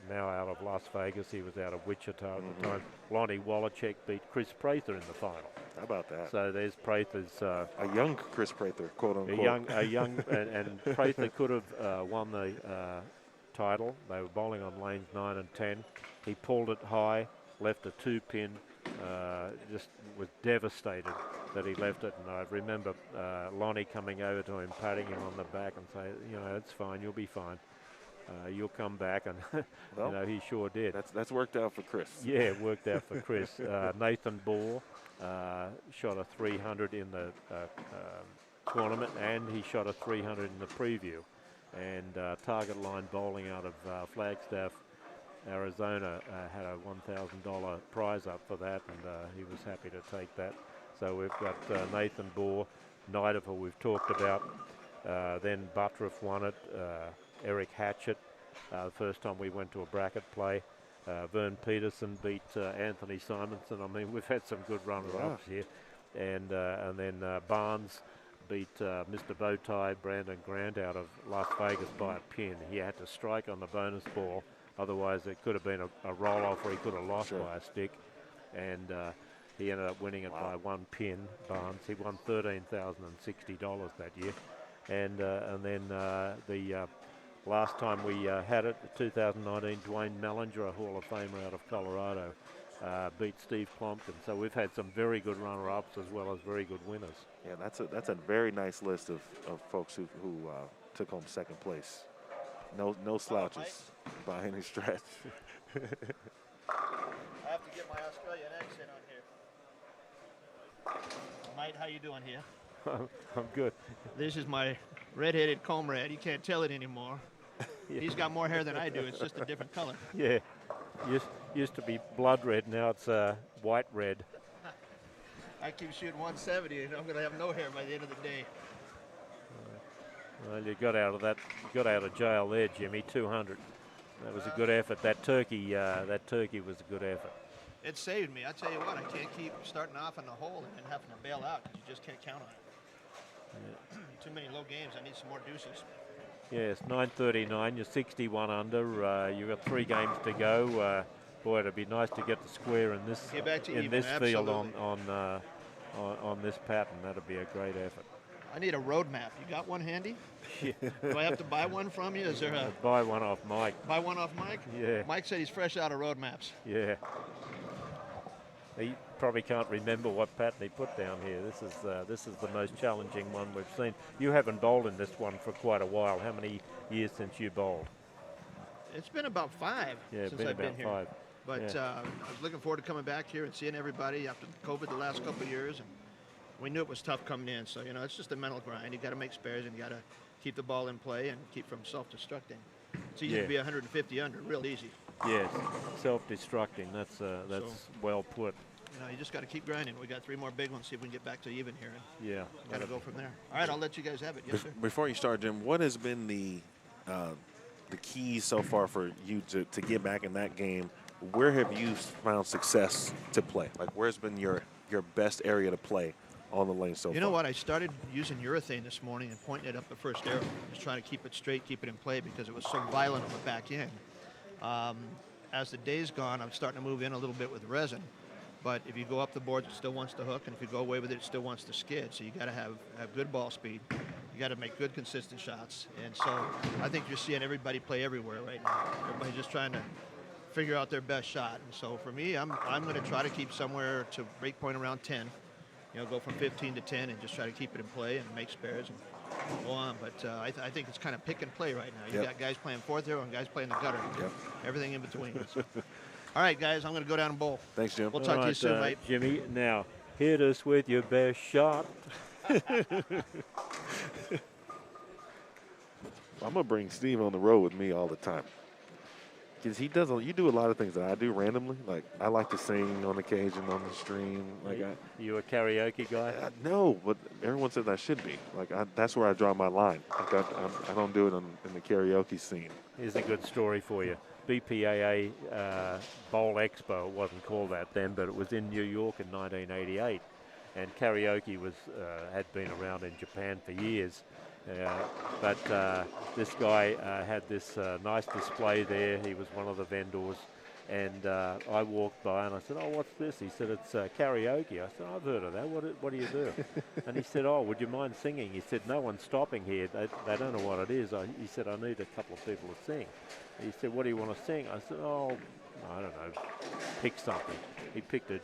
now out of Las Vegas. He was out of Wichita at the time. Lonnie Wallachek beat Chris Prather in the final. How about that? So there's Prather's a young Chris Prather, quote unquote. A young, and Prather could have won the title. They were bowling on lanes 9 and 10. He pulled it high, left a 2-pin. Just was devastated that he left it, and I remember Lonnie coming over to him, patting him on the back and saying, you know, it's fine, you'll be fine. You'll come back, and well, you know, he sure did. That's worked out for Chris. Yeah, it worked out for Chris. Nathan Ball shot a 300 in the tournament, and he shot a 300 in the preview. And target line bowling out of Flagstaff, Arizona, had a $1,000 prize up for that, and he was happy to take that. So we've got Nathan Ball, Nidafer we've talked about, then Buttriff won it, Eric Hatchett, the first time we went to a bracket play. Vern Peterson beat Anthony Simonson. I mean, we've had some good runner-ups here. And then Barnes beat Mr. Bowtie, Brandon Grant, out of Las Vegas by a pin. He had to strike on the bonus ball. Otherwise, it could have been a roll-off, or he could have lost by a stick. And he ended up winning it by 1 pin, Barnes. He won $13,060 that year. And then the last time we had it, 2019, Dwayne Mellinger, a Hall of Famer out of Colorado, beat Steve Plompton. So we've had some very good runner-ups as well as very good winners. Yeah, that's a very nice list of folks who took home second place. No slouches by any stretch. I have to get my Australian accent on here. Mate, how you doing here? I'm good. This is my red-headed comrade. You can't tell it anymore. Yeah. He's got more hair than I do. It's just a different color. Yeah, used to be blood red. Now it's white red. I keep shooting 170, and I'm going to have no hair by the end of the day. Well, you got out of that. You got out of jail there, Jimmy. 200. That was a good effort. That turkey was a good effort. It saved me. I tell you what, I can't keep starting off in the hole and then having to bail out because you just can't count on it. Yeah. Too many low games. I need some more deuces. Yes, 9:39. You're 61 under. You've got 3 games to go. Boy, it'd be nice to get the square in this field on this pattern. That'd be a great effort. I need a road map. You got one handy? Yeah. Do I have to buy one from you? Is there a buy one off Mike? Buy one off Mike? Yeah. Mike said he's fresh out of road maps. Yeah. He probably can't remember what pattern he put down here. This is the most challenging one we've seen. You haven't bowled in this one for quite a while. How many years since you bowled? It's been about 5 since I've been here. 5. But I was looking forward to coming back here and seeing everybody after COVID the last couple of years. And we knew it was tough coming in. So, it's just a mental grind. You got to make spares and you got to keep the ball in play and keep from self-destructing. It's easy to be 150 under, real easy. Yes, self-destructing. That's well put. You just got to keep grinding. We got 3 more big ones. See if we can get back to even here. Yeah. Got to go from there. All right, I'll let you guys have it. Yes, sir. Before you start, Jim, what has been the keys so far for you to get back in that game? Where have you found success to play? Like, where's been your best area to play on the lane so far? You know what? I started using urethane this morning and pointing it up the first arrow. Just trying to keep it straight, keep it in play because it was so violent on the back end. As the day's gone, I'm starting to move in a little bit with resin. But if you go up the board, it still wants to hook, and if you go away with it, it still wants to skid. So you got to have good ball speed. You got to make good, consistent shots. And so I think you're seeing everybody play everywhere right now. Everybody's just trying to figure out their best shot. And so for me, I'm going to try to keep somewhere to break point around 10. Go from 15 to 10 and just try to keep it in play and make spares and go on. But I think it's kind of pick and play right now. You got guys playing fourth arrow and guys playing the gutter. Everything in between. So. All right, guys, I'm going to go down and bowl. Thanks, Jim. We'll talk to you soon, mate. Jimmy, now hit us with your best shot. I'm going to bring Steve on the road with me all the time. Because you do a lot of things that I do randomly. Like, I like to sing on occasion on the stream. Like, you a karaoke guy? No, but everyone says I should be. Like, that's where I draw my line. Like, I don't do it in the karaoke scene. Here's a good story for you. BPAA Bowl Expo, it wasn't called that then, but it was in New York in 1988. And karaoke had been around in Japan for years. But this guy had this nice display there. He was one of the vendors. And I walked by and I said, "Oh, what's this?" He said, "It's karaoke." I said, "I've heard of that. What do you do?" And he said, "Oh, would you mind singing?" He said, "No one's stopping here. They don't know what it is." He said, "I need a couple of people to sing." He said, "What do you want to sing?" I said, "Oh, I don't know, pick something." He picked an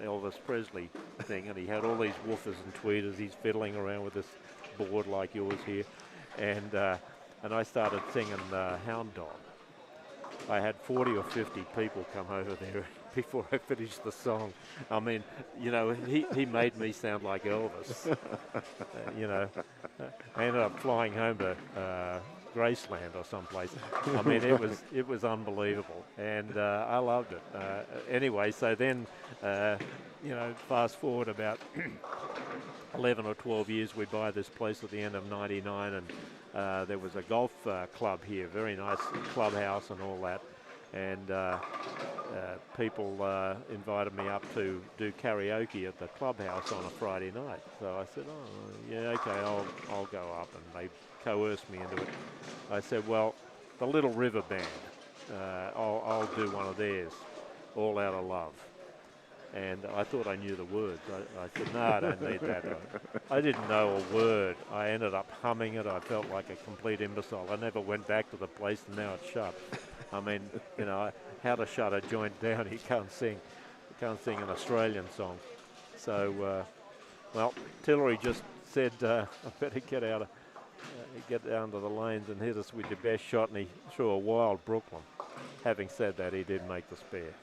Elvis Presley thing, and he had all these woofers and tweeters. He's fiddling around with this board like yours here. And I started singing Hound Dog. I had 40 or 50 people come over there before I finished the song. I mean, you know, he made me sound like Elvis. You know, I ended up flying home to Graceland or someplace. I mean, it was unbelievable, and I loved it. Anyway, so then, you know, fast forward about 11 or 12 years, we buy this place at the end of '99, and there was a golf club here, very nice clubhouse and all that, and people invited me up to do karaoke at the clubhouse on a Friday night. So I said, "Oh, yeah, okay, I'll go up," and they coerced me into it. I said, "Well, the Little River Band, I'll do one of theirs, All Out of Love." And I thought I knew the words. I said, "No, I don't need that." I didn't know a word. I ended up humming it. I felt like a complete imbecile. I never went back to the place, and now it's shut. I mean, you know, how to shut a joint down? You can't sing. You can't sing an Australian song. So, well, Tillery just said, "I better get down to the lanes and hit us with your best shot," and he threw a wild Brooklyn. Having said that, he did make the spare.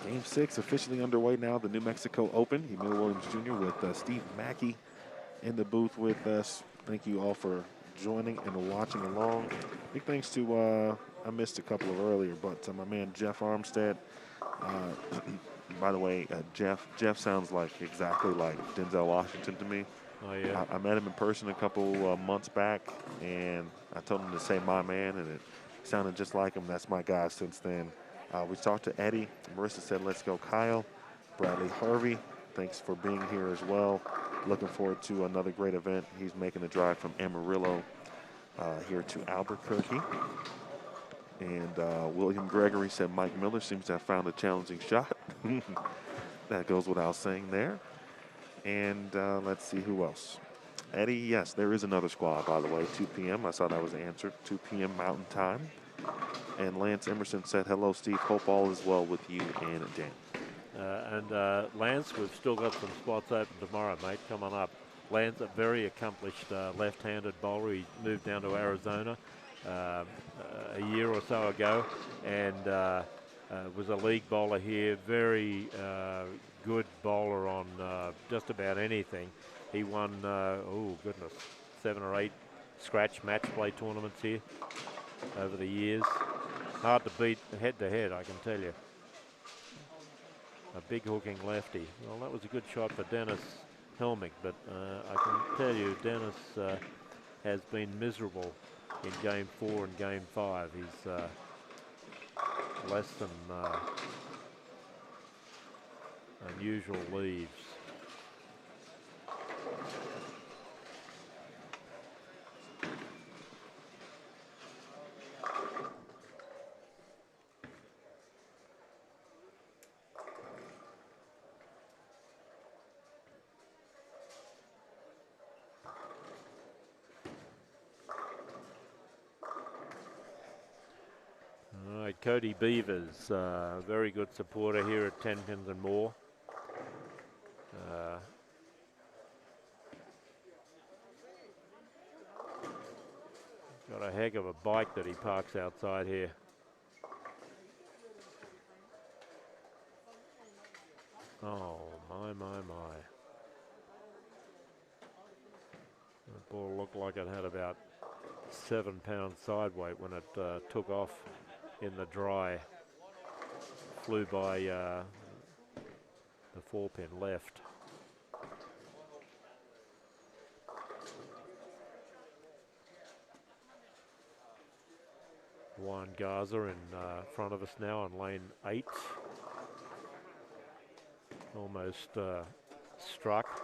Game 6 officially underway now, the New Mexico Open. Emil Williams Jr. with Steve Mackey in the booth with us. Thank you all for joining and watching along. Big thanks to, I missed a couple of earlier, but my man Jeff Armstead. By the way, Jeff sounds like exactly like Denzel Washington to me. Oh, yeah. I met him in person a couple months back, and I told him to say "my man," and it sounded just like him. That's my guy since then. We talked to Eddie. Marissa said, "Let's go, Kyle." Bradley Harvey, thanks for being here as well. Looking forward to another great event. He's making the drive from Amarillo here to Albuquerque. And William Gregory said, "Mike Miller seems to have found a challenging shot." That goes without saying there. And let's see who else. Eddie, yes, there is another squad, by the way, 2 p.m. I saw that was answered, 2 p.m. Mountain Time. And Lance Emerson said, "Hello, Steve. Hope all is well with you and Dan." Lance, we've still got some spots open tomorrow, mate. Come on up. Lance, a very accomplished left-handed bowler. He moved down to Arizona a year or so ago, and was a league bowler here. Very good bowler on just about anything. He won, 7 or 8 scratch match play tournaments here over the years. Hard to beat head-to-head, I can tell you. A big hooking lefty. Well, that was a good shot for Dennis Helmick, but I can tell you Dennis has been miserable in Game 4 and Game 5. He's less than unusual leaves. All right, Cody Beavers, very good supporter here at 10 Pins and More. Got a heck of a bike that he parks outside here. Oh, my. That ball looked like it had about 7 pounds side weight when it took off in the dry. Flew by the 4-pin left. Juan Garza in front of us now on lane 8. Almost struck.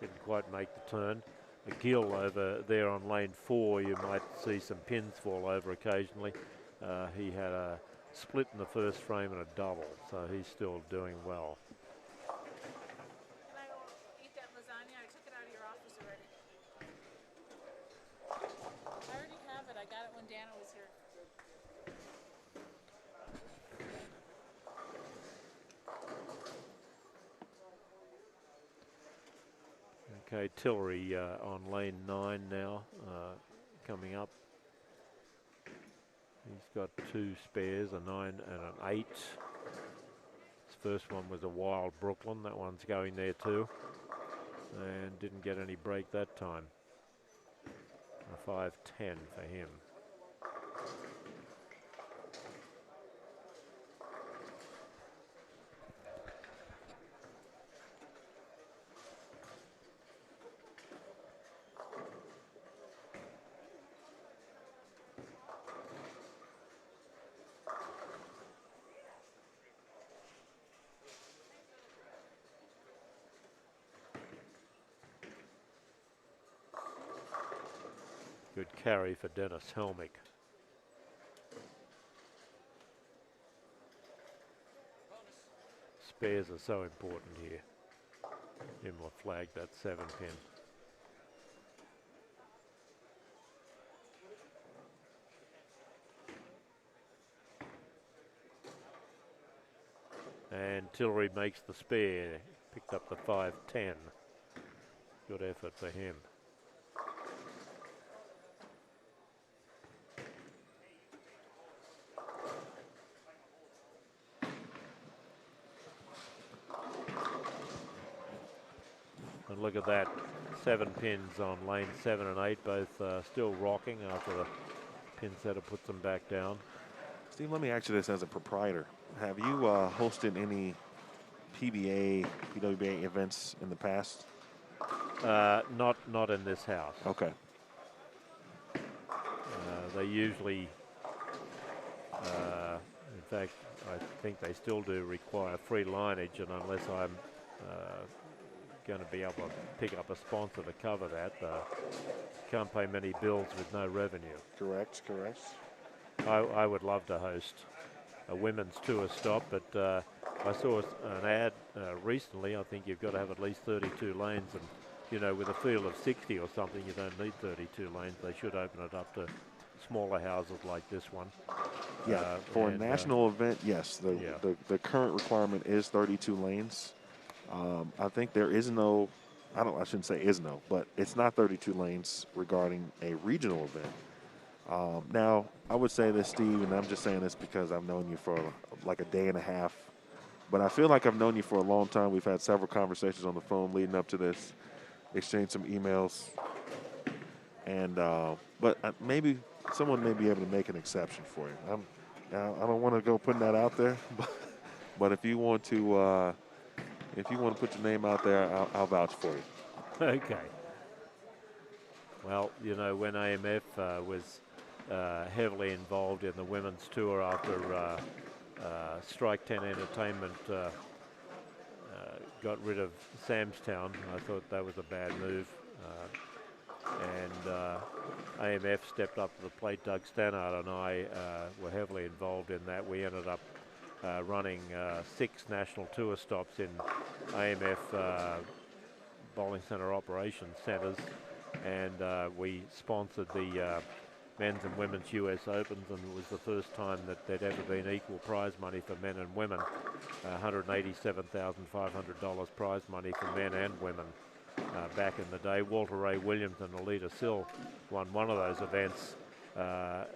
couldn't quite make the turn. A Gill over there on lane 4, you might see some pins fall over occasionally. He had a split in the first frame and a double, so he's still doing well. Can I go eat that lasagna? I took it out of your office already. I already have it. I got it when Dana was here. Okay, Tillery on lane 9 now, coming up. He's got 2 spares, a 9 and an 8. His first one was a Wild Brooklyn. That one's going there too. And didn't get any break that time. A 5-10 for him. Good carry for Dennis Helmick. Spares are so important here. Him will flag that 7-pin. And Tillery makes the spare. Picked up the 5-10. Good effort for him. And look at that, 7 pins on lane 7 and 8, both still rocking after the pin setter puts them back down. Steve, let me ask you this as a proprietor. Have you hosted any PBA, PWBA events in the past? Not in this house. Okay. They usually, in fact, I think they still do require free lineage, and unless I'm going to be able to pick up a sponsor to cover that, can't pay many bills with no revenue. Correct, correct. I would love to host a women's tour stop, but I saw an ad recently. I think you've got to have at least 32 lanes, and you know, with a field of 60 or something, you don't need 32 lanes. They should open it up to smaller houses like this one. Yeah, for a national event, yes, the current requirement is 32 lanes. I think there is no, I shouldn't say is no, but it's not 32 lanes regarding a regional event. Now, I would say this, Steve, and I'm just saying this because I've known you for like a day and a half, but I feel like I've known you for a long time. We've had several conversations on the phone leading up to this, exchanged some emails, and but maybe someone may be able to make an exception for you. I don't want to go putting that out there, but if you want to put your name out there, I'll vouch for you. Okay. Well, you know, when AMF was heavily involved in the women's tour after Strike 10 Entertainment got rid of Samstown, I thought that was a bad move. And AMF stepped up to the plate. Doug Stannard and I were heavily involved in that. We ended up running 6 national tour stops in AMF bowling center operations centers, and we sponsored the men's and women's US Opens, and it was the first time that there'd ever been equal prize money for men and women. $187,500 prize money for men and women back in the day. Walter Ray Williams and Alita Sill won one of those events at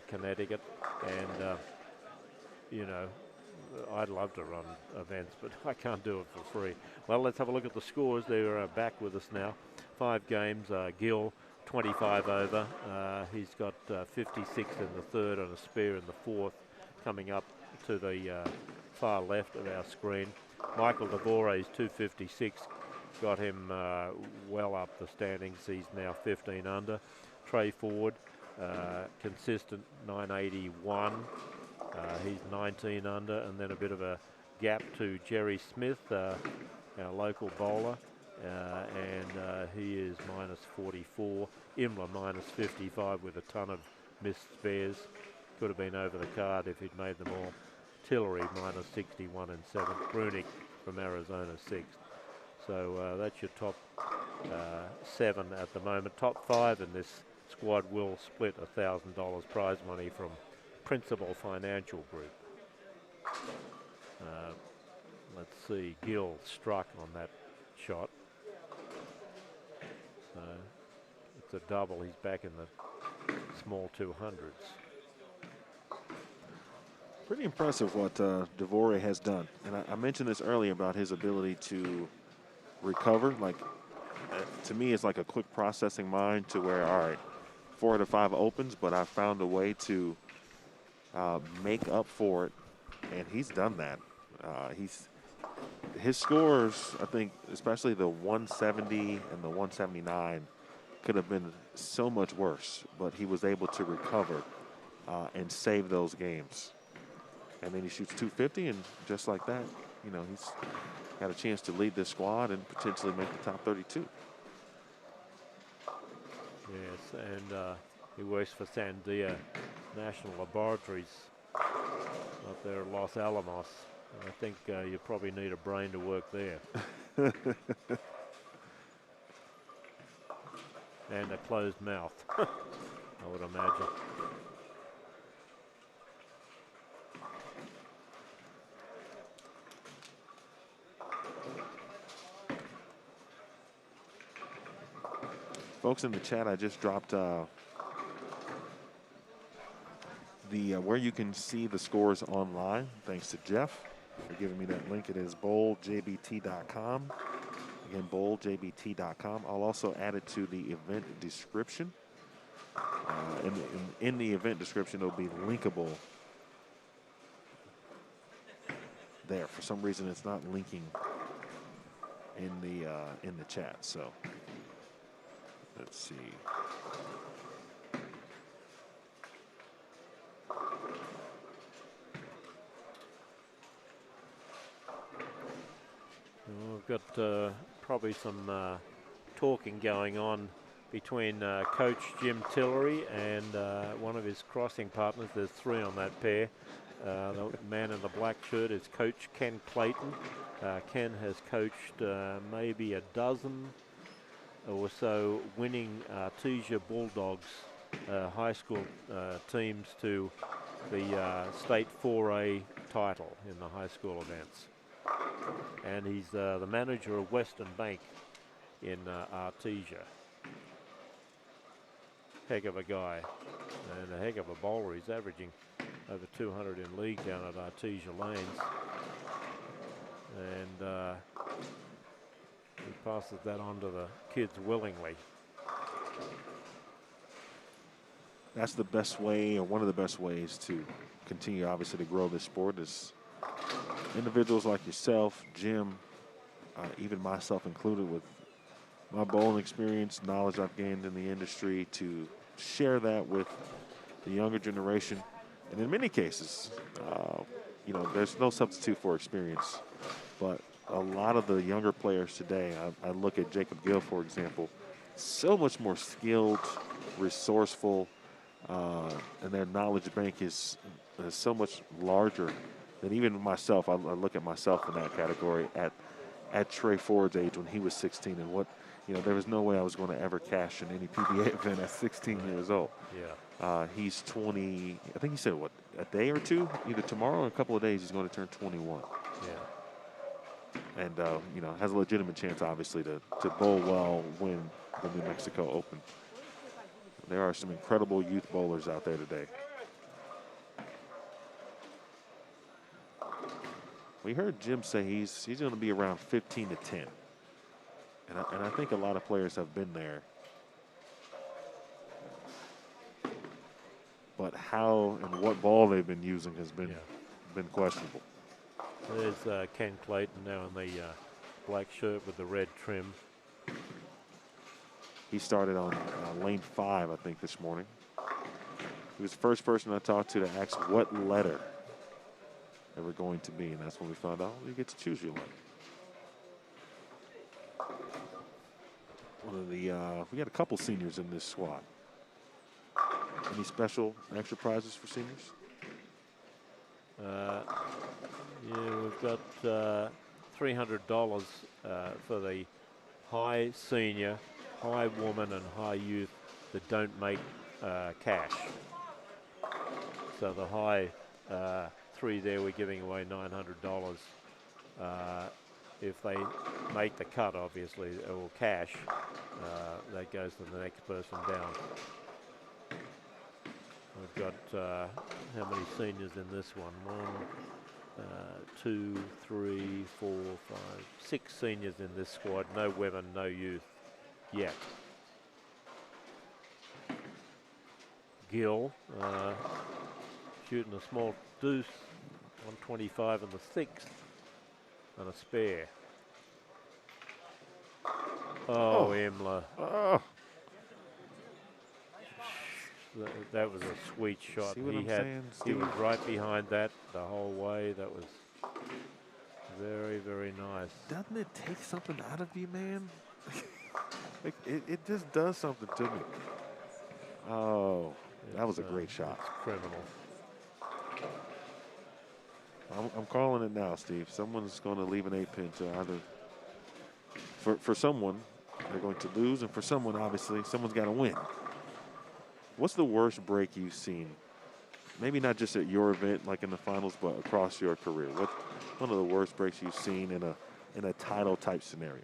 Connecticut, and you know, I'd love to run events, but I can't do it for free. Well, let's have a look at the scores. They're back with us now. 5 games. Gill, 25 over. He's got 56 in the third and a spare in the fourth. Coming up to the far left of our screen. Michael Devore's 256 got him well up the standings. He's now 15 under. Trey Ford, consistent 981. He's 19 under, and then a bit of a gap to Jerry Smith, our local bowler, and he is minus 44. Imler minus 55 with a ton of missed spares. Could have been over the card if he'd made them all. Tillery minus 61 and 7th. Brunig from Arizona 6th. So that's your top 7 at the moment. Top 5 in this squad will split $1,000 prize money from Principal Financial Group. Let's see, Gill struck on that shot. So it's a double. He's back in the small 200s. Pretty impressive what Devore has done. And I mentioned this earlier about his ability to recover. Like, to me, it's like a quick processing mind to where, all right, 4 out of 5 opens, but I found a way to make up for it, and he's done that. His scores, I think, especially the 170 and the 179, could have been so much worse, but he was able to recover and save those games. And then he shoots 250, and just like that, you know, he's got a chance to lead this squad and potentially make the top 32. Yes, and he works for Sandia National Laboratories up there at Los Alamos. And I think you probably need a brain to work there. And a closed mouth, I would imagine. Folks in the chat, I just dropped where you can see the scores online, thanks to Jeff for giving me that link. It is bowljbt.com. Again, bowljbt.com. I'll also add it to the event description. In the event description, it'll be linkable there. For some reason, it's not linking in the chat. So let's see. We've got probably some talking going on between Coach Jim Tillery and one of his crossing partners. There's 3 on that pair. The man in the black shirt is Coach Ken Clayton. Ken has coached maybe a dozen or so winning Artesia Bulldogs high school teams to the state 4A title in the high school events. And he's the manager of Western Bank in Artesia. Heck of a guy and a heck of a bowler. He's averaging over 200 in league down at Artesia Lanes. And he passes that on to the kids willingly. That's the best way, or one of the best ways to continue, obviously, to grow this sport is individuals like yourself, Jim, even myself included, with my bowling experience, knowledge I've gained in the industry, to share that with the younger generation. And in many cases, you know, there's no substitute for experience. But a lot of the younger players today, I look at Jacob Gill, for example, so much more skilled, resourceful, and their knowledge bank is so much larger than even myself. I look at myself in that category at Trey Ford's age when he was 16, and what, you know, there was no way I was going to ever cash in any PBA event at 16 years old. Yeah. He's 20, I think he said, what, a day or two? Either tomorrow or a couple of days he's going to turn 21. Yeah. And, you know, has a legitimate chance, obviously, to bowl well, win the New Mexico Open. There are some incredible youth bowlers out there today. We heard Jim say he's going to be around 15 to 10. And I think a lot of players have been there. But how and what ball they've been using has been questionable. There's Ken Clayton now in the black shirt with the red trim. He started on lane 5, I think, this morning. He was the first person I talked to ask what letter they were going to be, and that's when we found out you get to choose your letter. one of the, we got a couple seniors in this squad. Any special extra prizes for seniors? Yeah, we've got $300 for the high senior, high woman, and high youth that don't make cash. So the high three there, we're giving away $900. If they make the cut, obviously, or cash, that goes to the next person down. We've got how many seniors in this one? 1, 2, 3, 4, 5, 6 seniors in this squad. No women, no youth yet. Gill shooting a small deuce, 125 in the 6th, and a spare. Oh, Emler. Oh, That was a sweet shot. See what I'm saying, He was Steve? right behind that the whole way. That was very, very nice. doesn't it take something out of you, man? Like, it just does something to me. Oh, that was a great shot. It's criminal. I'm calling it now, Steve. Someone's going to leave an 8-pin to either. For someone, they're going to lose, and for someone, obviously, someone's got to win. What's the worst break you've seen? Maybe not just at your event, like in the finals, but across your career. What's one of the worst breaks you've seen in a title type scenario?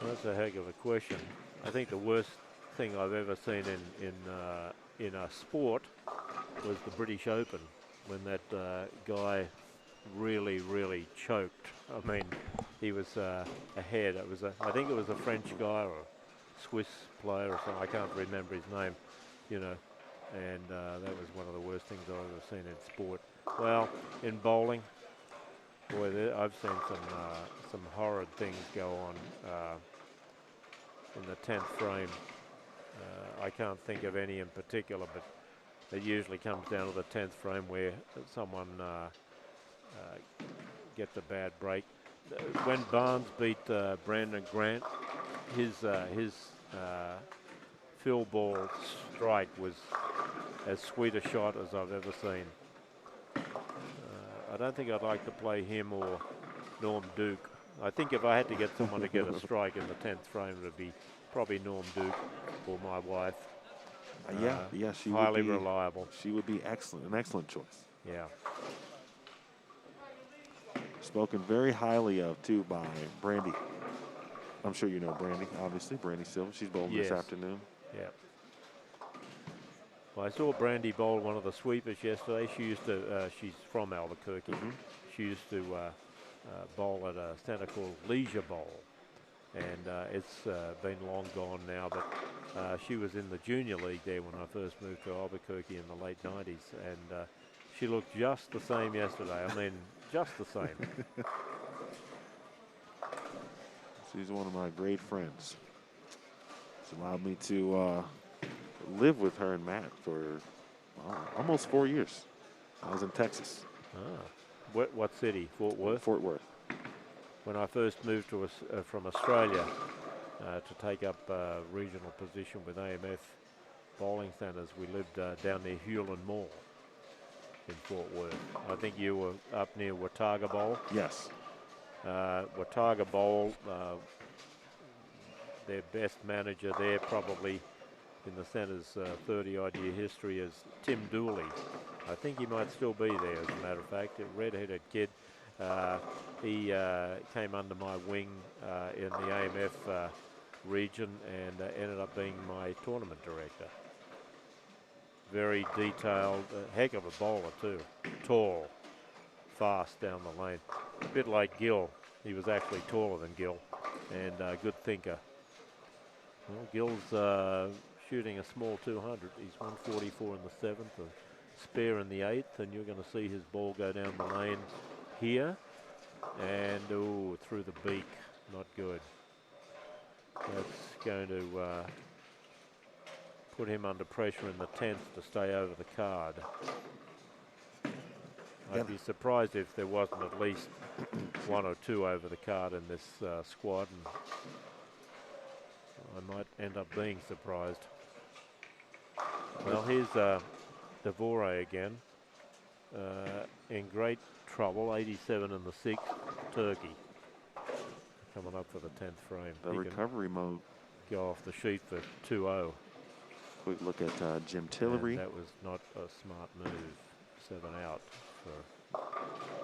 Well, that's a heck of a question. I think the worst thing I've ever seen in a sport was the British Open, when that guy really, really choked. I mean, he was ahead. I think it was a French guy or Swiss player or something. I can't remember his name, you know. And that was one of the worst things I've ever seen in sport. Well, in bowling, boy, I've seen some horrid things go on in the 10th frame. I can't think of any in particular, but it usually comes down to the 10th frame where someone gets a bad break. When Barnes beat Brandon Grant, his fill ball strike was as sweet a shot as I've ever seen. I don't think I'd like to play him or Norm Duke. I think if I had to get someone to get a strike in the 10th frame, it would be probably Norm Duke or my wife. Yeah, she highly would be reliable. She would be excellent, an excellent choice. Yeah. Spoken very highly of too by Brandy. I'm sure you know Brandy, obviously. Brandy Silva. She's bowling this Yes. afternoon. Yeah. Well, I saw Brandy bowl one of the sweepers yesterday. She used to. She's from Albuquerque. She used to bowl at a center called Leisure Bowl, and it's been long gone now. But she was in the junior league there when I first moved to Albuquerque in the late '90s, and she looked just the same yesterday. I mean, just the same. She's one of my great friends. It's allowed me to live with her and Matt for almost 4 years. I was in Texas. What city? Fort Worth? Fort Worth. When I first moved to from Australia to take up a regional position with AMF bowling centres, we lived down near Hewlin Mall in Fort Worth. I think you were up near Watauga Bowl. Yes. Watauga Bowl, their best manager there probably in the centre's 30-odd year history is Tim Dooley. I think he might still be there, as a matter of fact, a red-headed kid. He came under my wing in the AMF region and ended up being my tournament director. Very detailed, heck of a bowler too. Tall, fast down the lane. A bit like Gill. He was actually taller than Gill, and a good thinker. Well, Gill's shooting a small 200. He's 144 in the 7th, a spare in the 8th, and you're going to see his ball go down the lane here, and through the beak. Not good. That's going to put him under pressure in the 10th to stay over the card. I'd be surprised if there wasn't at least 1 or 2 over the card in this squad. And might end up being surprised. Well, here's Devore again. In great trouble, 87 in the 6th, Turkey. Coming up for the 10th frame. The He recovery mode. can go off the sheet for 2-0. Quick look at Jim Tillery. And that was not a smart move. 7 out.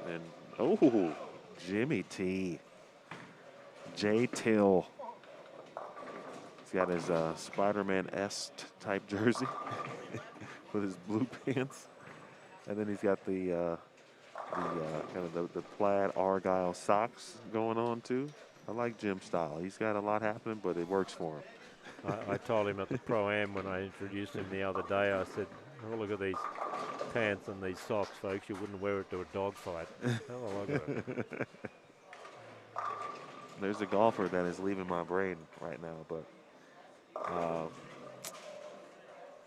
And, oh, Jimmy T. J. Till. He's got his Spider-Man-esque type jersey with his blue pants. And then he's got the kind of the plaid Argyle socks going on too. I like Jim's style. He's got a lot happening, but it works for him. I told him at the Pro-Am when I introduced him the other day, I said, oh, look at these pants and these socks, folks. You wouldn't wear it to a dog fight. Oh, look at it. There's a golfer that is leaving my brain right now, but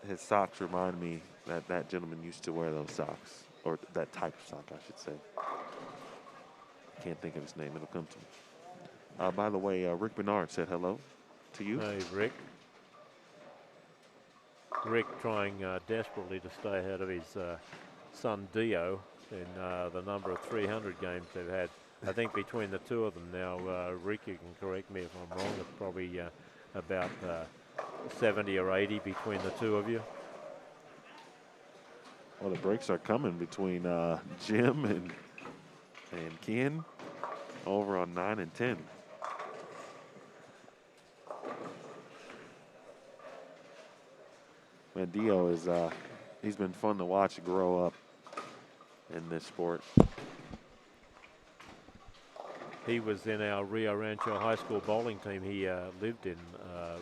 his socks remind me that that gentleman used to wear those socks, or that type of sock, I should say. Can't think of his name. It'll come to me. By the way, Rick Bernard said hello to you. Hey, Rick. Rick trying desperately to stay ahead of his son Dio in the number of 300 games they've had. I think between the two of them now, Rick, you can correct me if I'm wrong, it's probably about 70 or 80 between the two of you. Well, the breaks are coming between Jim and Ken over on 9 and 10. Man, Dio is he's been fun to watch grow up in this sport. He was in our Rio Rancho High School bowling team. He lived in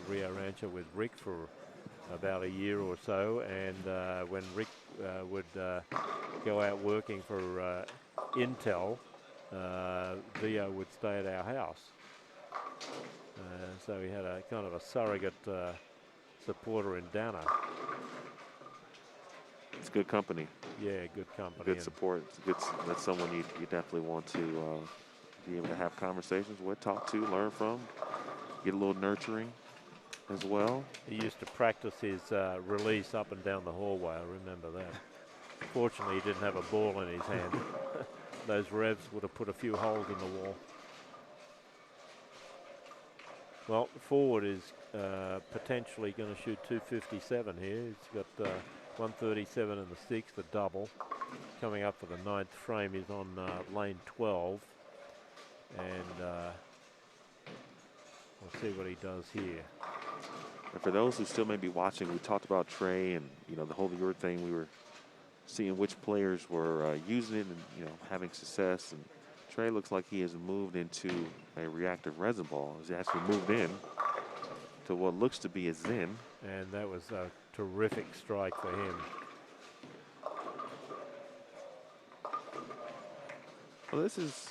Rio Rancho with Rick for about a year or so, and when Rick would go out working for Intel, Dio would stay at our house. So he had a kind of a surrogate supporter in Dana. It's good company. Yeah, good company. Good support. It's good. That's someone you definitely want to be able to have conversations with, talk to, learn from, get a little nurturing as well. He used to practice his release up and down the hallway. I remember that. Fortunately, he didn't have a ball in his hand. Those revs would have put a few holes in the wall. Well, forward is potentially going to shoot 257 here. He's got 137 in the 6th, a double. Coming up for the 9th frame, he's on lane 12. And we'll see what he does here. And for those who still may be watching, we talked about Trey and, you know, the whole year thing. We were seeing which players were using it and, you know, having success. And Trey looks like he has moved into a reactive resin ball. He's actually moved in to what looks to be a Zen. And that was a terrific strike for him. Well, this is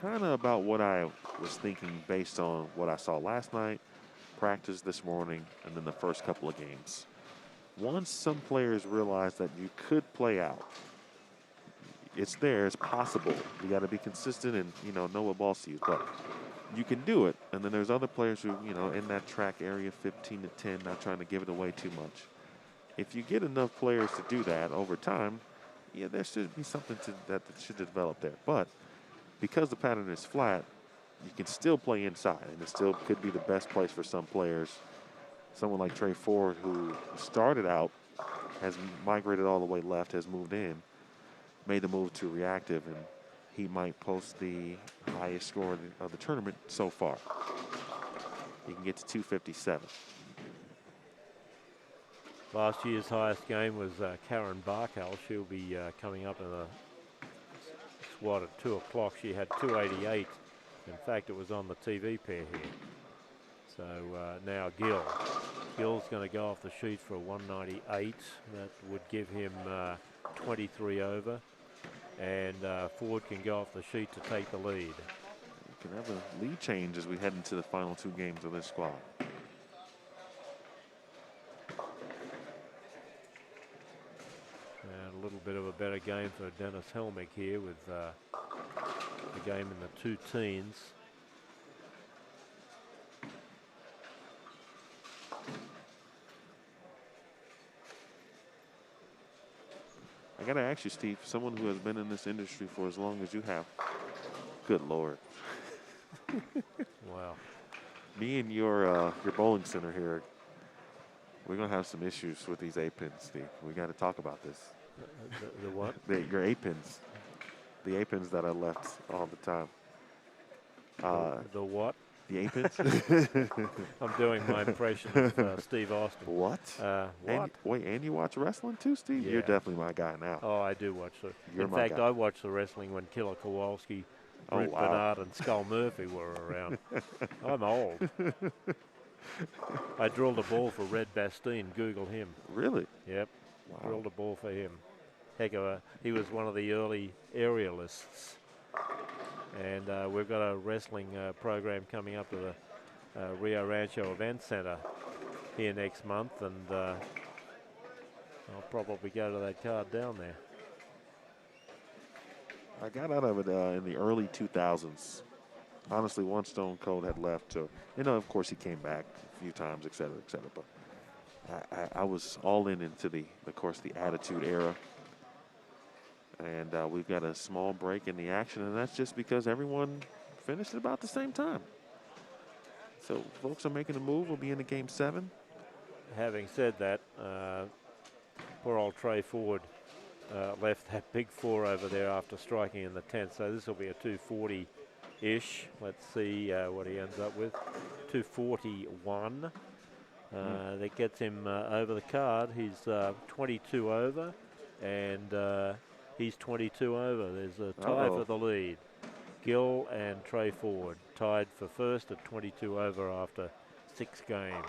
kind of about what I was thinking based on what I saw last night, practice this morning, and then the first couple of games. Once some players realize that you could play out, it's there, it's possible. You got to be consistent and, you know what balls to use, but you can do it. And then there's other players who, you know, in that track area, 15 to 10, not trying to give it away too much. If you get enough players to do that over time, yeah, there should be something that should develop there. But because the pattern is flat, you can still play inside, and it still could be the best place for some players. Someone like Trey Ford, who started out, has migrated all the way left, has moved in, made the move to reactive, and he might post the highest score of the tournament so far. He can get to 257. Last year's highest game was Karen Barkell. She'll be coming up in the squad at 2 o'clock. She had 288. In fact, it was on the TV pair here. So now Gill. Gill's going to go off the sheet for a 198. That would give him 23 over. And Ford can go off the sheet to take the lead. We can have a lead change as we head into the final 2 games of this squad. And a little bit of a better game for Dennis Helmick here with the game in the 2 teens. I got to ask you, Steve, someone who has been in this industry for as long as you have, good Lord. Wow. Me and your bowling center here, we're going to have some issues with these A-pins, Steve. We got to talk about this. The what? Your A-pins. The A-pins that I left all the time. The what? The A-pins? I'm doing my impression of Steve Austin. What? What? And you watch wrestling too, Steve? Yeah. You're definitely my guy now. Oh, I do watch the. You're In my fact, guy. I watched the wrestling when Killer Kowalski, Oh, Brett wow. Bernard, and Skull Murphy were around. I'm old. I drilled a ball for Red Bastine. Google him. Really? Yep. Wow. Drilled a ball for him. Heck of a. He was one of the early aerialists. And we've got a wrestling program coming up to the Rio Rancho Event Center here next month, and I'll probably go to that card down there. I got out of it in the early 2000s. Honestly, once Stone Cold had left, so of course he came back a few times, et cetera, et cetera. But I was all into the Attitude Era, and we've got a small break in the action, and that's just because everyone finished at about the same time. So folks are making a move. We'll be into Game 7. Having said that, poor old Trey Ford left that big 4 over there after striking in the 10th. So this will be a 240-ish. Let's see what he ends up with. 241. That gets him over the card. He's 22 over, and he's 22 over. There's a tie for the lead. Gill and Trey Ford tied for first at 22 over after 6 games.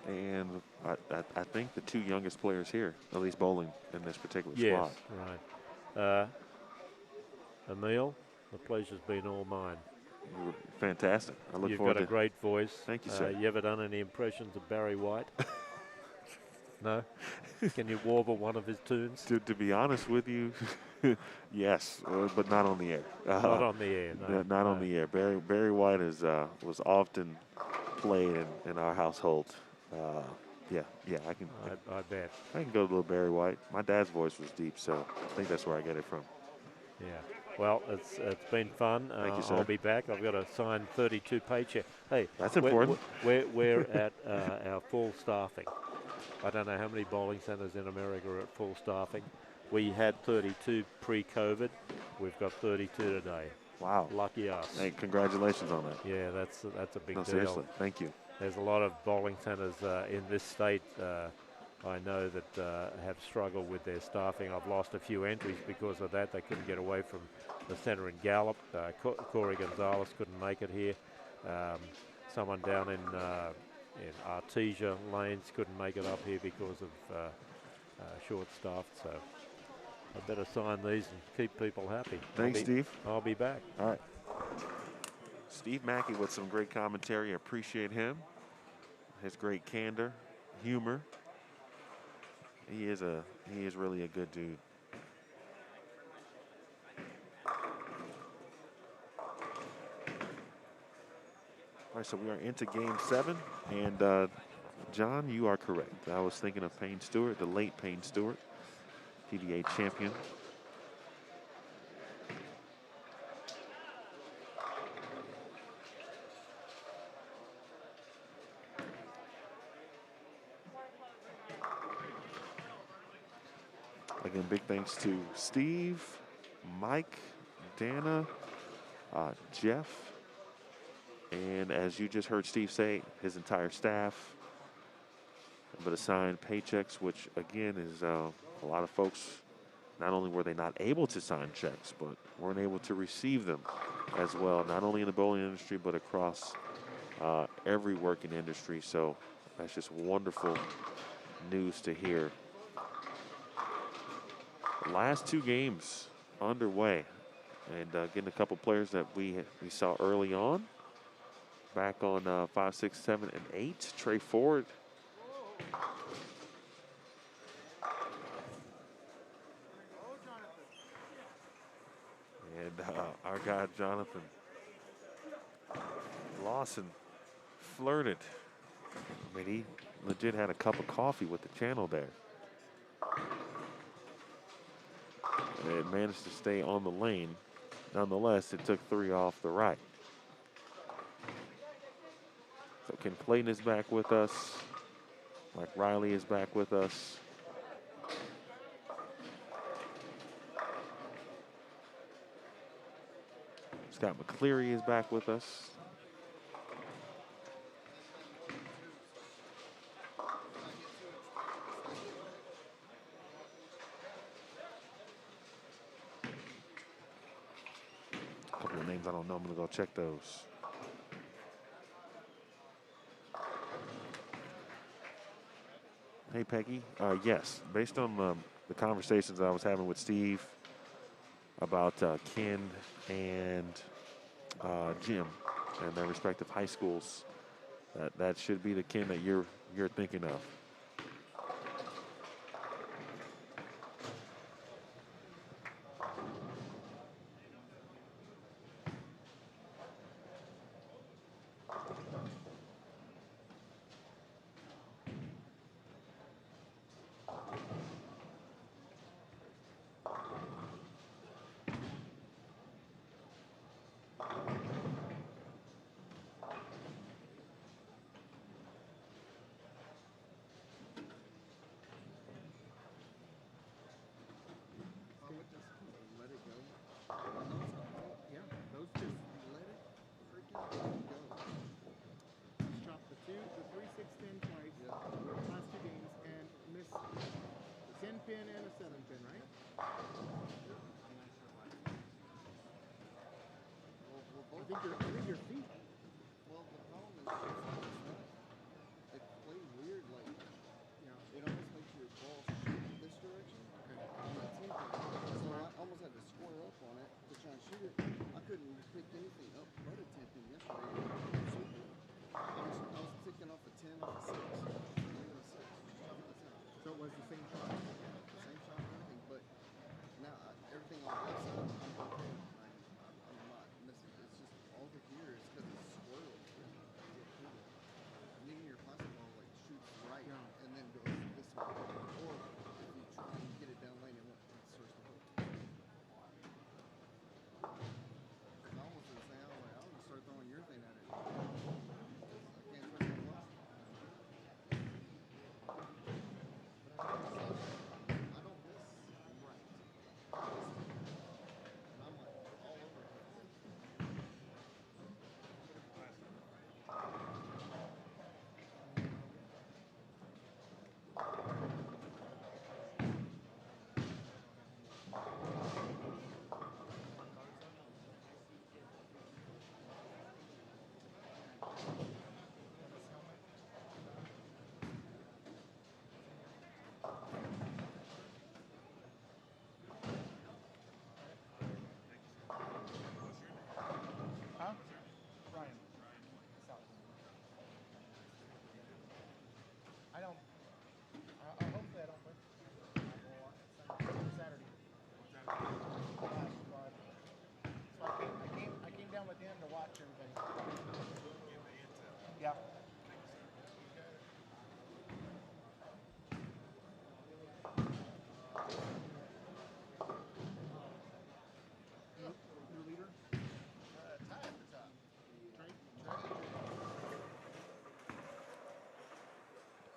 And I think the 2 youngest players here, at least bowling in this particular Yes, squad. right. Emil, the pleasure's been all mine. You were fantastic. I look You've forward got a to great voice. Thank you, sir. You ever done any impressions of Barry White? No? Can you warble one of his tunes? To be honest with you, yes, but not on the air. Not on the air, no. Not on the air. Barry White was often played in our household. Yeah, I can. I bet. I can go to a little Barry White. My dad's voice was deep, so I think that's where I get it from. Yeah. Well, it's been fun. Thank you, sir. I'll be back. I've got a signed 32 paycheck. Hey, That's important. We're at our full staffing. I don't know how many bowling centers in America are at full staffing. We had 32 pre-COVID. We've got 32 today. Wow. Lucky us. Hey, congratulations on that. Yeah, that's a big No, deal. seriously. Thank you. There's a lot of bowling centers in this state I know that have struggled with their staffing. I've lost a few entries because of that. They couldn't get away from the center in Gallup. Corey Gonzalez couldn't make it here. Someone down in Artesia Lanes couldn't make it up here because of short-staffed. So I better sign these and keep people happy. Thanks, Steve. I'll be back. All right. Steve Mackey with some great commentary. I appreciate him. His great candor, humor. He is really a good dude. All right, so we are into Game 7, and John, you are correct. I was thinking of Payne Stewart, the late Payne Stewart, TBA champion. Again, big thanks to Steve, Mike, Dana, Jeff, and as you just heard Steve say, his entire staff. But assigned paychecks, which again is a lot of folks, not only were they not able to sign checks, but weren't able to receive them as well, not only in the bowling industry, but across every working industry. So that's just wonderful news to hear. Last 2 games underway, and getting a couple players that we saw early on, back on 5, 6, 7, and 8. Trey Ford. And our guy Jonathan Lawson flirted. I mean, he legit had a cup of coffee with the channel there. It managed to stay on the lane. Nonetheless, it took 3 off the right. So Ken Clayton is back with us. Mike Riley is back with us. Scott McCleary is back with us. A couple of names I don't know. I'm going to go check those. Hey, Peggy. Yes, based on the conversations I was having with Steve about Ken and Jim and their respective high schools, that should be the Ken that you're thinking of.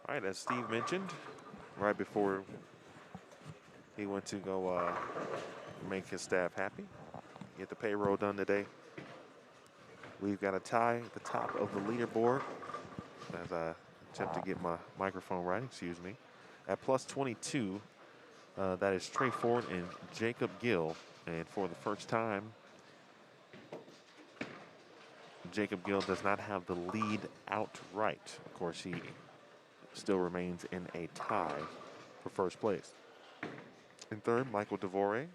All right, as Steve mentioned, right before he went to go make his staff happy, get the payroll done today, we've got a tie at the top of the leaderboard as I attempt to get my microphone right, excuse me. At plus 22, that is Trey Ford and Jacob Gill. And for the first time, Jacob Gill does not have the lead outright. Of course, he still remains in a tie for first place. In third, Michael DeVore,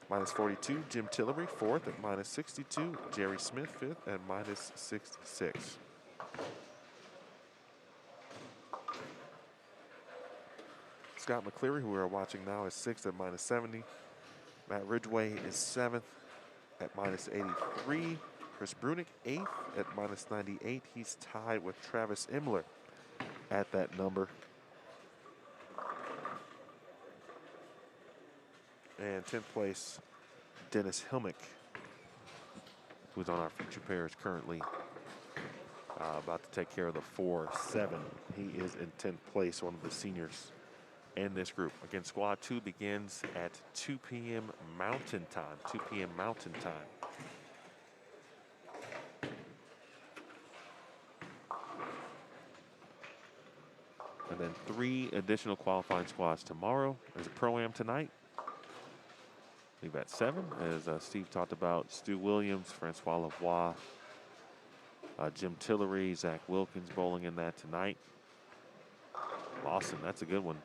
minus 42. Jim Tillery, fourth at minus 62. Jerry Smith, fifth at minus 66. Scott McCleary, who we are watching now, is sixth at minus 70. Matt Ridgway is seventh at minus 83. Chris Brunick, eighth at minus 98. He's tied with Travis Imler at that number. And 10th place, Dennis Hilmick, who's on our feature pairs currently, about to take care of the 4-7. He is in 10th place, one of the seniors in this group. Again, squad 2 begins at 2 p.m. Mountain Time. 2 p.m. Mountain Time. And then 3 additional qualifying squads tomorrow. There's a Pro-Am tonight. I believe at 7, as Steve talked about, Stu Williams, Francois Lavoie, Jim Tillery, Zach Wilkins bowling in that tonight. Lawson, that's a good one.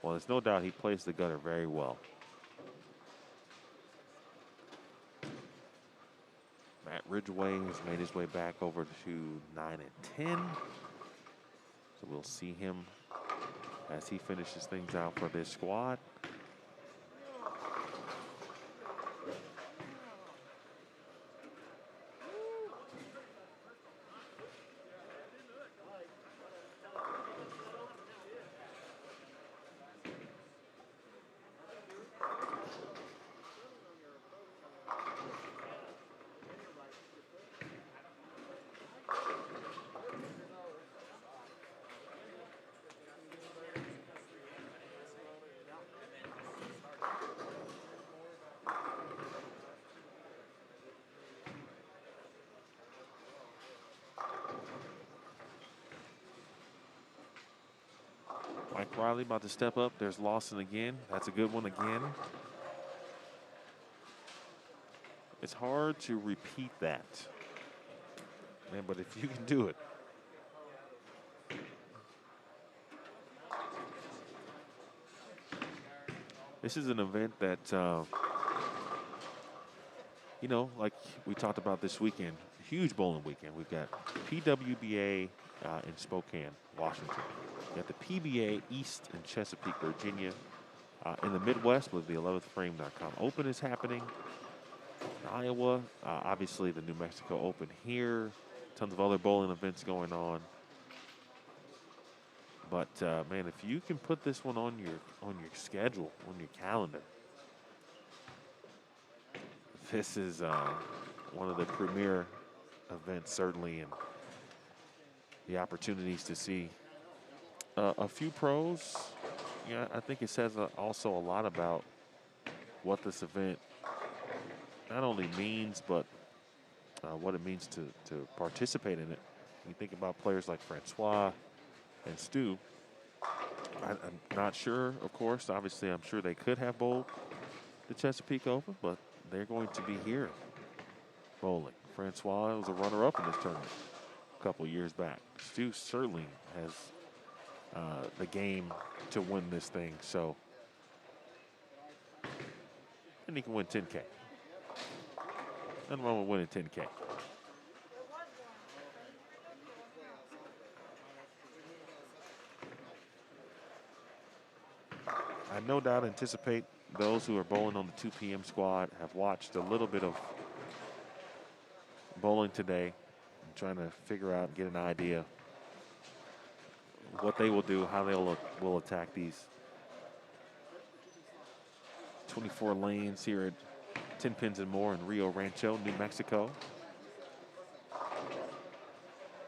Well, there's no doubt he plays the gutter very well. Matt Ridgway has made his way back over to 9 and 10. So we'll see him as he finishes things out for this squad. Mike Riley about to step up. There's Lawson again. That's a good one again. It's hard to repeat that, man, but if you can do it. This is an event that, you know, like we talked about this weekend, huge bowling weekend. We've got PWBA in Spokane, Washington. We got the PBA East in Chesapeake, Virginia. In the Midwest, with the 11thframe.com Open is happening. In Iowa, obviously the New Mexico Open here. Tons of other bowling events going on. But man, if you can put this one on your schedule, on your calendar, this is one of the premier events, certainly, and the opportunities to see a few pros. Yeah, I think it says also a lot about what this event not only means, but what it means to participate in it. You think about players like Francois and Stu. I'm not sure, of course. Obviously, I'm sure they could have bowled the Chesapeake Open, but they're going to be here bowling. Francois was a runner-up in this tournament a couple years back. Stu certainly has the game to win this thing, so. And he can win 10K. Nothing wrong with winning 10K. I no doubt anticipate those who are bowling on the 2 p.m. squad have watched a little bit of bowling today and trying to figure out and get an idea what they will do, how they will attack these 24 lanes here at 10 Pins and More in Rio Rancho, New Mexico.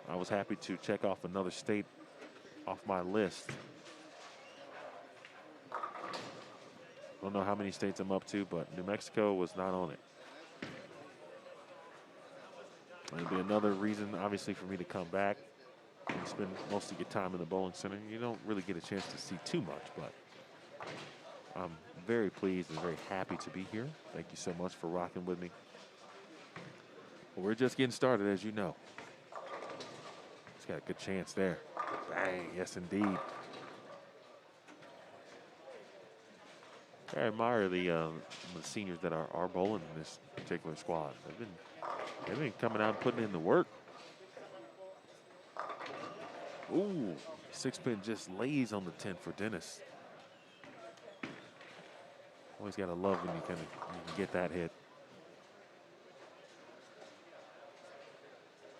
I was happy to check off another state off my list. I don't know how many states I'm up to, but New Mexico was not on it. It'll be another reason, obviously, for me to come back and spend most of your time in the bowling center. You don't really get a chance to see too much, but I'm very pleased and very happy to be here. Thank you so much for rocking with me. Well, we're just getting started, as you know. It's got a good chance there. Bang, yes, indeed. I admire the seniors that are bowling in this particular squad. They've been coming out and putting in the work. Ooh, 6-pin just lays on the 10 for Dennis. Always got to love when you can get that hit.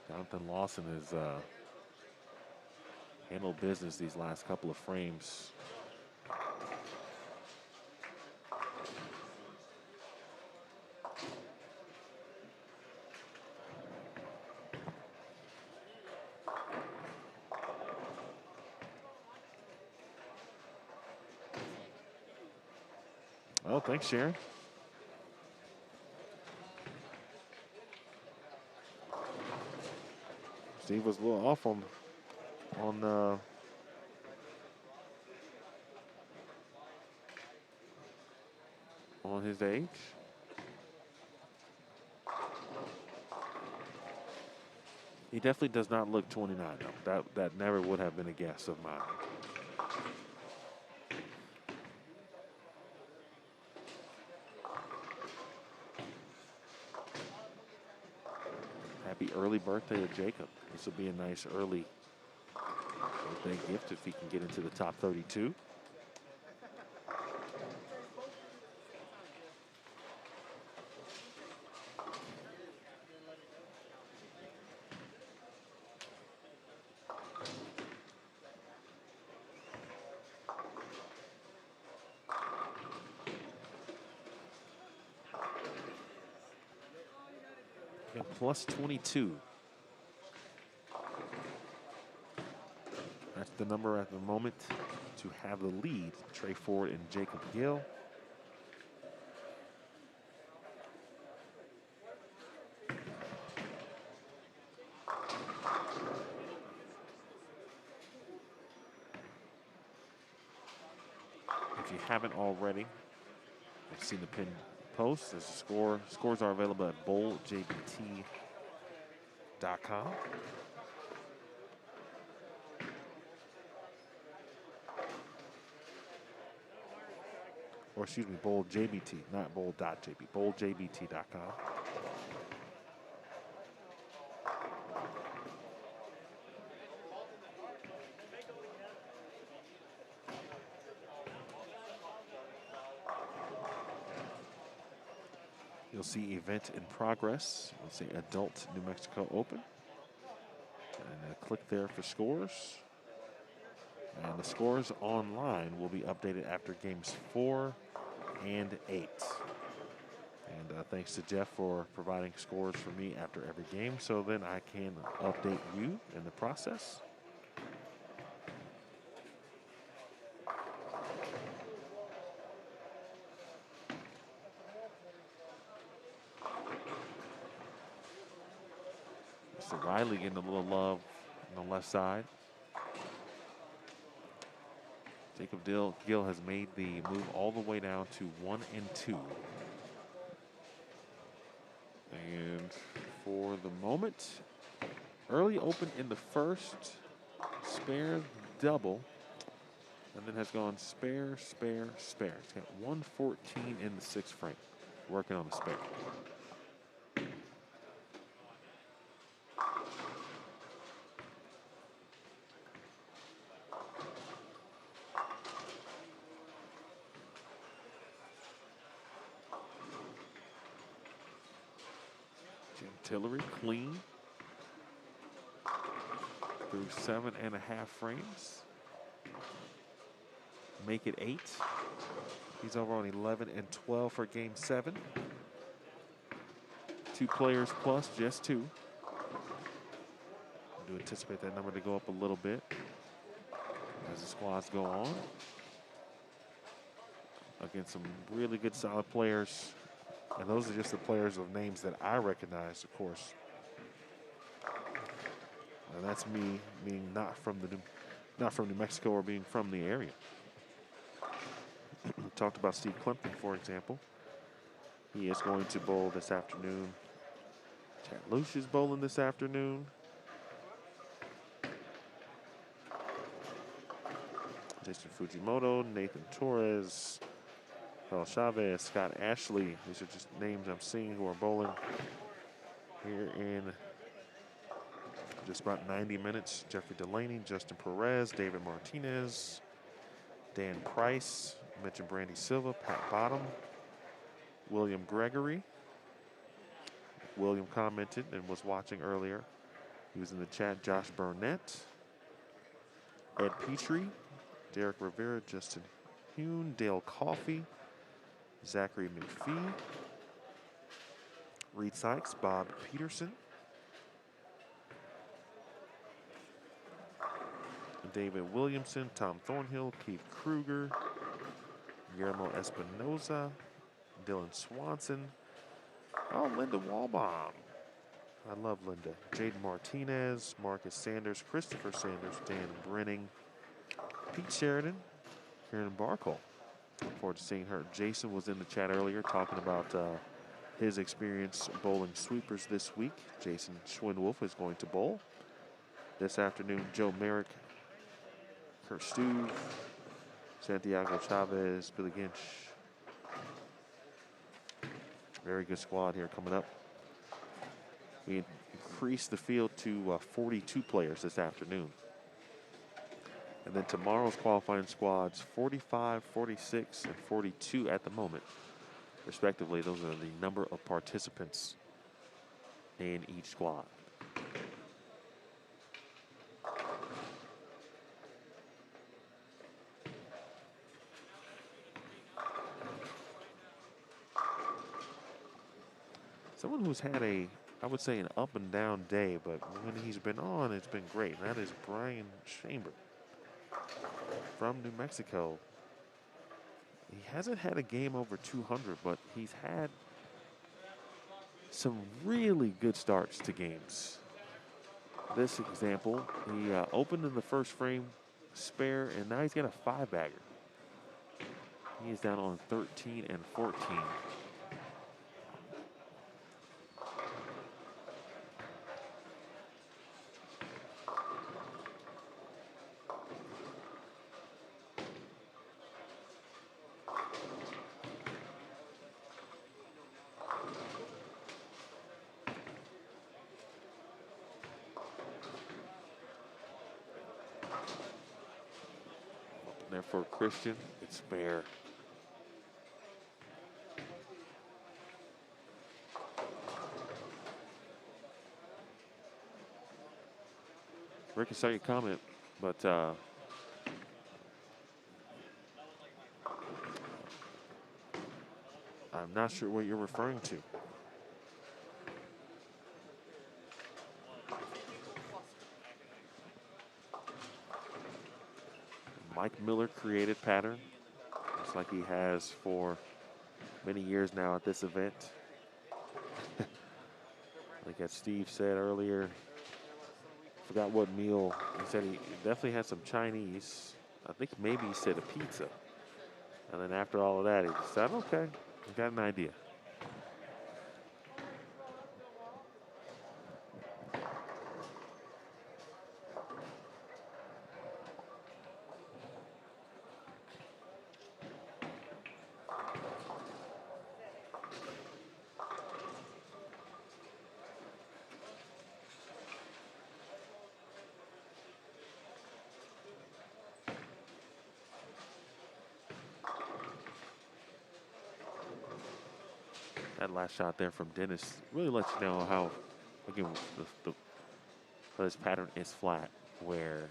Jonathan Lawson is handled business these last couple of frames. Oh, thanks, Sharon. Steve was a little off on his age. He definitely does not look 29, though. That never would have been a guess of mine. Happy early birthday to Jacob. This will be a nice early birthday gift if he can get into the top 32. Yeah, plus 22. That's the number at the moment to have the lead. Trey Ford and Jacob Gill. If you haven't already, I've seen the pin post. There's a score. Scores are available at bowljbt.com. Or excuse me, bowljbt, not bowl.jb, bowljbt.com. You'll see event in progress. You'll see Adult New Mexico Open. And click there for scores. And the scores online will be updated after games 4 and 8. And thanks to Jeff for providing scores for me after every game, so then I can update you in the process. Mr. Riley getting a little love on the left side. Jacob Gill has made the move all the way down to 1 and 2. And for the moment, early open in the first, spare double, and then has gone spare, spare, spare. It's got 114 in the 6th frame, working on the spare. Tillery clean through 7.5 frames. Make it 8. He's over on 11 and 12 for game 7. 2 players plus, just 2. I do anticipate that number to go up a little bit as the squads go on. Against some really good solid players. And those are just the players of names that I recognize, of course. And that's me being not from New Mexico or being from the area. Talked about Steve Clemson, for example. He is going to bowl this afternoon. Chad Lush is bowling this afternoon. Jason Fujimoto, Nathan Torres, Carl Chavez, Scott Ashley. These are just names I'm seeing who are bowling here in just about 90 minutes. Jeffrey Delaney, Justin Perez, David Martinez, Dan Price, mentioned Brandy Silva, Pat Bottom, William Gregory. William commented and was watching earlier. He was in the chat. Josh Burnett, Ed Petrie, Derek Rivera, Justin Hune, Dale Coffey, Zachary McPhee, Reed Sykes, Bob Peterson, David Williamson, Tom Thornhill, Keith Kruger, Guillermo Espinoza, Dylan Swanson. Oh, Linda Walbaum. I love Linda. Jaden Martinez, Marcus Sanders, Christopher Sanders, Dan Brenning, Pete Sheridan, Karen Barkle. Look forward to seeing her. Jason was in the chat earlier talking about his experience bowling sweepers this week. Jason Schwindwolf is going to bowl. This afternoon, Joe Merrick, Kurt Stu, Santiago Chavez, Billy Ginch. Very good squad here coming up. We increased the field to 42 players this afternoon. And then tomorrow's qualifying squads, 45, 46, and 42 at the moment. Respectively, those are the number of participants in each squad. Someone who's had I would say an up and down day, but when he's been on, it's been great. And that is Brian Chamber from New Mexico. He hasn't had a game over 200, but he's had some really good starts to games. This example, he opened in the first frame, spare, and now he's got a 5-bagger. He is down on 13 and 14. There for Christian, it's spare. Rick, I saw your comment, but I'm not sure what you're referring to. Mike Miller created pattern, just like he has for many years now at this event. Like as Steve said earlier, forgot what meal. He said he definitely had some Chinese. I think maybe he said a pizza. And then after all of that, he said, okay, I got an idea. That last shot there from Dennis really lets you know how, again, this pattern is flat, where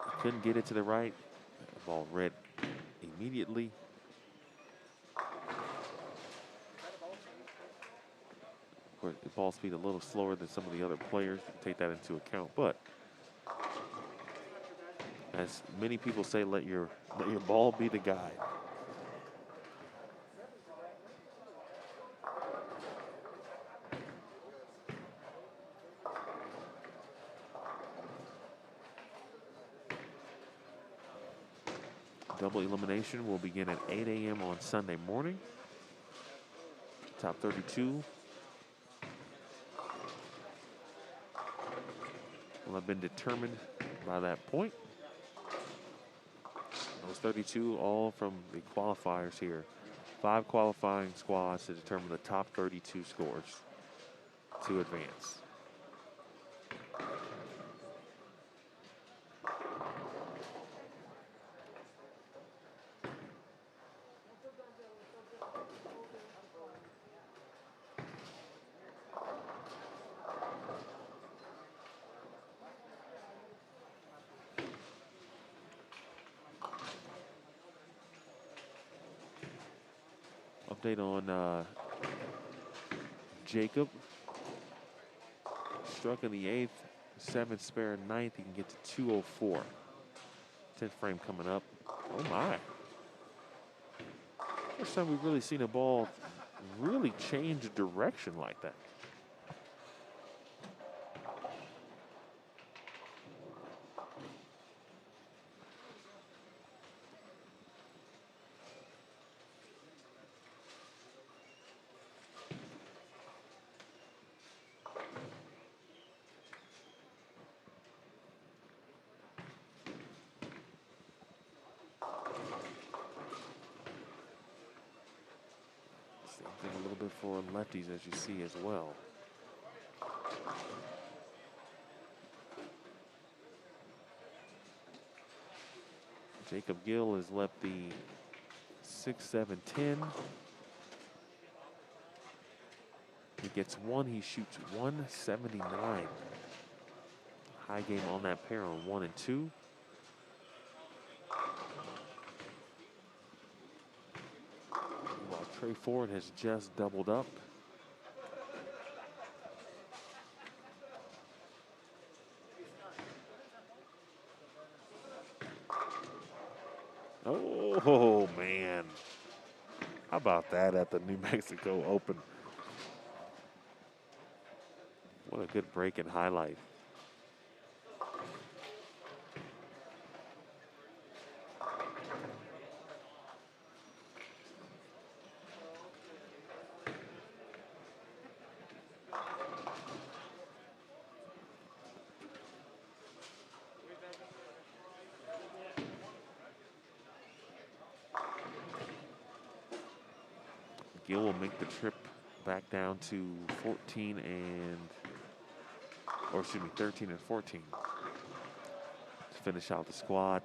he couldn't get it to the right. The ball read immediately. Of course, the ball speed a little slower than some of the other players. You can take that into account, but as many people say, let your ball be the guide. Double elimination will begin at 8 a.m. on Sunday morning. Top 32 will have been determined by that point. Those 32 all from the qualifiers here. 5 qualifying squads to determine the top 32 scores to advance. Update on Jacob. Struck in the 8th, 7th spare 9th. He can get to 204. 10th frame coming up. Oh my. First time we've really seen a ball really change direction like that. Same thing a little bit for lefties, as you see as well. Jacob Gill is lefty 6, 7, 10. He gets one, he shoots 179. High game on that pair on 1 and 2. While Trey Ford has just doubled up. Oh, man. How about that at the New Mexico Open? What a good break and highlight. Gill will make the trip back down to 13 and 14 to finish out the squad.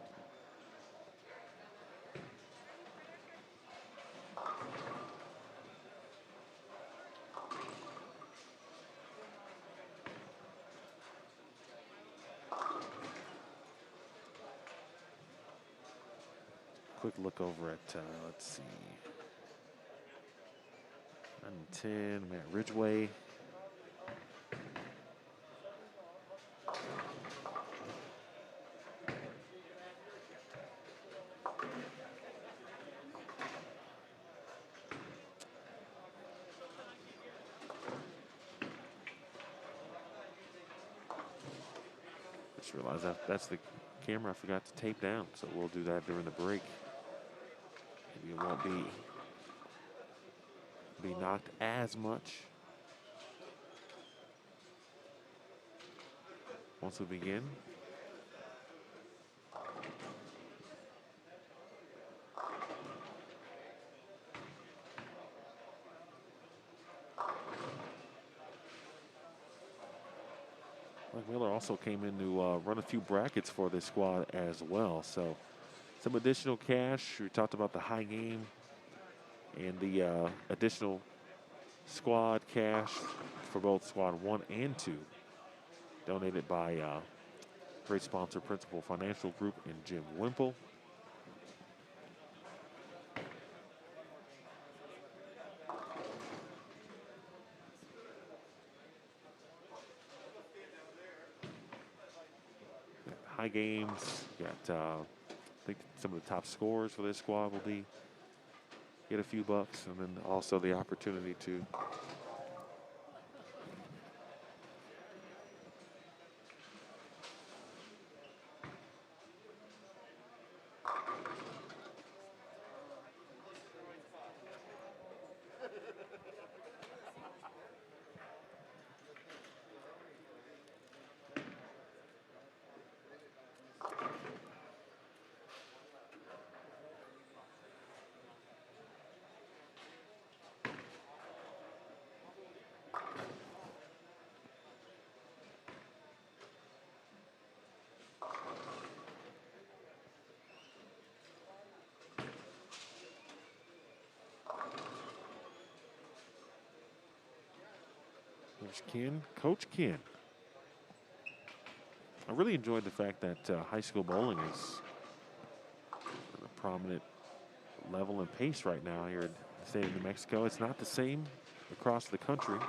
Quick look over at, let's see. 9 and 10, Matt Ridgway. Just realized that's the camera I forgot to tape down, so we'll do that during the break. Maybe it won't be knocked as much once we begin. Mike Miller also came in to run a few brackets for this squad as well. So some additional cash. We talked about the high game and the additional squad cash for both squad 1 and 2, donated by great sponsor Principal Financial Group and Jim Wimple. High games, got I think some of the top scorers for this squad will get a few bucks, and then also the opportunity to Coach Ken. I really enjoyed the fact that high school bowling is at a prominent level and pace right now here at the state of New Mexico. It's not the same across the country.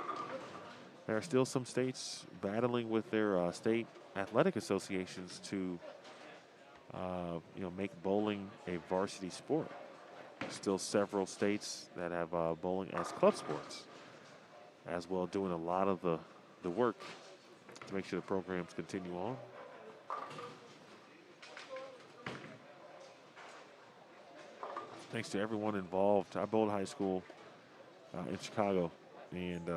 There are still some states battling with their state athletic associations to, make bowling a varsity sport. Still several states that have bowling as club sports, as well doing a lot of the work to make sure the programs continue on. Thanks to everyone involved. I bowled high school in Chicago, and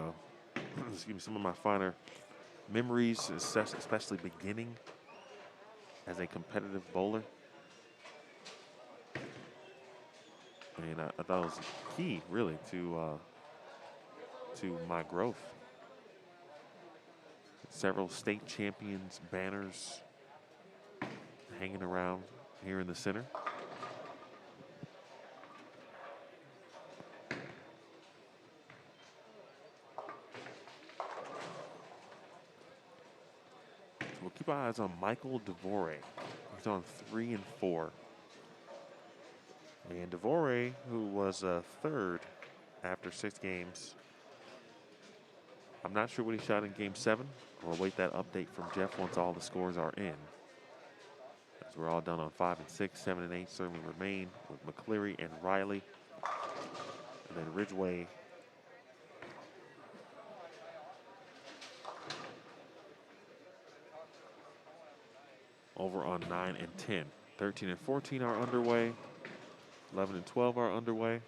excuse me, some of my finer memories, especially beginning as a competitive bowler. And I thought it was key, really, to my growth. Several state champions banners hanging around here in the center. So we'll keep our eyes on Michael DeVore. He's on 3 and 4. And DeVore, who was third after 6 games. I'm not sure what he shot in Game 7. We'll await that update from Jeff once all the scores are in. As we're all done on 5 and 6, 7 and 8 certainly remain with McCleary and Riley. And then Ridgeway over on 9 and 10. 13 and 14 are underway. 11 and 12 are underway.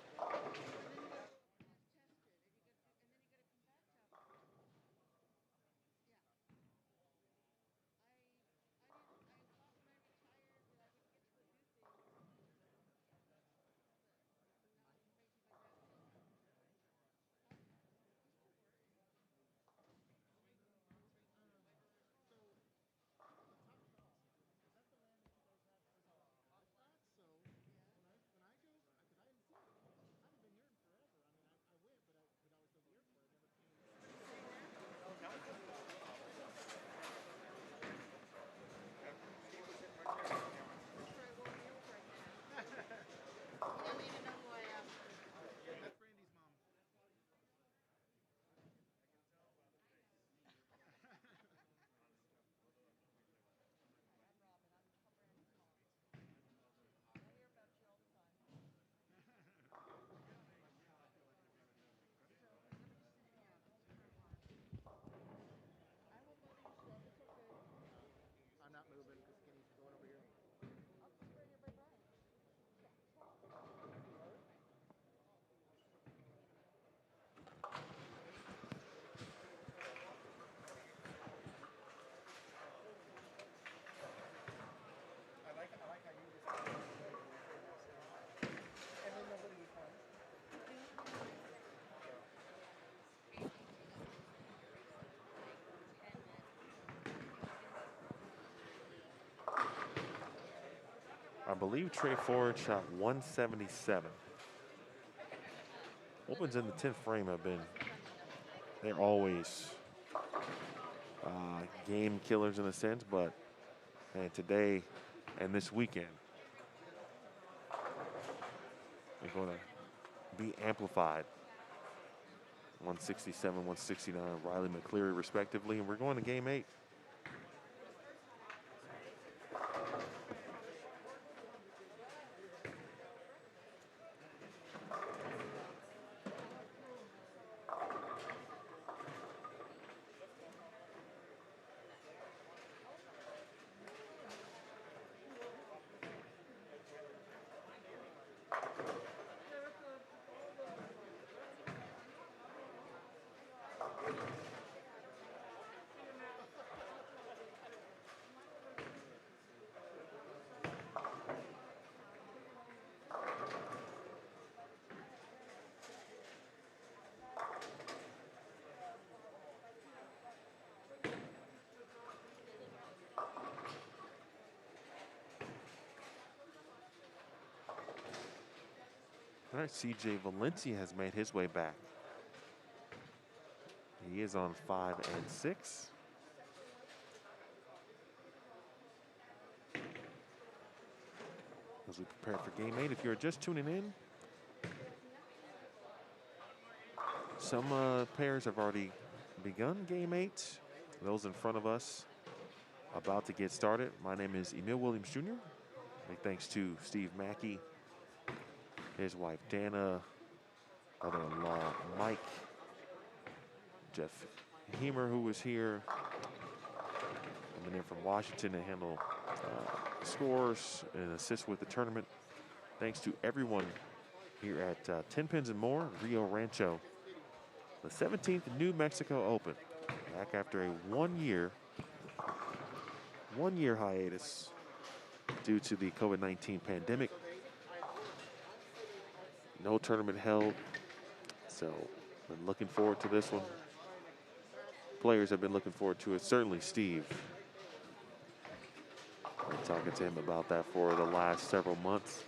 I believe Trey Ford shot 177. Opens in the 10th frame they're always game killers in a sense, but today and this weekend, they're going to be amplified. 167, 169, Riley McCleary respectively, and we're going to game 8. All right, CJ Valencia has made his way back. He is on 5 and 6. As we prepare for game 8, if you're just tuning in, some pairs have already begun game 8. Those in front of us about to get started. My name is Emil Williams Jr. Big thanks to Steve Mackey, his wife Dana, brother-in-law Mike, Jeff Hemer, who was here, coming in from Washington to handle scores and assist with the tournament. Thanks to everyone here at 10 Pins and More, Rio Rancho. The 17th New Mexico Open, back after a one-year hiatus due to the COVID-19 pandemic. No tournament held, so been looking forward to this one. Players have been looking forward to it, certainly Steve. Been talking to him about that for the last several months.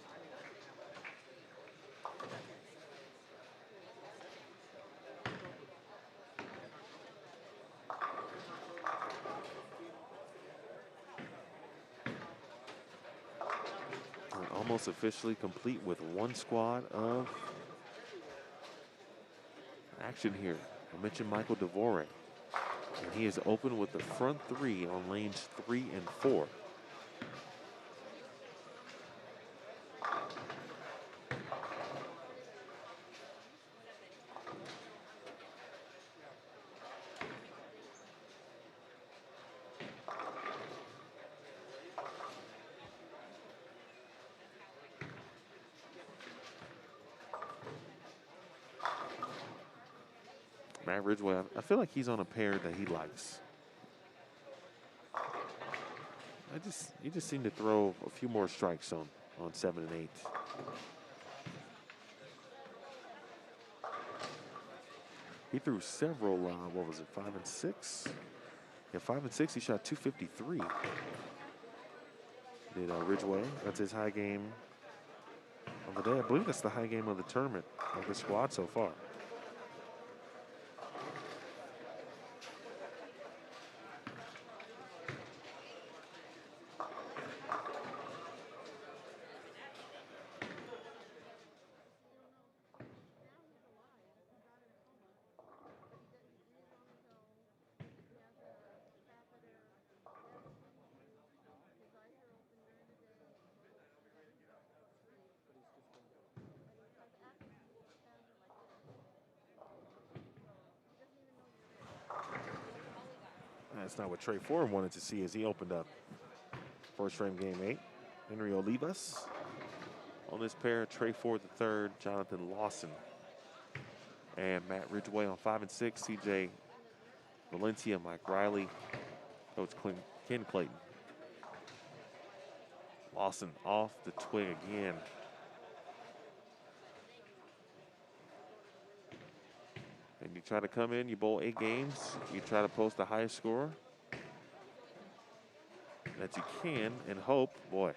Almost officially complete with one squad of action here. I mentioned Michael DeVore, and he is open with the front 3 on lanes 3 and 4. Matt Ridgway, I feel like he's on a pair that he likes. He just seemed to throw a few more strikes on 7 and 8. He threw several, what was it, 5 and 6? Yeah, 5 and 6, he shot 253. Did Ridgway, that's his high game of the day. I believe that's the high game of the tournament, of the squad so far. That's not what Trey Ford wanted to see as he opened up first frame game 8. Henry Olivas on this pair, Trey Ford III, Jonathan Lawson, and Matt Ridgway on 5 and 6, CJ Valencia, Mike Riley, Coach Ken Clayton. Lawson off the twig again. And you try to come in, you bowl 8 games, you try to post the highest score that you can and hope, boy,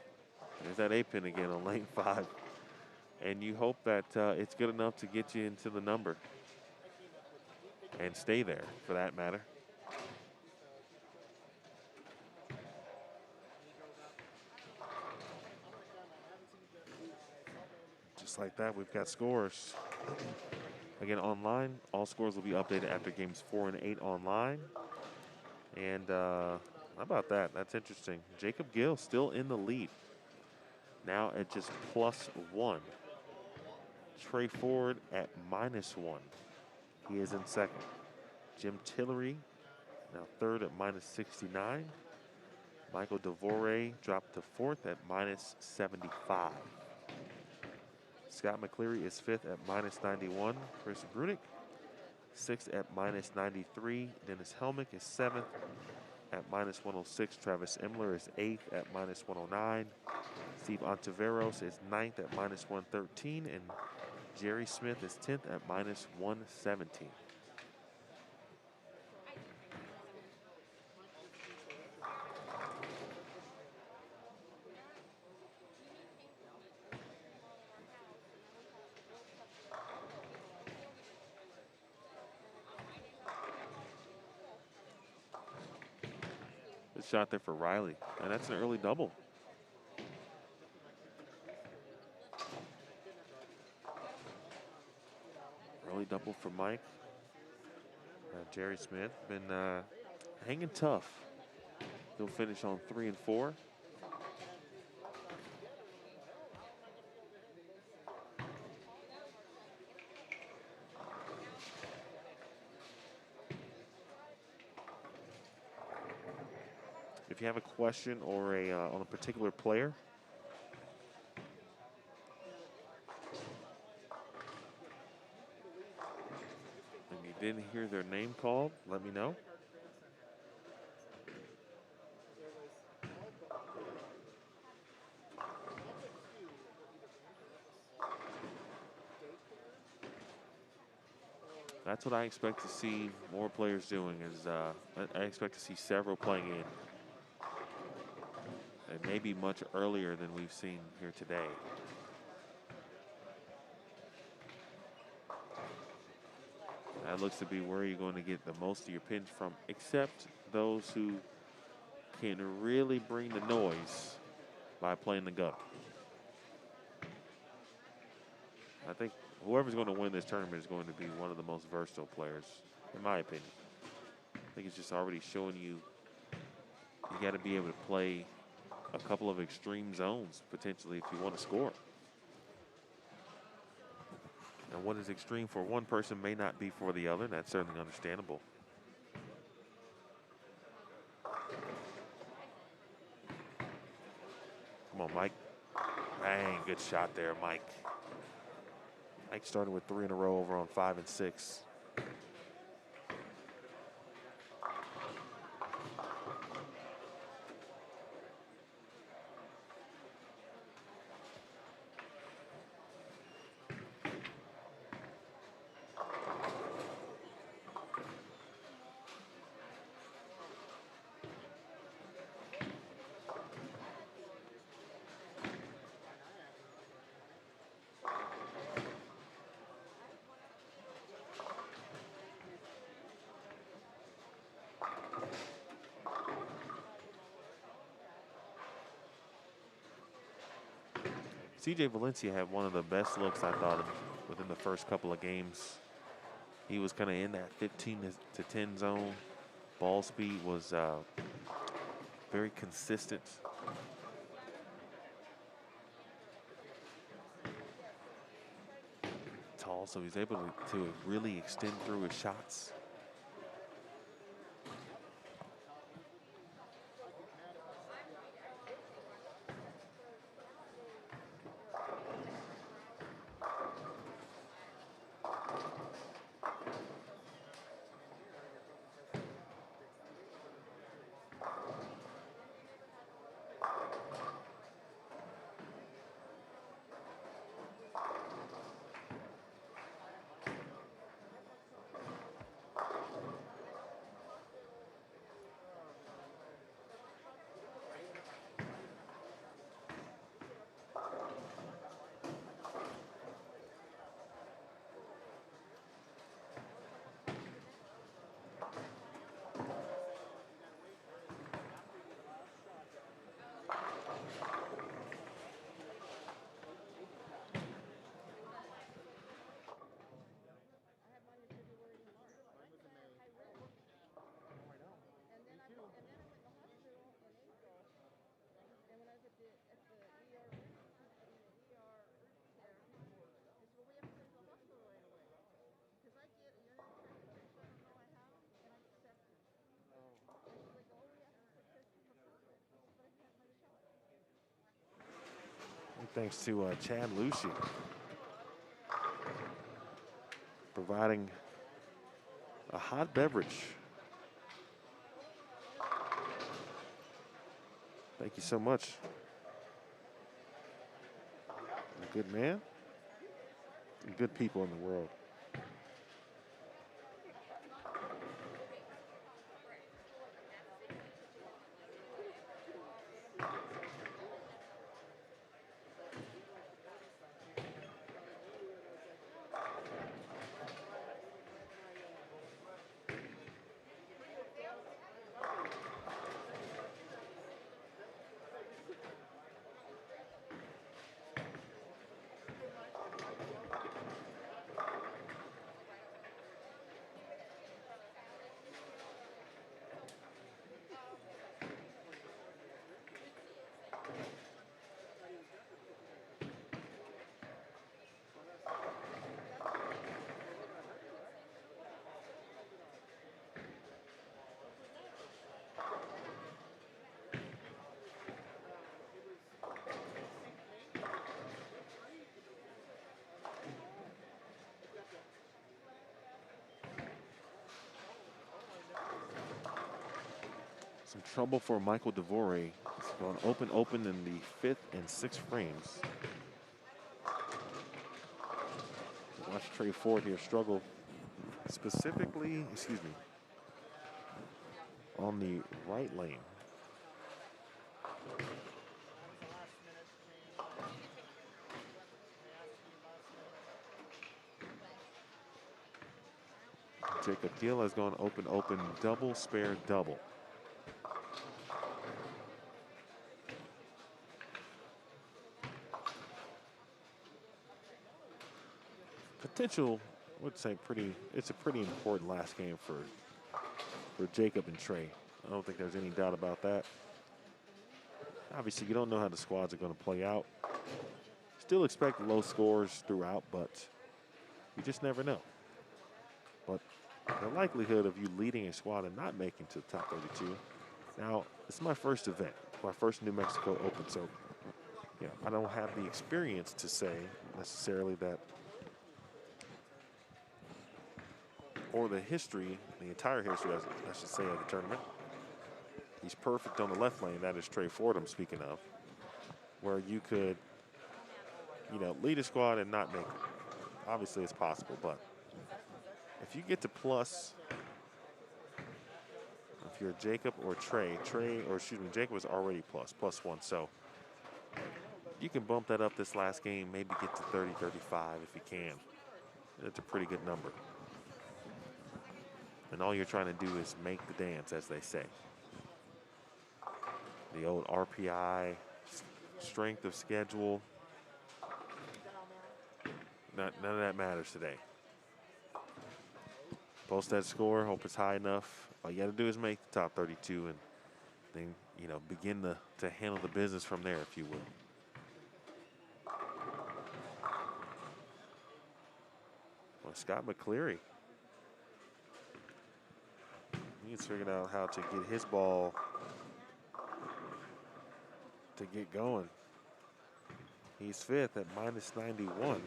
there's that 8-pin again on lane 5. And you hope that it's good enough to get you into the number and stay there for that matter. Just like that, we've got scores. Again, online, all scores will be updated after games 4 and 8 online. And how about that? That's interesting. Jacob Gill still in the lead. Now at just +1. Trey Ford at -1. He is in second. Jim Tillery now third at -69. Michael DeVore dropped to 4th at -75. Scott McCleary is 5th at -91. Chris Brunick, 6th at -93. Dennis Helmick is 7th at -106. Travis Emler is 8th at -109. Steve Ontiveros is 9th at -113. And Jerry Smith is 10th at -117. Good shot there for Riley, and that's an early double. Early double for Mike. Jerry Smith been hanging tough. He'll finish on 3 and 4. If you have a question or on a particular player, and you didn't hear their name called, let me know. That's what I expect to see more players doing. Is I expect to see several playing in. And maybe much earlier than we've seen here today. That looks to be where you're going to get the most of your pins from, except those who can really bring the noise by playing the gut. I think whoever's going to win this tournament is going to be one of the most versatile players, in my opinion. I think it's just already showing you got to be able to play a couple of extreme zones, potentially, if you want to score. And what is extreme for one person may not be for the other, and that's certainly understandable. Come on, Mike. Bang, good shot there, Mike. Mike started with 3 in a row over on 5 and 6. CJ Valencia had one of the best looks, I thought, within the first couple of games. He was kind of in that 15 to 10 zone. Ball speed was very consistent. Tall, so he's able to really extend through his shots. Thanks to Chad Lucy providing a hot beverage. Thank you so much. A good man and good people in the world. Some trouble for Michael DeVore. It's going open in the 5th and 6th frames. Watch Trey Ford here struggle specifically, on the right lane. Jacob Gill has gone open, double, spare, double. Potential, I would say it's a pretty important last game for Jacob and Trey. I don't think there's any doubt about that. Obviously, you don't know how the squads are going to play out. Still expect low scores throughout, but you just never know. But the likelihood of you leading a squad and not making to the top 32. Now, it's my first event, my first New Mexico Open, so I don't have the experience to say necessarily that, or the history, the entire history, I should say, of the tournament. He's perfect on the left lane. That is Trey Ford I'm speaking of, where you could, lead a squad and not make it. Obviously, it's possible, but if you get to plus, if you're Jacob or Jacob was already +1, so you can bump that up this last game, maybe get to 30, 35 if you can. That's a pretty good number. And all you're trying to do is make the dance, as they say. The old RPI, strength of schedule, none of that matters today. Post that score, hope it's high enough. All you got to do is make the top 32 and then, begin to handle the business from there, if you will. Well, Scott McCleary. He's figured out how to get his ball to get going. He's 5th at -91.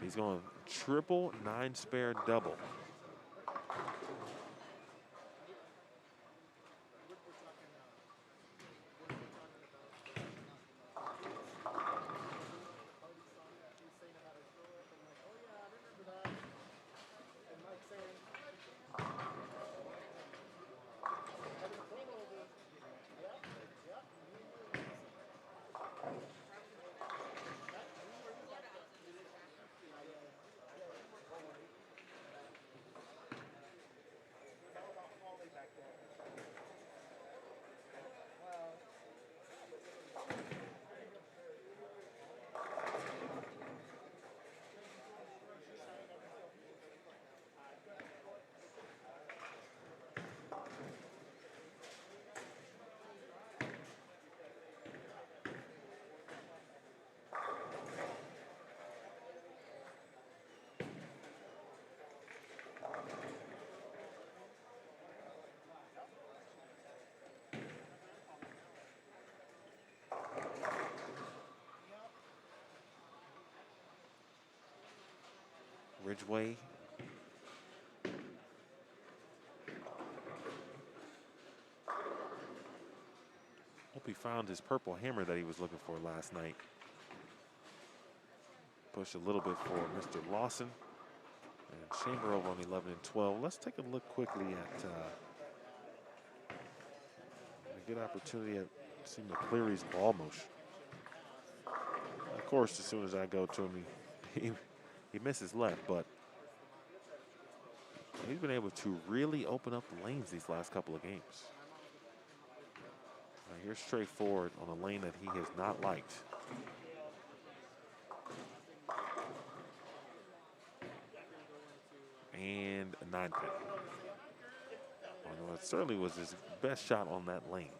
He's going triple, 9 spare, double. Ridgeway. Hope he found his purple hammer that he was looking for last night. Push a little bit for Mr. Lawson. And Chamber over on 11 and 12. Let's take a look quickly at a good opportunity at seeing McCleary's ball motion. Of course, as soon as I go to him, he misses left, but he's been able to really open up the lanes these last couple of games. Now here's Trey Ford on a lane that he has not liked. And a 9-pin. Well, it certainly was his best shot on that lane.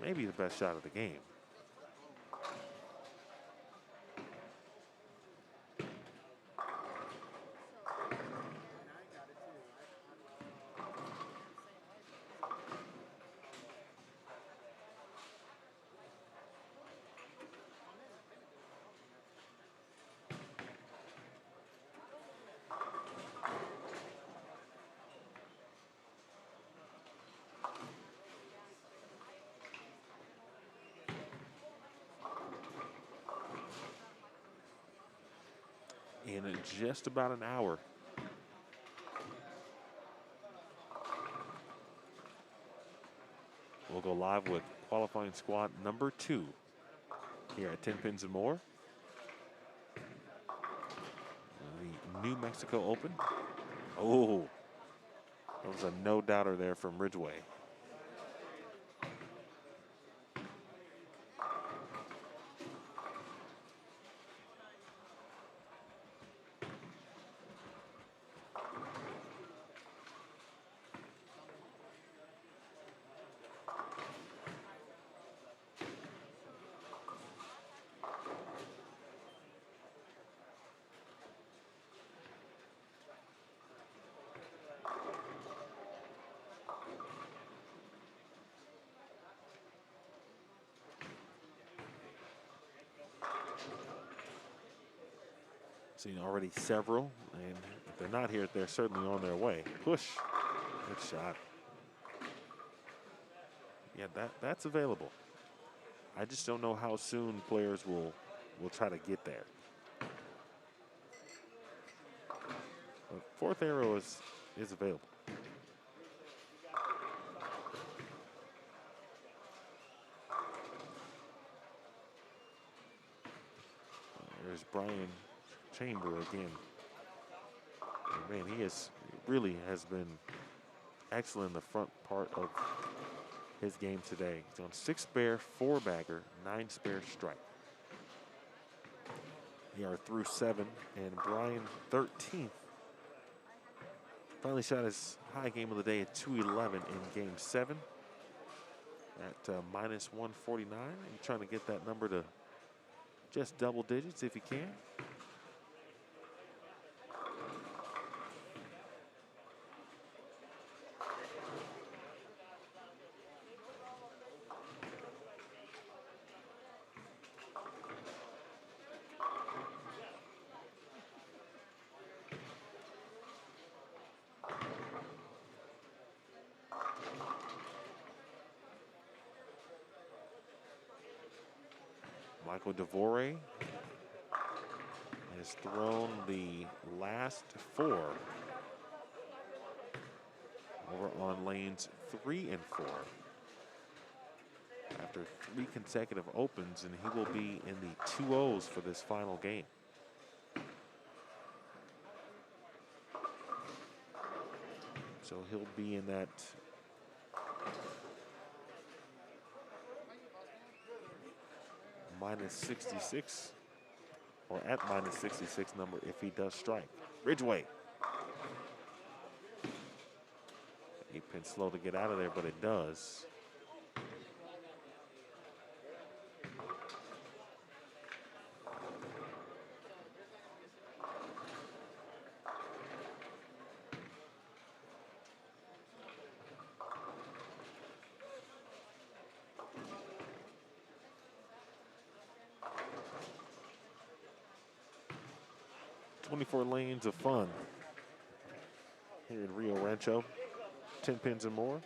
Maybe the best shot of the game. in just about an hour. We'll go live with qualifying squad number 2 here at 10 Pins and More. The New Mexico Open. Oh, there was a no-doubter there from Ridgeway. Seen already several, and if they're not here, they're certainly on their way. Push. Good shot. Yeah, that's available. I just don't know how soon players will try to get there. But fourth arrow is available. There's Brian Chamber again. Man, he really has been excellent in the front part of his game today. He's on 6 spare, 4 bagger, 9 spare strike. We are through 7, and Brian 13th. Finally shot his high game of the day at 211 in game 7 at minus 149. And trying to get that number to just double digits if he can. Michael DeVore has thrown the last 4 over on lanes 3 and 4 after 3 consecutive opens, and he will be in the 2-0s for this final game. So he'll be in that minus 66 or at minus 66 number if he does strike. Ridgeway. 8-pin slow to get out of there, but it does. Lanes of fun here in Rio Rancho. 10 Pins and More.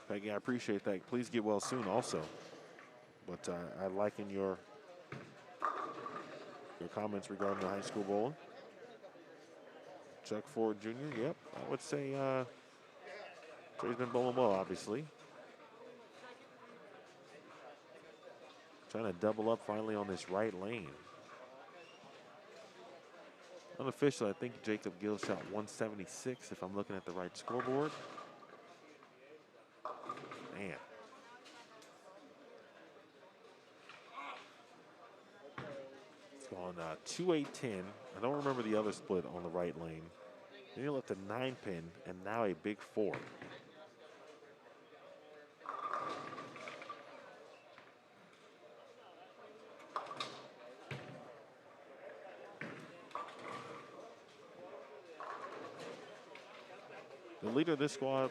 Peggy, I appreciate that. Please get well soon also. But I liken your comments regarding the high school bowling. Chuck Ford Jr., yep. I would say he's been bowling well, obviously. Trying to double up finally on this right lane. Unofficial, I think Jacob Gill shot 176 if I'm looking at the right scoreboard. Man. It's gone 2-8-10. I don't remember the other split on the right lane. Then he left a 9-pin and now a big 4. The leader of this squad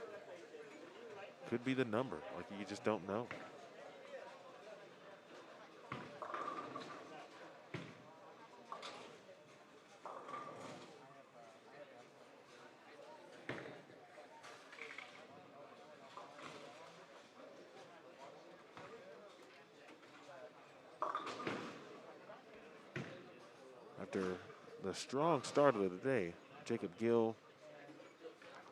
could be the number, like you just don't know. after the strong start of the day. Jacob Gill,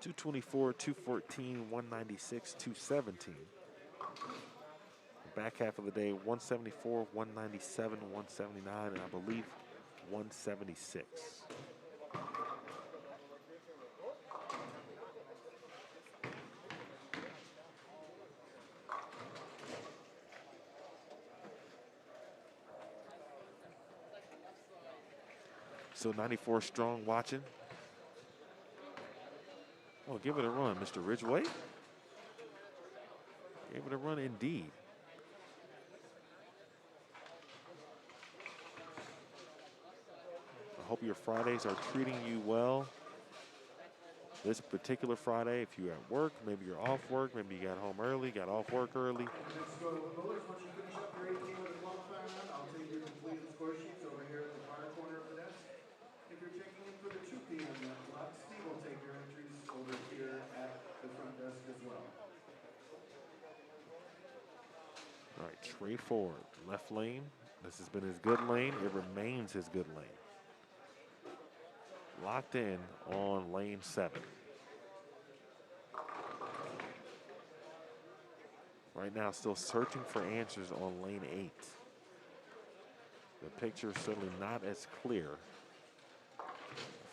224, 214, 196, 217. Back half of the day, 174, 197, 179, and I believe 176. So 94 strong watching. Oh, give it a run, Mr. Ridgway. Gave it a run indeed. I hope your Fridays are treating you well. This particular Friday, if you're at work, maybe you're off work, maybe you got home early, got off work early. Let's go to the bowlers. Once you finish up your 18 with a qualifying round, I'll take your completed score sheets over here at the far corner of the desk. If you're checking in for the 2 p.m. block, Steve will take your entries over here at the front desk as well. All right, Trey Ford, left lane. This has been his good lane. It remains his good lane. Locked in on lane 7. Right now, still searching for answers on lane 8. The picture is certainly not as clear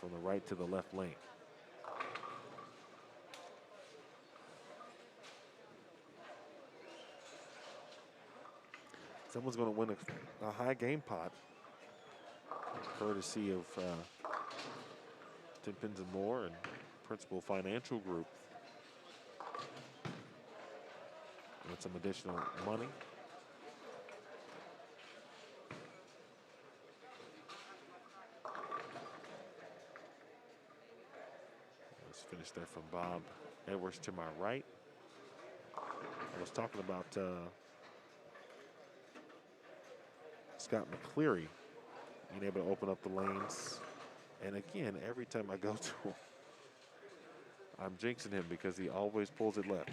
from the right to the left lane. Someone's going to win a high game pot, courtesy of Tim Pins and More and Principal Financial Group. And some additional money. Let's finish there from Bob Edwards to my right. I was talking about Scott McCleary being able to open up the lanes. And again, every time I go to him, I'm jinxing him because he always pulls it left.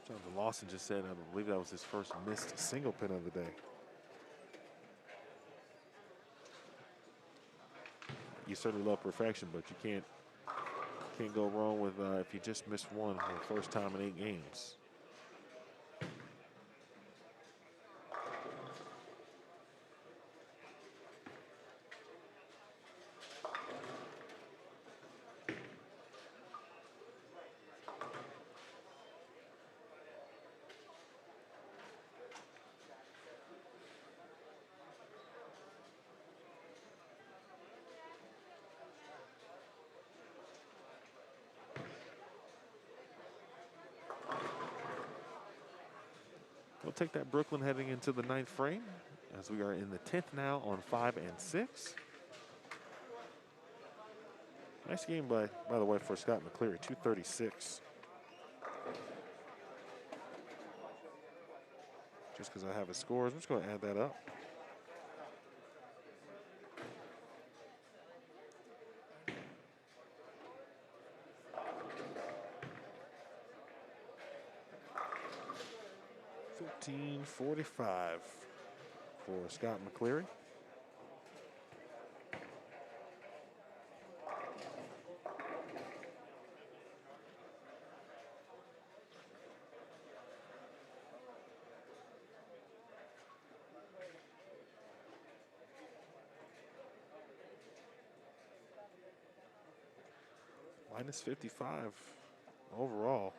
Jonathan Lawson just said, I believe that was his first missed single pin of the day. You certainly love perfection, but you can't go wrong with if you just missed one for the first time in 8 games. We'll take that Brooklyn heading into the 9th frame as we are in the 10th now on 5 and 6. Nice game by the way, for Scott McCleary, 236. Just because I have his scores, I'm just going to add that up. $15.45 for Scott McCleary. Minus 55 overall.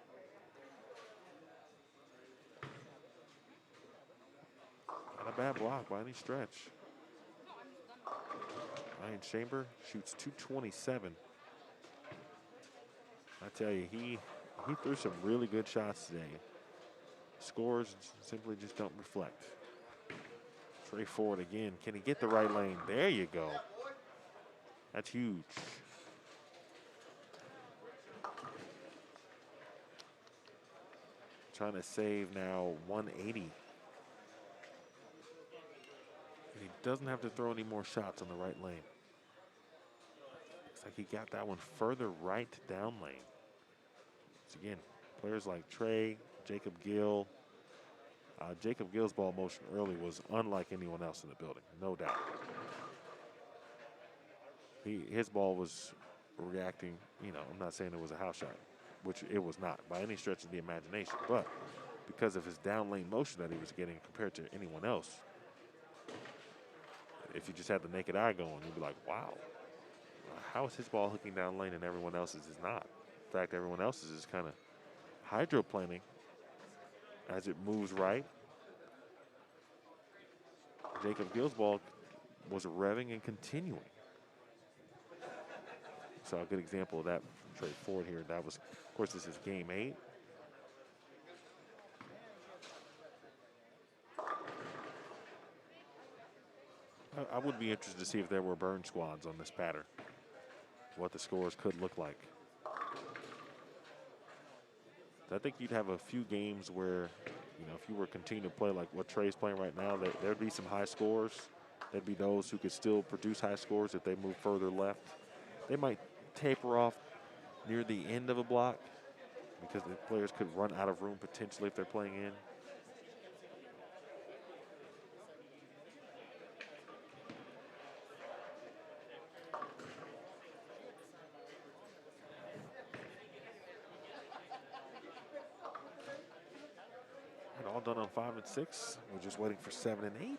Not a bad block by any stretch. Ryan Chamber shoots 227. I tell you, he threw some really good shots today. Scores simply just don't reflect. Trey Ford again. Can he get the right lane? There you go. That's huge. trying to save now 180. And he doesn't have to throw any more shots on the right lane. Looks like he got that one further right down lane. So again, players like Trey, Jacob Gill. Jacob Gill's ball motion early was unlike anyone else in the building, no doubt. His ball was reacting, you know, I'm not saying it was a house shot, which it was not by any stretch of the imagination, but because of his down lane motion that he was getting compared to anyone else, if you just had the naked eye going, you'd be like, wow, how is his ball hooking down lane and everyone else's is not? In fact, everyone else's is kind of hydroplaning as it moves right. Jacob Gill's ball was revving and continuing. So a good example of that from Trey Ford here. That was, of course, this is game 8. I would be interested to see if there were burn squads on this pattern, what the scores could look like. I think you'd have a few games where, you know, if you were continuing to play like what Trey's playing right now, there'd be some high scores. There'd be those who could still produce high scores if they move further left. They might taper off near the end of a block because the players could run out of room potentially if they're playing in. And all done on 5 and 6. We're just waiting for 7 and 8.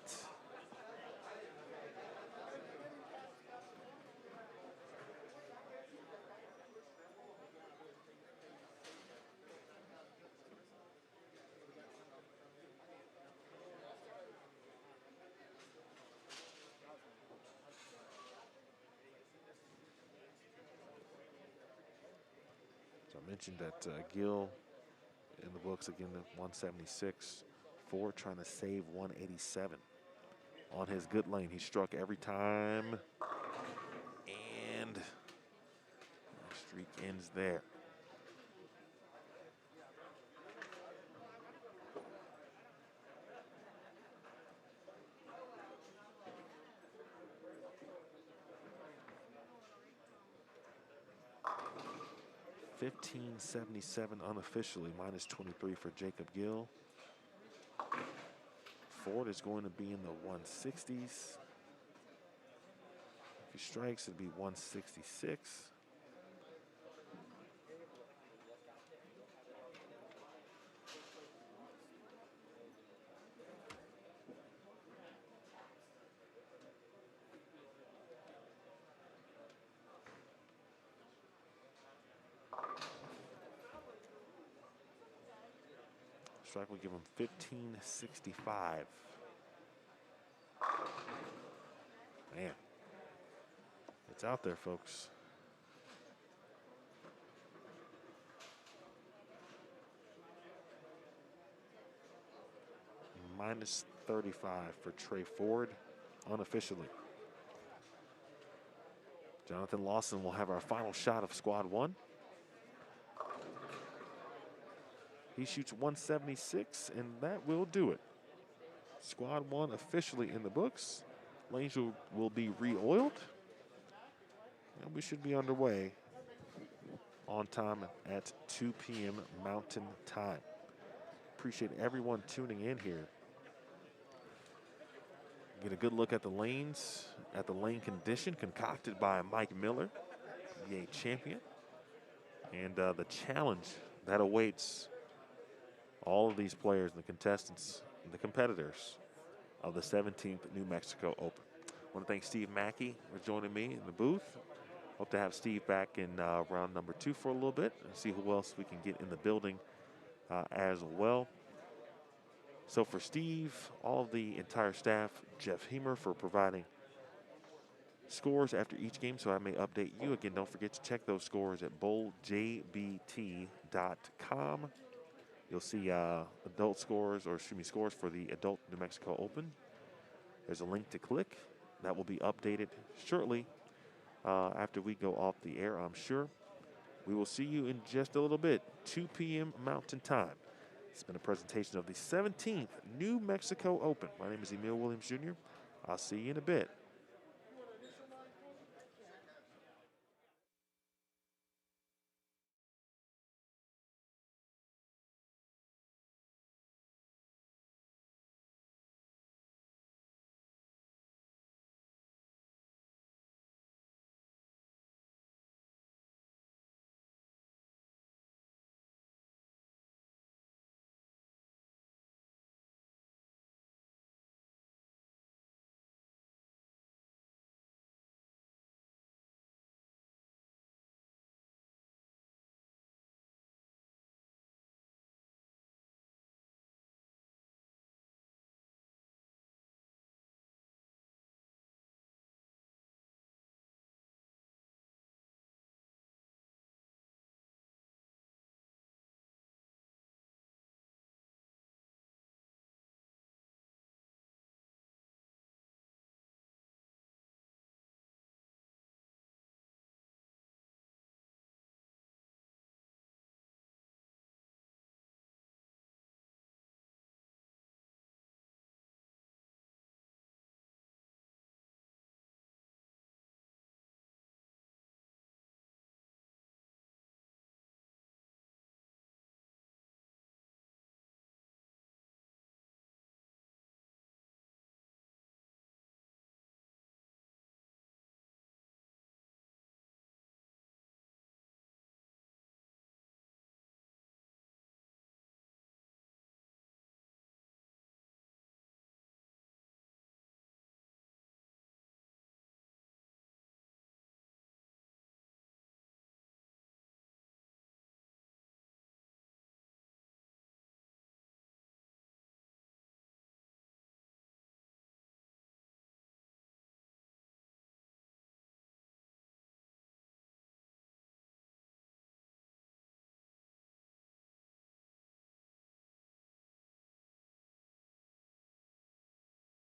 So I mentioned that Gill in the books again, the 176. Ford trying to save 187 on his good lane. He struck every time, and the streak ends there. $15.77 unofficially, minus 23 for Jacob Gill. Ford is going to be in the 160s. If he strikes, it'd be 166. Strike will give him 1565. Man, it's out there, folks. Minus 35 for Trey Ford, unofficially. Jonathan Lawson will have our final shot of squad 1. He shoots 176, and that will do it. Squad 1 officially in the books. Lanes will be re-oiled, and we should be underway on time at 2 p.m. Mountain Time. Appreciate everyone tuning in here. Get a good look at the lanes, at the lane condition concocted by Mike Miller, PBA champion, and the challenge that awaits all of these players, the contestants, the competitors of the 17th New Mexico Open. I want to thank Steve Mackey for joining me in the booth. Hope to have Steve back in round number 2 for a little bit and see who else we can get in the building as well. So for Steve, all of the entire staff, Jeff Hemer for providing scores after each game so I may update you. Again, don't forget to check those scores at bowljbt.com. You'll see adult scores, or excuse me, scores for the Adult New Mexico Open. There's a link to click. That will be updated shortly after we go off the air, I'm sure. We will see you in just a little bit, 2 p.m. Mountain Time. It's been a presentation of the 17th New Mexico Open. My name is Emil Williams Jr. I'll see you in a bit.